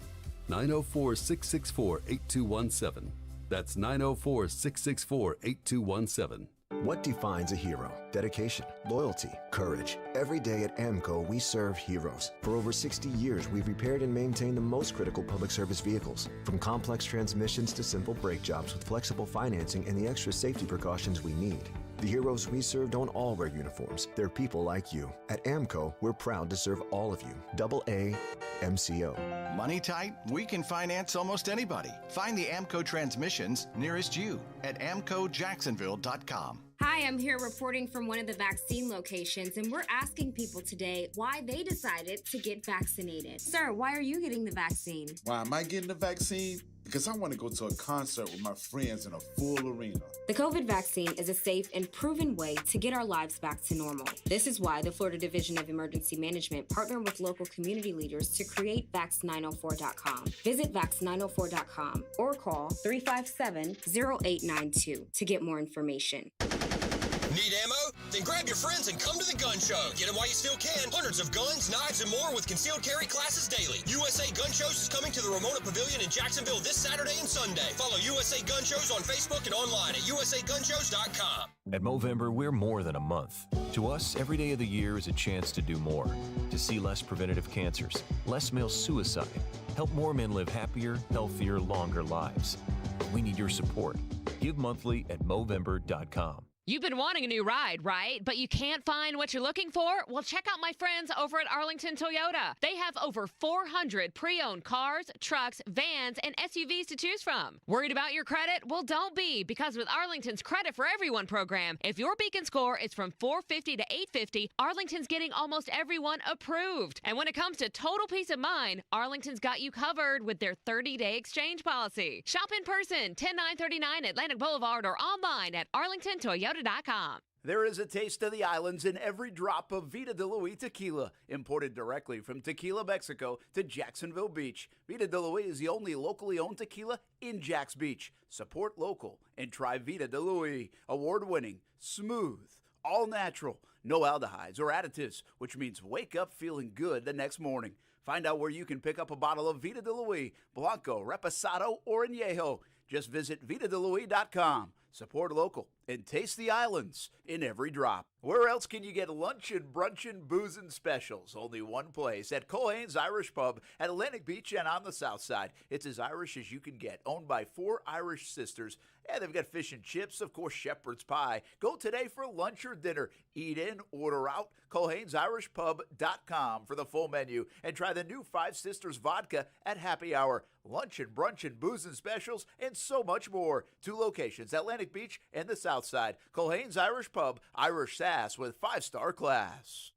904-664-8217. That's 904-664-8217. What defines a hero? Dedication, loyalty, courage. Every day at AMCO, we serve heroes. For over 60 years, we've repaired and maintained the most critical public service vehicles. From complex transmissions to simple brake jobs with flexible financing and the extra safety precautions we need. The heroes we serve don't all wear uniforms. They're people like you. At AMCO, we're proud to serve all of you. AA MCO. Money tight? We can finance almost anybody. Find the AMCO transmissions nearest you at amcojacksonville.com. Hi, I'm here reporting from one of the vaccine locations, and we're asking people today why they decided to get vaccinated. Sir, why are you getting the vaccine? Why am I getting the vaccine? Because I want to go to a concert with my friends in a full arena. The COVID vaccine is a safe and proven way to get our lives back to normal. This is why the Florida Division of Emergency Management partnered with local community leaders to create vax904.com. Visit vax904.com or call 357-0892 to get more information. Need ammo? Then grab your friends and come to the gun show. Get them while you still can. Hundreds of guns, knives, and more with concealed carry classes daily. USA Gun Shows is coming to the Ramona Pavilion in Jacksonville this Saturday and Sunday. Follow USA Gun Shows on Facebook and online at usagunshows.com. At Movember, we're more than a month. To us, every day of the year is a chance to do more. To see less preventative cancers, less male suicide, help more men live happier, healthier, longer lives. We need your support. Give monthly at Movember.com. You've been wanting a new ride, right? But you can't find what you're looking for? Well, check out my friends over at Arlington Toyota. They have over 400 pre-owned cars, trucks, vans, and SUVs to choose from. Worried about your credit? Well, don't be, because with Arlington's Credit for Everyone program, if your Beacon score is from 450 to 850, Arlington's getting almost everyone approved. And when it comes to total peace of mind, Arlington's got you covered with their 30-day exchange policy. Shop in person, 10939 Atlantic Boulevard, or online at arlingtontoyota.com. There is a taste of the islands in every drop of Vida de Luis tequila, imported directly from Tequila, Mexico to Jacksonville Beach. Vida de Luis is the only locally owned tequila in Jax Beach. Support local and try Vida de Luis. Award-winning, smooth, all natural, no aldehydes or additives, which means wake up feeling good the next morning. Find out where you can pick up a bottle of Vida de Luis, Blanco, Reposado, or Añejo. Just visit VitaDeLuis.com. Support local and taste the islands in every drop. Where else can you get luncheon, brunchin', boozin' specials? Only one place, at Culhane's Irish Pub at Atlantic Beach and on the south side. It's as Irish as you can get, owned by 4 Irish sisters. And they've got fish and chips, of course, shepherd's pie. Go today for lunch or dinner. Eat in, order out. Culhane'sIrishPub.com for the full menu. And try the new 5 Sisters vodka at happy hour. Luncheon, brunchin', boozin' specials, and so much more. 2 locations, Atlantic Beach and the south side. Culhane's Irish Pub, Irish sass with 5-star class.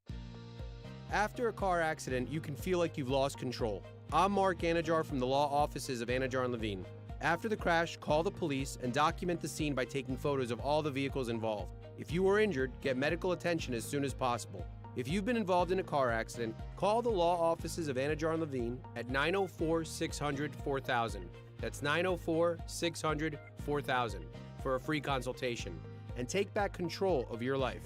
After a car accident, you can feel like you've lost control. I'm Mark Anajar from the law offices of Anajar and Levine. After the crash, call the police and document the scene by taking photos of all the vehicles involved. If you were injured, get medical attention as soon as possible. If you've been involved in a car accident, call the law offices of Anajar and Levine at 904-600-4000. That's 904-600-4000 for a free consultation. And take back control of your life.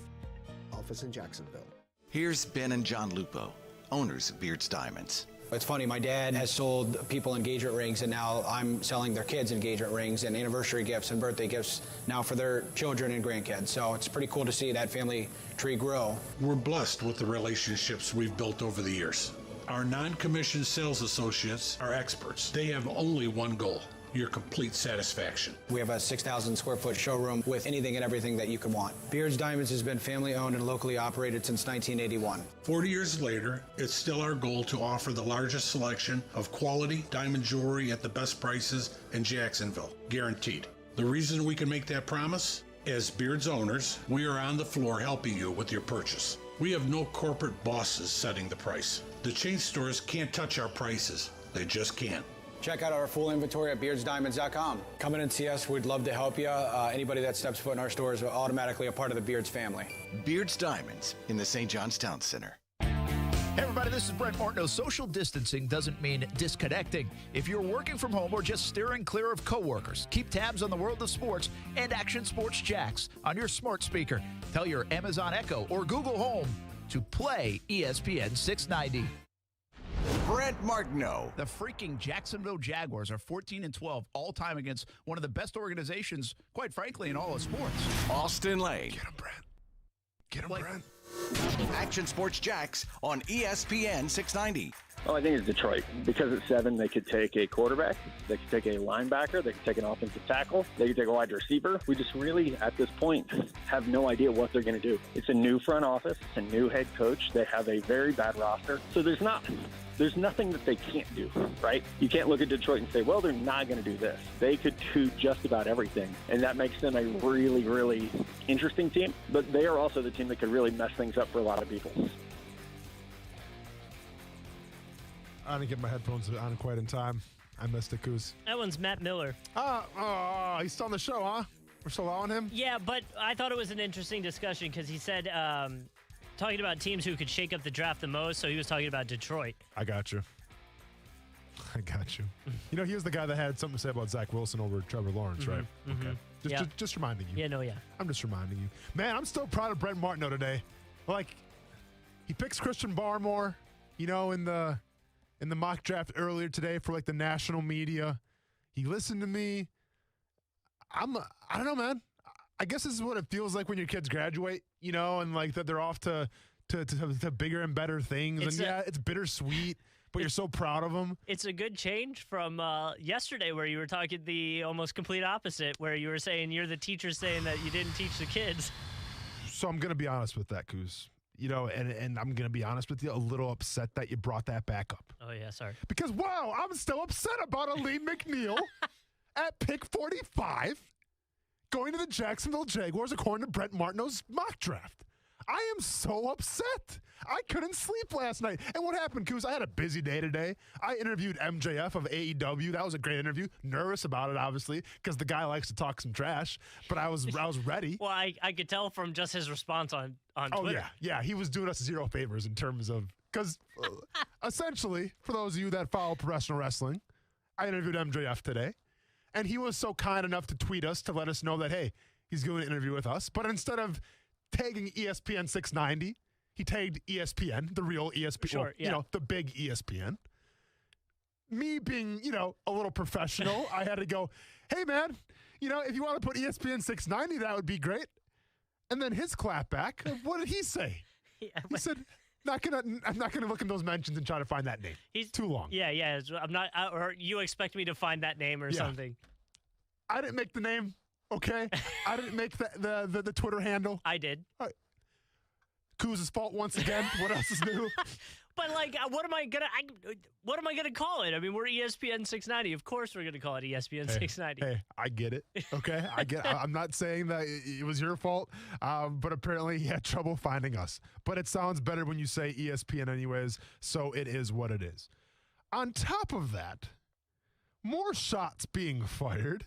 Office in Jacksonville. Here's Ben and John Lupo, owners of Beards Diamonds. It's funny, my dad has sold people engagement rings, and now I'm selling their kids engagement rings and anniversary gifts and birthday gifts now for their children and grandkids. So it's pretty cool to see that family tree grow. We're blessed with the relationships we've built over the years. Our non-commissioned sales associates are experts. They have only one goal: your complete satisfaction. We have a 6,000 square foot showroom with anything and everything that you can want. Beards Diamonds has been family owned and locally operated since 1981. 40 years later, it's still our goal to offer the largest selection of quality diamond jewelry at the best prices in Jacksonville, guaranteed. The reason we can make that promise? As Beards owners, we are on the floor helping you with your purchase. We have no corporate bosses setting the price. The chain stores can't touch our prices. They just can't. Check out our full inventory at beardsdiamonds.com. Come in and see us. We'd love to help you. Anybody that steps foot in our stores is automatically a part of the Beards family. Beards Diamonds in the St. John's Town Center. Hey everybody, this is Brent Martineau. Social distancing doesn't mean disconnecting. If you're working from home or just steering clear of coworkers, keep tabs on the world of sports and Action Sports Jax on your smart speaker. Tell your Amazon Echo or Google Home to play ESPN 690. Brent Martineau. The freaking Jacksonville Jaguars are 14-12 all-time against one of the best organizations, quite frankly, in all of sports. Austin Lane. Get him, Brent. Get him, Brent. Action Sports Jax on ESPN 690. Oh, I think it's Detroit. Because at 7, they could take a quarterback, they could take a linebacker, they could take an offensive tackle, they could take a wide receiver. We just really, at this point, have no idea what they're going to do. It's a new front office, it's a new head coach. They have a very bad roster. So there's nothing that they can't do, right? You can't look at Detroit and say, well, they're not going to do this. They could do just about everything, and that makes them a really, really interesting team. But they are also the team that could really mess things up for a lot of people. I didn't get my headphones on quite in time. I missed it, Coos. That one's Matt Miller. He's still on the show, huh? We're still on him? Yeah, but I thought it was an interesting discussion because he said, talking about teams who could shake up the draft the most, so he was talking about Detroit. I got you. You know, he was the guy that had something to say about Zach Wilson over Trevor Lawrence, right? Mm-hmm. Okay. Just reminding you. Yeah. I'm just reminding you. Man, I'm still proud of Brent Martineau today. Like, he picks Christian Barmore, you know, in the mock draft earlier today for like the national media. He listened to me. I don't know, man. I guess this is what it feels like when your kids graduate, you know, and like that they're off to bigger and better things. It's bittersweet. but you're so proud of them. It's a good change from yesterday where you were talking the almost complete opposite, where you were saying you're the teacher saying that you didn't teach the kids. So I'm going to be honest with that, Coos. You know, and I'm going to be honest with you, a little upset that you brought that back up. Oh, yeah, sorry. Because, wow, I'm still upset about Aleem McNeil at pick 45 going to the Jacksonville Jaguars according to Brent Martineau's mock draft. I am so upset. I couldn't sleep last night. And what happened, Coos? I had a busy day today. I interviewed MJF of AEW. That was a great interview. Nervous about it, obviously, because the guy likes to talk some trash. But I was ready. Well, I could tell from just his response on Twitter. Oh, yeah. He was doing us zero favors in terms of – because essentially, for those of you that follow professional wrestling, I interviewed MJF today. And he was so kind enough to tweet us to let us know that, hey, he's doing an interview with us. But instead of tagging ESPN 690, he tagged ESPN, the real ESPN, sure, yeah. The big ESPN. Me being, a little professional, I had to go, hey, man, if you want to put ESPN 690, that would be great. And then his clapback, what did he say? He said, I'm not gonna look in those mentions and try to find that name. He's too long. Yeah. I'm not. Or you expect me to find that name or something? I didn't make the name. Okay, I didn't make the Twitter handle. I did. All right. Kuz's fault once again. What else is new? But what am I gonna call it? I mean, we're ESPN 690. Of course, we're gonna call it ESPN 690. Hey, I get it. Okay, I'm not saying that it was your fault, but apparently he had trouble finding us. But it sounds better when you say ESPN, anyways. So it is what it is. On top of that, more shots being fired,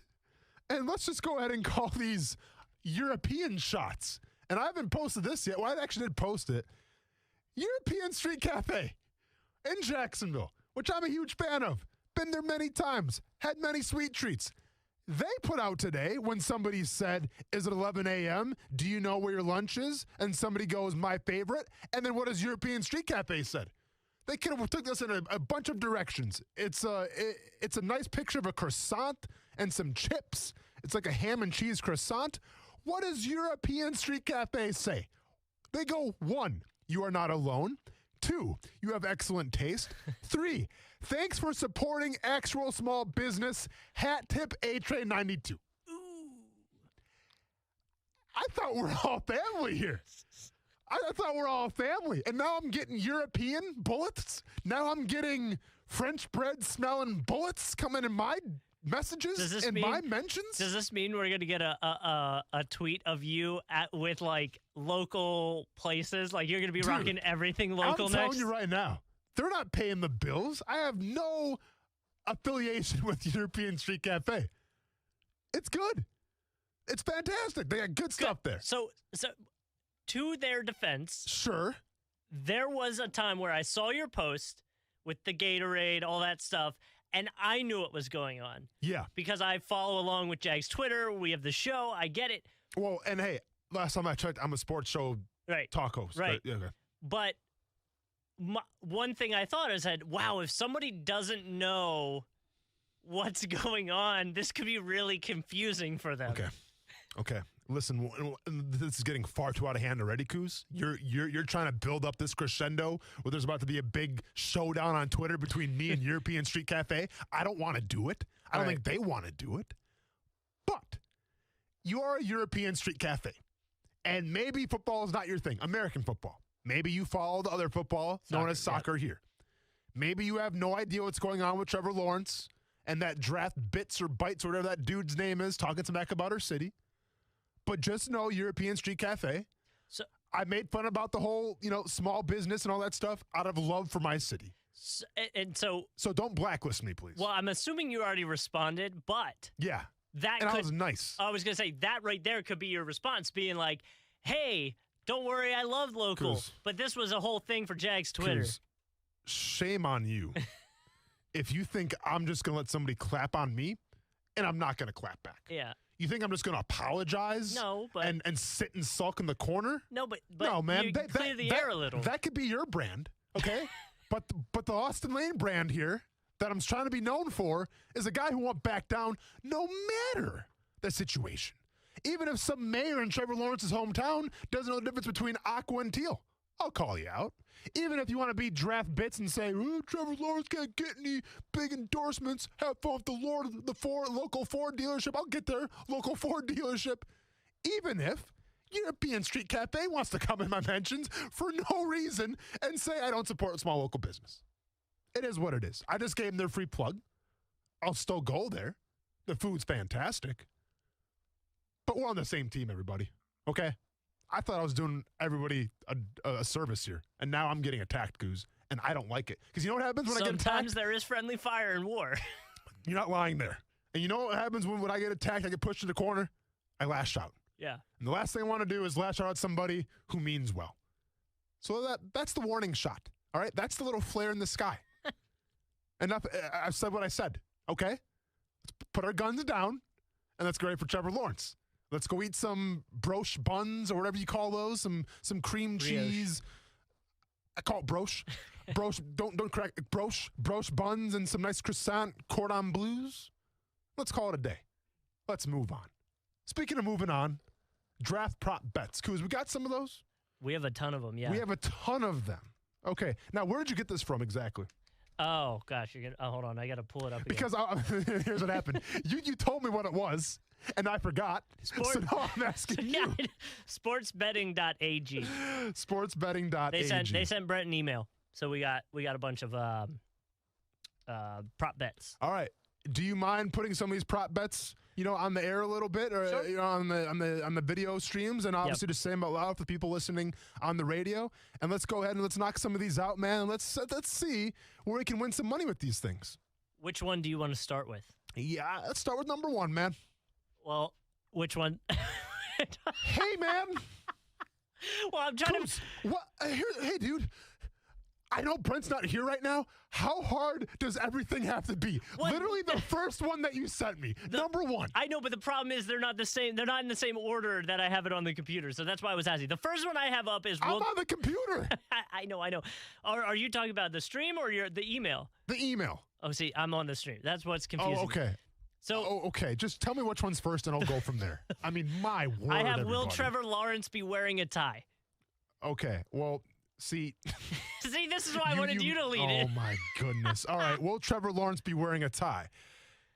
and let's just go ahead and call these European shots. And I haven't posted this yet. Well, I actually did post it. European Street Cafe in Jacksonville, which I'm a huge fan of. Been there many times. Had many sweet treats. They put out today when somebody said, is it 11 a.m.? Do you know where your lunch is? And somebody goes, my favorite. And then what does European Street Cafe said? They could have took this in a bunch of directions. It's a nice picture of a croissant and some chips. It's like a ham and cheese croissant. What does European Street Cafe say? They go, 1, you are not alone. 2, you have excellent taste. 3, thanks for supporting actual small business. Hat tip A-Tray 92. Ooh. I thought we're all family here. I thought we're all family. And now I'm getting European bullets. Now I'm getting French bread smelling bullets coming in my messages and my mentions. Does this mean we're going to get a tweet of you with like local places? Like you're going to be rocking everything local next? I'm telling you right now, they're not paying the bills. I have no affiliation with European Street Cafe. It's good. It's fantastic. They got good stuff there. So to their defense, sure, there was a time where I saw your post with the Gatorade, all that stuff, and I knew what was going on. Yeah. Because I follow along with Jag's Twitter. We have the show. I get it. Well, and hey, last time I checked, I'm a sports show talk host. Right. Yeah, okay. But one thing I thought is that, wow, if somebody doesn't know what's going on, this could be really confusing for them. Okay. Listen, this is getting far too out of hand already, Coos. You're trying to build up this crescendo where there's about to be a big showdown on Twitter between me and European Street Cafe. I don't want to do it. I don't think they want to do it. But you are a European Street Cafe. And maybe football is not your thing, American football. Maybe you follow the other football known as soccer here. Maybe you have no idea what's going on with Trevor Lawrence and that draft bits or bites or whatever that dude's name is talking smack about our city. But just know European Street Cafe. So I made fun about the whole, small business and all that stuff out of love for my city. So don't blacklist me, please. Well, I'm assuming you already responded, but yeah, that was nice. I was gonna say that right there could be your response, being like, "Hey, don't worry, I love local." Coos. But this was a whole thing for Jag's Twitter. Coos, shame on you if you think I'm just gonna let somebody clap on me, and I'm not gonna clap back. Yeah. You think I'm just going to apologize? No, but and sit and sulk in the corner? No, but no, man. You clear the air a little. That could be your brand, okay? but the Austin Lane brand here that I'm trying to be known for is a guy who won't back down no matter the situation. Even if some mayor in Trevor Lawrence's hometown doesn't know the difference between aqua and teal. I'll call you out. Even if you want to be draft bits and say, oh, Trevor Lawrence can't get any big endorsements, have fun with the local Ford dealership. I'll get there, local Ford dealership. Even if European Street Cafe wants to come in my mentions for no reason and say I don't support small local business. It is what it is. I just gave them their free plug. I'll still go there. The food's fantastic. But we're on the same team, everybody. Okay? I thought I was doing everybody a service here, and now I'm getting attacked, Goose, and I don't like it. Because you know what happens when I get attacked? Sometimes there is friendly fire in war. You're not lying there. And you know what happens when I get attacked, I get pushed in the corner? I lash out. Yeah. And the last thing I want to do is lash out at somebody who means well. So that's the warning shot, all right? That's the little flare in the sky. Enough. I've said what I said, okay? Let's put our guns down, and let's go ready for Trevor Lawrence. Let's go eat some broche buns or whatever you call those, some cream cheese. I call it broche. Broche, don't correct it. Broche buns and some nice croissant cordon bleus. Let's call it a day. Let's move on. Speaking of moving on, draft prop bets. Kuz, we got some of those? We have a ton of them, yeah. We have a ton of them. Okay. Now, where did you get this from exactly? Oh, gosh. Hold on. I got to pull it up again. Because here's what happened. You told me what it was, and I forgot. So now I'm asking you. Sportsbetting.ag. Sportsbetting.ag. They sent Brent an email. So we got a bunch of prop bets. All right. Do you mind putting some of these prop bets, on the air a little bit, or sure. On the video streams, and obviously just say them out loud for the people listening on the radio? And let's go ahead and let's knock some of these out, man. And let's see where we can win some money with these things. Which one do you want to start with? Yeah, let's start with number one, man. Well, which one? Hey, man. Well, I'm trying to. What? Hey, dude. I know Brent's not here right now. How hard does everything have to be? What? Literally the first one that you sent me. Number one. I know, but the problem is they're not the same. They're not in the same order that I have it on the computer. So that's why I was asking. The first one I have up is. I'm on the computer. I know. Are you talking about the stream or the email? The email. Oh, see, I'm on the stream. That's what's confusing. Oh, okay. Okay. Just tell me which one's first, and I'll go from there. I mean, my word. I have everybody. Will Trevor Lawrence be wearing a tie? Okay. Well. See, this is why I wanted you to lead it. Oh, my goodness. All right. Will Trevor Lawrence be wearing a tie?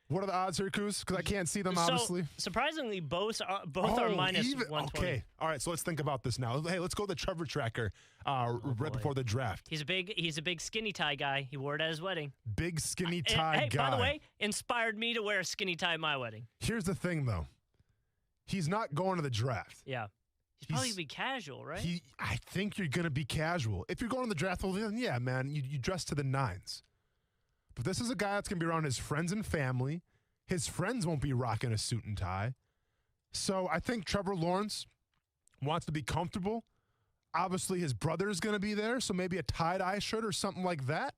What are the odds here, Coos? Because I can't see them, obviously. Surprisingly, both are minus 120. Okay. All right. So let's think about this now. Hey, let's go to the Trevor tracker right before the draft. He's a big skinny tie guy. He wore it at his wedding. Big skinny tie guy. By the way, inspired me to wear a skinny tie at my wedding. Here's the thing, though. He's not going to the draft. Yeah. He's probably going to be casual, right? I think you're going to be casual. If you're going to the draft, well, then, yeah, man, you dress to the nines. But this is a guy that's going to be around his friends and family. His friends won't be rocking a suit and tie. So I think Trevor Lawrence wants to be comfortable. Obviously, his brother is going to be there, so maybe a tie-dye shirt or something like that.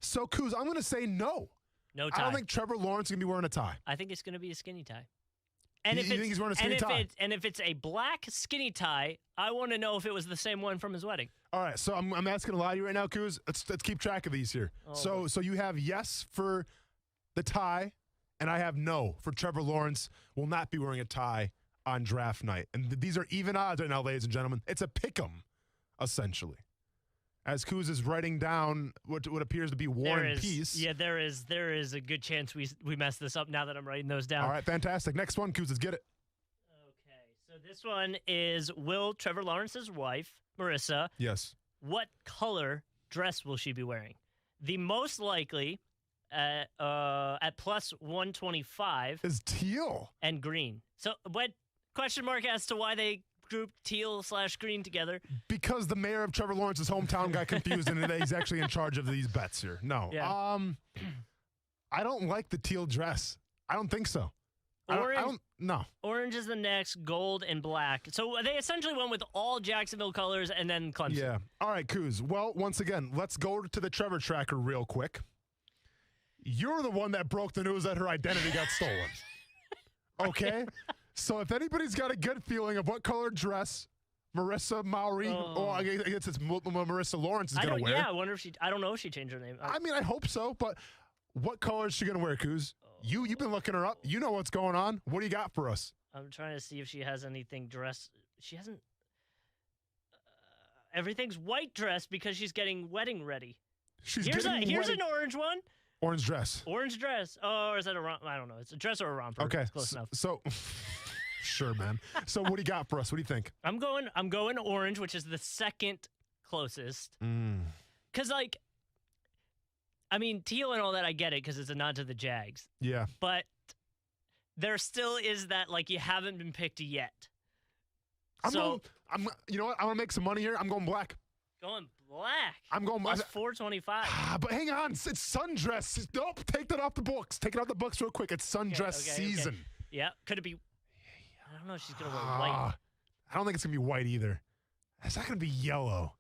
So, Kuz, I'm going to say no. No tie. I don't think Trevor Lawrence is going to be wearing a tie. I think it's going to be a skinny tie. And you think he's wearing a skinny tie? And if it's a black skinny tie, I want to know if it was the same one from his wedding. All right, so I'm asking a lot of you right now, Kuz. Let's keep track of these here. So you have yes for the tie, and I have no for Trevor Lawrence will not be wearing a tie on draft night. And these are even odds right now, ladies and gentlemen. It's a pick'em, essentially. As Kuz is writing down what appears to be War and Peace. Yeah, there is a good chance we mess this up now that I'm writing those down. All right, fantastic. Next one, Kuz, let's get it. Okay, so this one is, will Trevor Lawrence's wife, Marissa, yes, what color dress will she be wearing? The most likely at plus 125 is teal and green. So what question mark as to why they grouped teal/green together? Because the mayor of Trevor Lawrence's hometown got confused and he's actually in charge of these bets here. No. Yeah. I don't like the teal dress. I don't think so. Orange, no. Orange is the next, gold and black. So they essentially went with all Jacksonville colors and then Clemson. Yeah. All right, Kuz. Well, once again, let's go to the Trevor tracker real quick. You're the one that broke the news that her identity got stolen. Okay? So if anybody's got a good feeling of what color dress Marissa Mowry, I guess it's Marissa Lawrence is going to wear. Yeah, I don't know if she changed her name. I mean, I hope so, but what color is she going to wear, Kuz? You've been looking her up. You know what's going on. What do you got for us? I'm trying to see if she has anything dressed. She hasn't. everything's white dress because she's getting wedding ready. Here's an orange one. Orange dress. Orange dress. Oh, or is that a romper? I don't know. It's a dress or a romper. Okay. It's close enough. So, sure, man. So what do you got for us? What do you think? I'm going orange, which is the second closest. Because, like, I mean, teal and all that, I get it because it's a nod to the Jags. Yeah. But there still is that, like, you haven't been picked yet. You know what? I want to make some money here. I'm going black. Going black. I'm going plus 425. But hang on, it's sundress. Nope, take that off the books. Take it off the books real quick. It's sundress season. Okay. Yeah, could it be? I don't know. She's gonna wear white. I don't think it's gonna be white either. It's not gonna be yellow.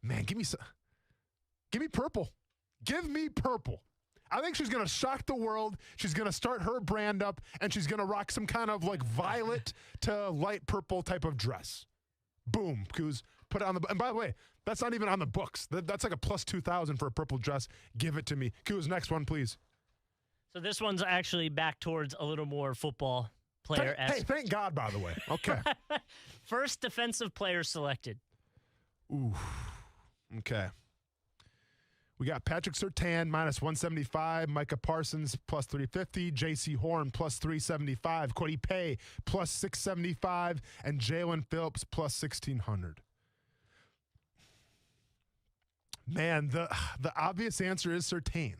Man, give me purple. Give me purple. I think she's gonna shock the world. She's gonna start her brand up, and she's gonna rock some kind of like violet to light purple type of dress. Boom, Coos. Put it on the. And by the way, that's not even on the books. That's like a plus 2,000 for a purple dress. Give it to me, Coos. Next one, please. So this one's actually back towards a little more football player-esque. Hey, thank God, by the way. Okay. First defensive player selected. Ooh. Okay. We got Patrick Surtain minus 175, Micah Parsons plus 350, J.C. Horn plus 375, Cody Pay plus 675, and Jalen Phillips plus 1,600. Man, the obvious answer is Surtain.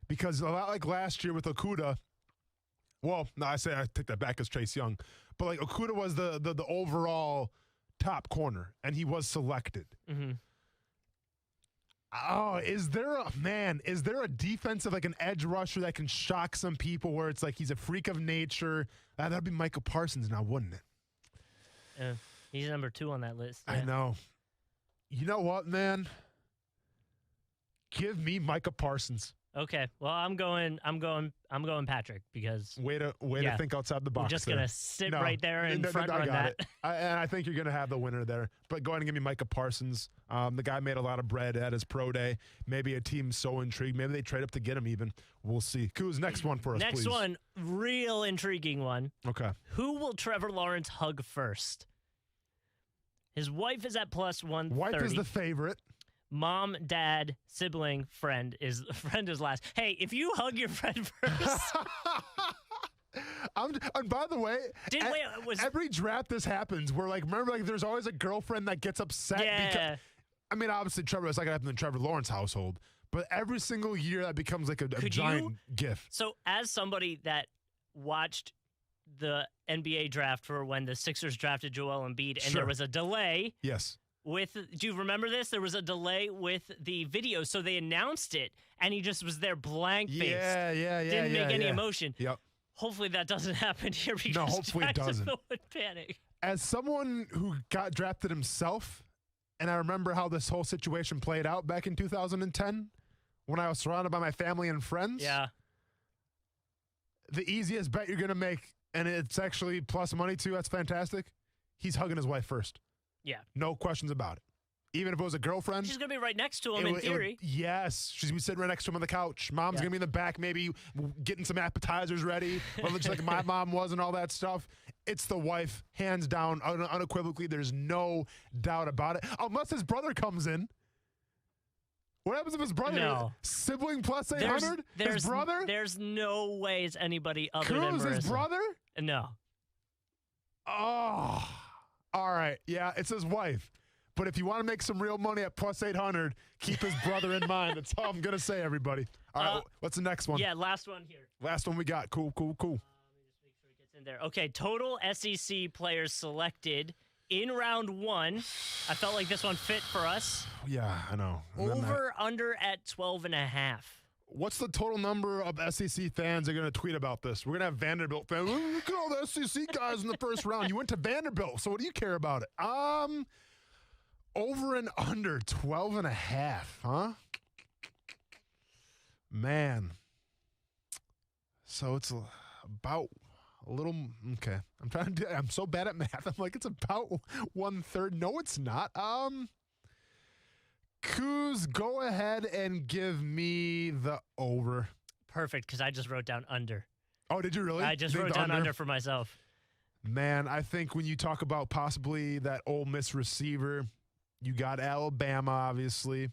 Because a lot like last year with Okudah, well, no, I take that back as Chase Young, but like Okudah was the overall top corner, and he was selected. Mm-hmm. Oh, is there a defensive, like an edge rusher that can shock some people where it's like he's a freak of nature? That'd be Micah Parsons now, wouldn't it? He's number 2 on that list. Yeah. I know. You know what, man? Give me Micah Parsons. Okay. Well, I'm going Patrick because way to think outside the box. We're just gonna sit right there and front run that. And I think you're gonna have the winner there. But go ahead and give me Micah Parsons. The guy made a lot of bread at his pro day. Maybe a team so intrigued. Maybe they trade up to get him even. We'll see. Who's next one for us, next please? one, real intriguing one. Okay. Who will Trevor Lawrence hug first? His wife is at plus 130. Wife is the favorite. Mom, dad, sibling, friend is last. Hey, if you hug your friend first. And by the way, every draft this happens where, like, remember, like, there's always a girlfriend that gets upset. Yeah. Because, I mean, obviously, it's not going to happen in the Trevor Lawrence household, but every single year that becomes like a giant gift. So, as somebody that watched the NBA draft for when the Sixers drafted Joel Embiid, and there was a delay. Yes. Do you remember this? There was a delay with the video, so they announced it, and he just was there blank-faced. Yeah. Didn't make any emotion. Yep. Hopefully that doesn't happen here because hopefully it doesn't. Would panic. As someone who got drafted himself, and I remember how this whole situation played out back in 2010 when I was surrounded by my family and friends. Yeah. The easiest bet you're going to make, and it's actually plus money too, that's fantastic, he's hugging his wife first. Yeah. No questions about it. Even if it was a girlfriend. She's going to be right next to him in theory. Yes. She's going to be sitting right next to him on the couch. Mom's going to be in the back maybe getting some appetizers ready, just like my mom was and all that stuff. It's the wife, hands down, unequivocally. There's no doubt about it. Unless his brother comes in. What happens if his brother? No. Sibling plus 800? His brother? There's no way it's anybody other than Marissa. His brother? No. Oh. All right. Yeah, it's his wife. But if you want to make some real money at plus 800, keep his brother in mind. That's all I'm going to say, everybody. All right, what's the next one? Yeah, last one here. Last one we got. Cool. Let me just make sure it gets in there. Okay, total SEC players selected in round 1. I felt like this one fit for us. Yeah, I know. Over, under at 12.5. What's the total number of SEC fans that are going to tweet about this? We're going to have Vanderbilt fans. Look at all the SEC guys in the first round. You went to Vanderbilt, so what do you care about it? Over and under 12.5, huh? Man. So it's about a little, okay. I'm so bad at math. I'm like, it's about 1/3. No, it's not. Coos, go ahead and give me the over. Perfect, because I just wrote down under. Oh, did you really? I just wrote down under for myself. Man, I think when you talk about possibly that Ole Miss receiver, You got Alabama, obviously.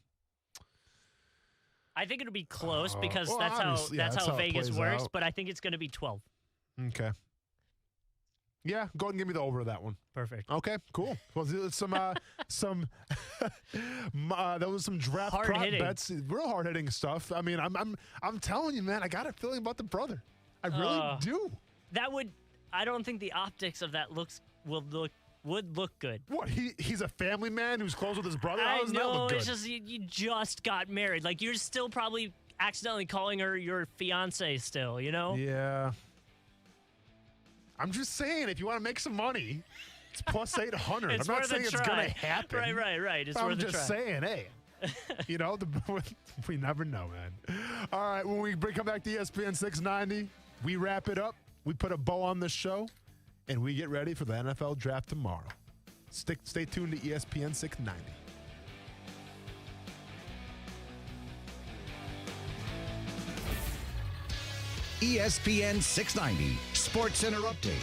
I think it'll be close because well, that's how it Vegas plays works, out. but I think it's going to be 12. Okay. Yeah, go ahead and give me the over that one. Perfect. Okay, cool. Well, that was some draft prop bets, real hard hitting stuff. I mean, I'm telling you, man, I got a feeling about the brother. I really do. I don't think the optics of that would look good. What? He's a family man who's close with his brother. I How does that know. look good? It's just you just got married. Like you're still probably accidentally calling her your fiance still. You know? Yeah. I'm just saying, if you want to make some money, it's plus 800. I'm not saying it's going to happen. Right. It's I'm worth a just try. saying, hey, we never know, man. All right, when we come back to ESPN 690, we wrap it up. We put a bow on the show, and we get ready for the NFL draft tomorrow. Stay tuned to ESPN 690. ESPN 690 Sports Center Update.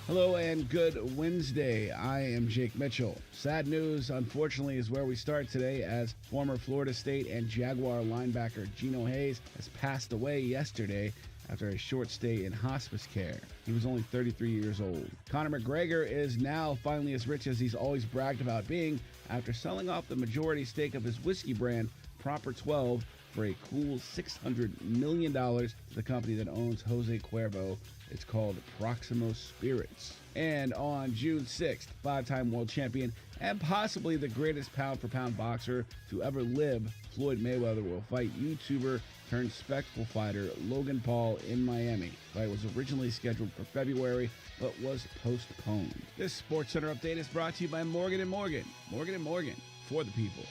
Hello and good Wednesday. I am Jake Mitchell. Sad news, unfortunately, is where we start today as former Florida State and Jaguar linebacker Geno Hayes has passed away yesterday after a short stay in hospice care. He was only 33 years old. Conor McGregor is now finally as rich as he's always bragged about being after selling off the majority stake of his whiskey brand, Proper 12, for a cool $600 million to the company that owns Jose Cuervo. It's called Proximo Spirits. And on June 6th, five-time world champion and possibly the greatest pound-for-pound boxer to ever live, Floyd Mayweather will fight YouTuber turned spectacle fighter Logan Paul in Miami. The fight was originally scheduled for February, but was postponed. This SportsCenter update is brought to you by Morgan & Morgan. Morgan & Morgan, for the people.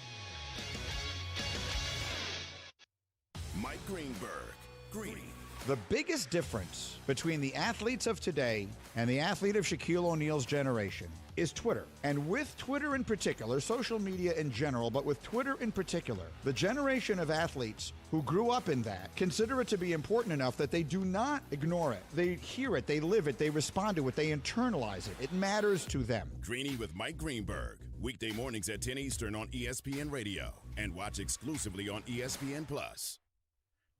Mike Greenberg. Greeny. The biggest difference between the athletes of today and the athlete of Shaquille O'Neal's generation is Twitter. And with Twitter in particular, social media in general, but with Twitter in particular, the generation of athletes who grew up in that consider it to be important enough that they do not ignore it. They hear it, they live it, they respond to it, they internalize it. It matters to them. Greeny with Mike Greenberg. Weekday mornings at 10 Eastern on ESPN Radio. And watch exclusively on ESPN Plus.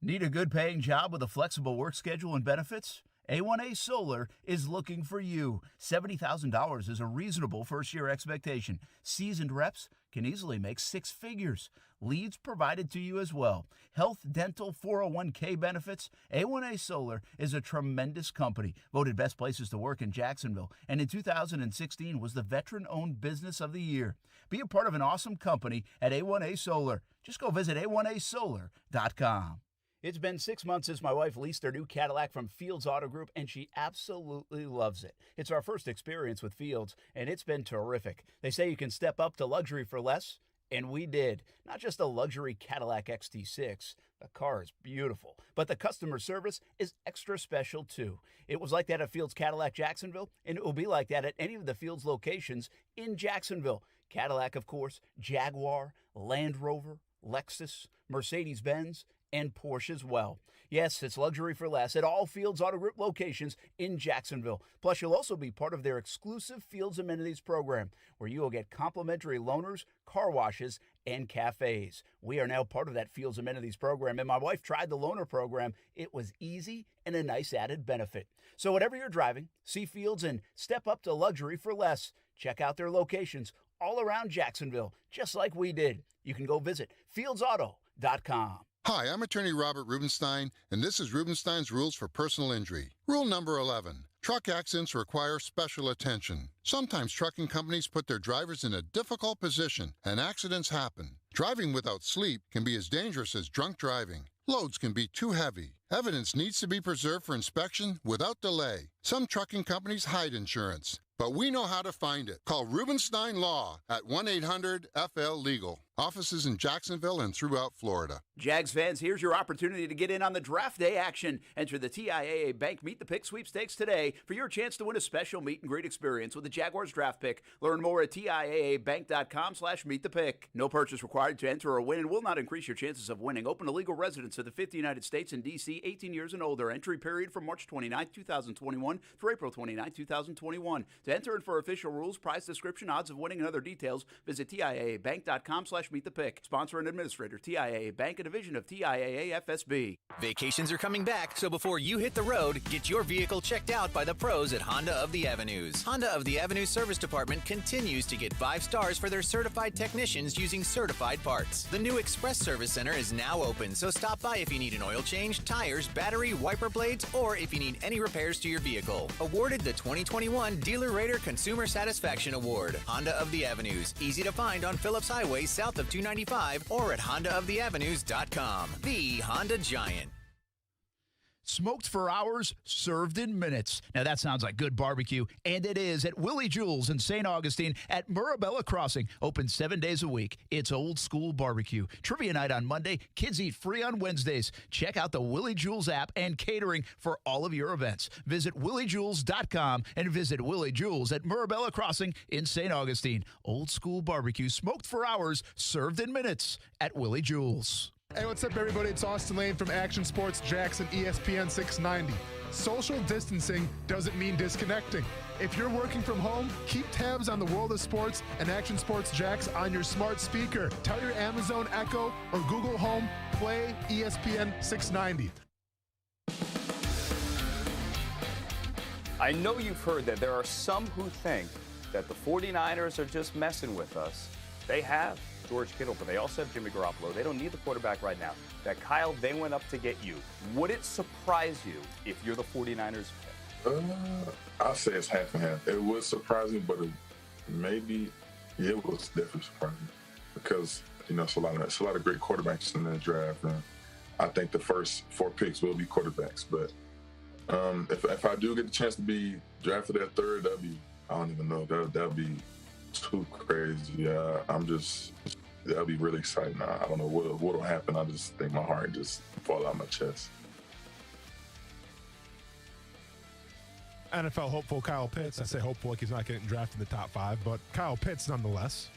Need a good paying job with a flexible work schedule and benefits? A1A Solar is looking for you. $70,000 is a reasonable first-year expectation. Seasoned reps can easily make six figures. Leads provided to you as well. Health, dental, 401k benefits. A1A Solar is a tremendous company, voted best places to work in Jacksonville, and in 2016 was the Veteran-Owned Business of the Year. Be a part of an awesome company at A1A Solar. Just go visit A1ASolar.com. It's been 6 months since my wife leased her new Cadillac from Fields Auto Group, and she absolutely loves it. It's our first experience with Fields, and it's been terrific. They say you can step up to luxury for less, and we did. Not just a luxury Cadillac XT6. The car is beautiful, but the customer service is extra special, too. It was like that at Fields Cadillac Jacksonville, and it will be like that at any of the Fields locations in Jacksonville. Cadillac, of course, Jaguar, Land Rover, Lexus, Mercedes-Benz, and Porsche as well. Yes, it's luxury for less at all Fields Auto Group locations in Jacksonville. Plus, you'll also be part of their exclusive Fields Amenities program, where you will get complimentary loaners, car washes, and cafes. We are now part of that Fields Amenities program, and my wife tried the loaner program. It was easy and a nice added benefit. So whatever you're driving, see Fields and step up to luxury for less. Check out their locations all around Jacksonville, just like we did. You can go visit fieldsauto.com. Hi, I'm attorney Robert Rubenstein, and this is Rubenstein's Rules for Personal Injury. Rule number 11. Truck accidents require special attention. Sometimes trucking companies put their drivers in a difficult position, and accidents happen. Driving without sleep can be as dangerous as drunk driving. Loads can be too heavy. Evidence needs to be preserved for inspection without delay. Some trucking companies hide insurance, but we know how to find it. Call Rubenstein Law at 1-800-FL-LEGAL. Offices in Jacksonville and throughout Florida. Jags fans, here's your opportunity to get in on the draft day action. Enter the TIAA Bank Meet the Pick sweepstakes today for your chance to win a special meet and greet experience with the Jaguars draft pick. Learn more at TIAABank.com/meetthepick. No purchase required to enter or win and will not increase your chances of winning. Open to legal residents of the 50 United States and D.C., 18 years and older. Entry period from March 29, 2021 through April 29, 2021. To enter and for official rules, prize description, odds of winning, and other details, visit TIAABank.com/meetthepick. Sponsor and administrator, TIAA Bank, a division of TIAA FSB. Vacations are coming back, so before you hit the road, get your vehicle checked out by the pros at Honda of the Avenues. Honda of the Avenues Service Department continues to get 5 stars for their certified technicians using certified parts. The new Express Service Center is now open, so stop by if you need an oil change, tires, battery, wiper blades, or if you need any repairs to your vehicle. Awarded the 2021 Dealer Rater Consumer Satisfaction Award. Honda of the Avenues. Easy to find on Phillips Highway south of 295 or at HondaoftheAvenues.com. The Honda Giant. Smoked for hours, served in minutes. Now that sounds like good barbecue, and it is at Willie Jewell's in St. Augustine at Mirabella Crossing. Open 7 days a week. It's old school barbecue. Trivia night on Monday. Kids eat free on Wednesdays. Check out the Willie Jewell's app and catering for all of your events. Visit williejewels.com and visit Willie Jewell's at Mirabella Crossing in St. Augustine. Old school barbecue, smoked for hours, served in minutes at Willie Jewell's. Hey, what's up, everybody? It's Austin Lane from Action Sports Jackson, ESPN 690. Social distancing doesn't mean disconnecting. If you're working from home, keep tabs on the world of sports and Action Sports Jacks on your smart speaker. Tell your Amazon Echo or Google Home, play ESPN 690. I know you've heard that there are some who think that the 49ers are just messing with us. They have George Kittle, but they also have Jimmy Garoppolo. They don't need the quarterback right now. That Kyle, they went up to get you. Would it surprise you if you're the 49ers pick? I'll say it's half and half. It was surprising, but it was definitely surprising because, it's a lot of great quarterbacks in the draft. And I think the first 4 picks will be quarterbacks. But if I do get the chance to be drafted at 3rd, I don't even know. That'll be too crazy. That'll be really exciting. I don't know what'll happen. I just think my heart just fall out my chest. NFL hopeful Kyle Pitts. I say hopeful like he's not getting drafted in the top 5, but Kyle Pitts nonetheless.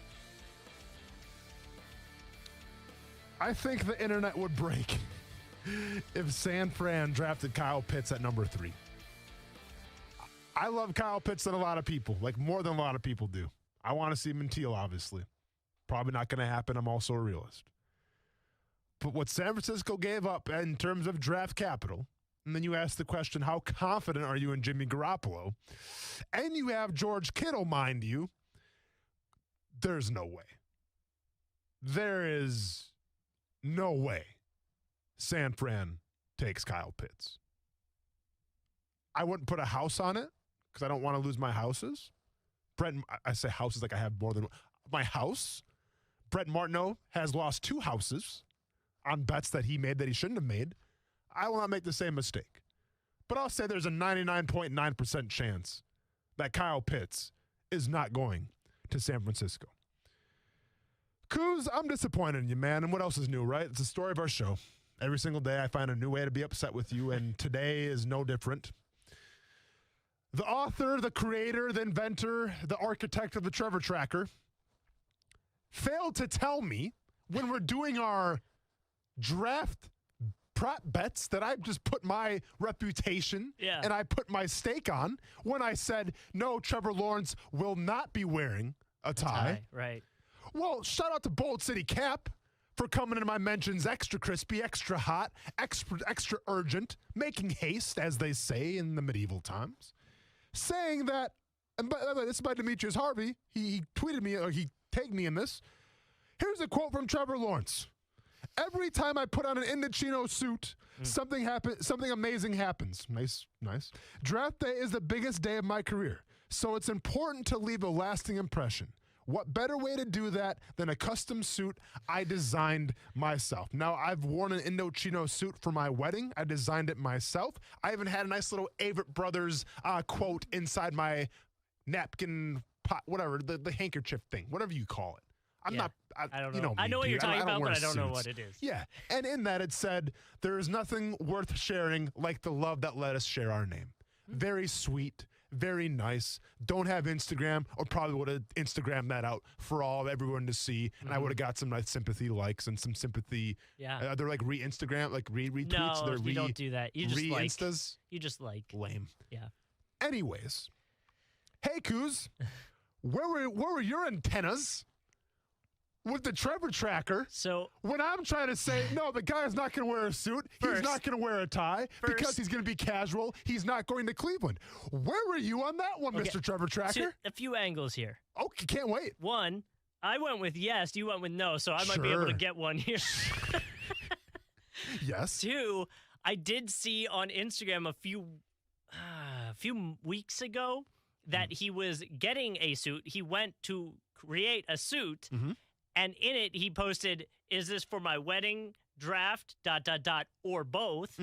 I think the internet would break if San Fran drafted Kyle Pitts at number 3. I love Kyle Pitts than a lot of people, like more than a lot of people do. I want to see him in teal, obviously. Probably not going to happen. I'm also a realist. But what San Francisco gave up in terms of draft capital, and then you ask the question, how confident are you in Jimmy Garoppolo? And you have George Kittle, mind you. There's no way. There is no way San Fran takes Kyle Pitts. I wouldn't put a house on it because I don't want to lose my houses. I say houses like I have more than my house. Brett Martineau has lost 2 houses on bets that he made that he shouldn't have made. I will not make the same mistake. But I'll say there's a 99.9% chance that Kyle Pitts is not going to San Francisco. Kuz, I'm disappointed in you, man. And what else is new, right? It's the story of our show. Every single day I find a new way to be upset with you, and today is no different. The author, the creator, the inventor, the architect of the Trevor Tracker failed to tell me when we're doing our draft prop bets that I just put my reputation and I put my stake on when I said, no, Trevor Lawrence will not be wearing a tie. Right. Well, shout out to Bold City Cap for coming into my mentions extra crispy, extra hot, extra urgent, making haste, as they say in the medieval times. Saying that, and by the way, this is by Demetrius Harvey. He tweeted me, or he tagged me in this. Here's a quote from Trevor Lawrence. Every time I put on an Indochino suit, something amazing happens. Nice. Draft day is the biggest day of my career, so it's important to leave a lasting impression. What better way to do that than a custom suit I designed myself? Now, I've worn an Indochino suit for my wedding. I designed it myself. I even had a nice little Avett Brothers quote inside my napkin pot, whatever, the handkerchief thing, whatever you call it. I'm not. I don't know. You know me, I know what dude. you're talking about, but I don't know suits. what it is. Yeah, and in that it said, there is nothing worth sharing like the love that let us share our name. Very sweet, very nice. Don't have Instagram, or probably would have Instagrammed that out for all of everyone to see, and I would have got some nice sympathy likes and some sympathy. Yeah. They're like retweets. No, They're you don't do that. You just like. Instas. You just like. Lame. Yeah. Anyways, hey Kuz, where were your antennas with the Trevor tracker? So when I'm trying to say, no, the guy's not going to wear a suit, he's not going to wear a tie, because he's going to be casual, he's not going to Cleveland. Where were you on that one, Mr. Trevor Tracker? A few angles here. Okay, can't wait. One, I went with yes, you went with no, so I might be able to get one here. Yes. Two, I did see on Instagram a few weeks ago that he was getting a suit. He went to create a suit, and in it he posted, "Is this for my wedding, draft, ... or both?"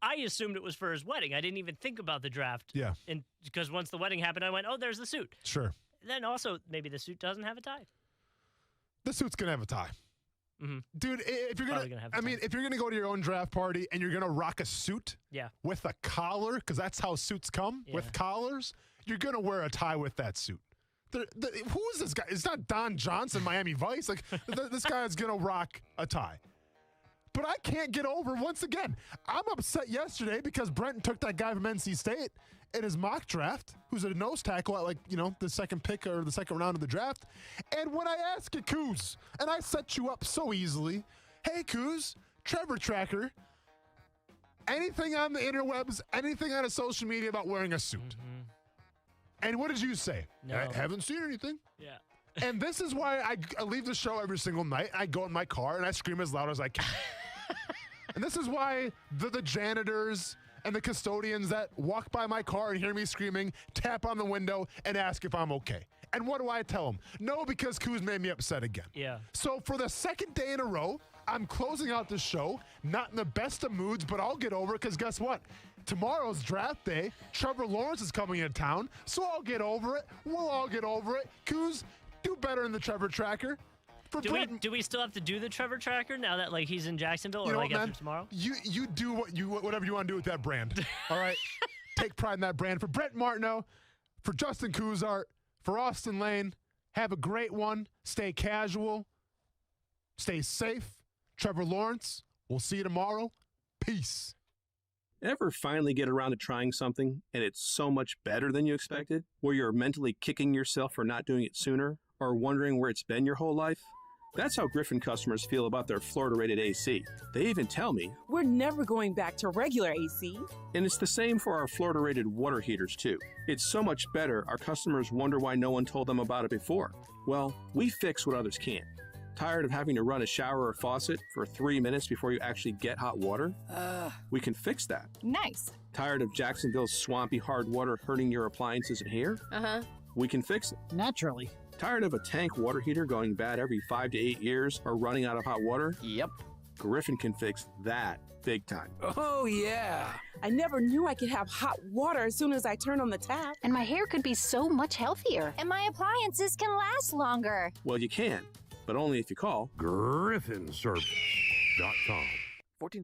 I assumed it was for his wedding. I didn't even think about the draft. Yeah. And because once the wedding happened, I went, "Oh, there's the suit." Sure. Then also, maybe the suit doesn't have a tie. The suit's going to have a tie. Dude, if you're if you're gonna go to your own draft party and you're gonna rock a suit, with a collar, because that's how suits come, with collars, you're gonna wear a tie with that suit. Who is this guy? It's not Don Johnson, Miami Vice. Like this guy is gonna rock a tie. But I can't get over, once again, I'm upset yesterday because Brenton took that guy from NC State in his mock draft, who's a nose tackle at the second pick or the second round of the draft. And when I ask you, Kuz, and I set you up so easily, hey, Kuz, Trevor Tracker, anything on the interwebs, anything on a social media about wearing a suit? And what did you say? No. I haven't seen anything. Yeah. And this is why I leave the show every single night. I go in my car and I scream as loud as I can. And this is why the janitors and the custodians that walk by my car and hear me screaming tap on the window and ask if I'm okay. And what do I tell them? No, because Kuz made me upset again. Yeah. So for the second day in a row, I'm closing out the show, not in the best of moods, but I'll get over it, because guess what? Tomorrow's draft day. Trevor Lawrence is coming into town, so I'll get over it. We'll all get over it. Kuz, do better in the Trevor Tracker. Do we still have to do the Trevor Tracker now that he's in Jacksonville, or after tomorrow? You do whatever you want to do with that brand. All right? Take pride in that brand. For Brent Martineau, for Justin Kuzart, for Austin Lane, have a great one. Stay casual. Stay safe. Trevor Lawrence, we'll see you tomorrow. Peace. Ever finally get around to trying something and it's so much better than you expected, where you're mentally kicking yourself for not doing it sooner, or wondering where it's been your whole life? That's how Griffin customers feel about their Florida-rated AC. They even tell me, we're never going back to regular AC. And it's the same for our Florida-rated water heaters, too. It's so much better, our customers wonder why no one told them about it before. Well, we fix what others can't. Tired of having to run a shower or faucet for 3 minutes before you actually get hot water? We can fix that. Nice. Tired of Jacksonville's swampy hard water hurting your appliances and hair? We can fix it. Naturally. Tired of a tank water heater going bad every 5 to 8 years or running out of hot water? Yep. Griffin can fix that big time. Oh, yeah. I never knew I could have hot water as soon as I turn on the tap. And my hair could be so much healthier. And my appliances can last longer. Well, you can, but only if you call GriffinService.com. 1430.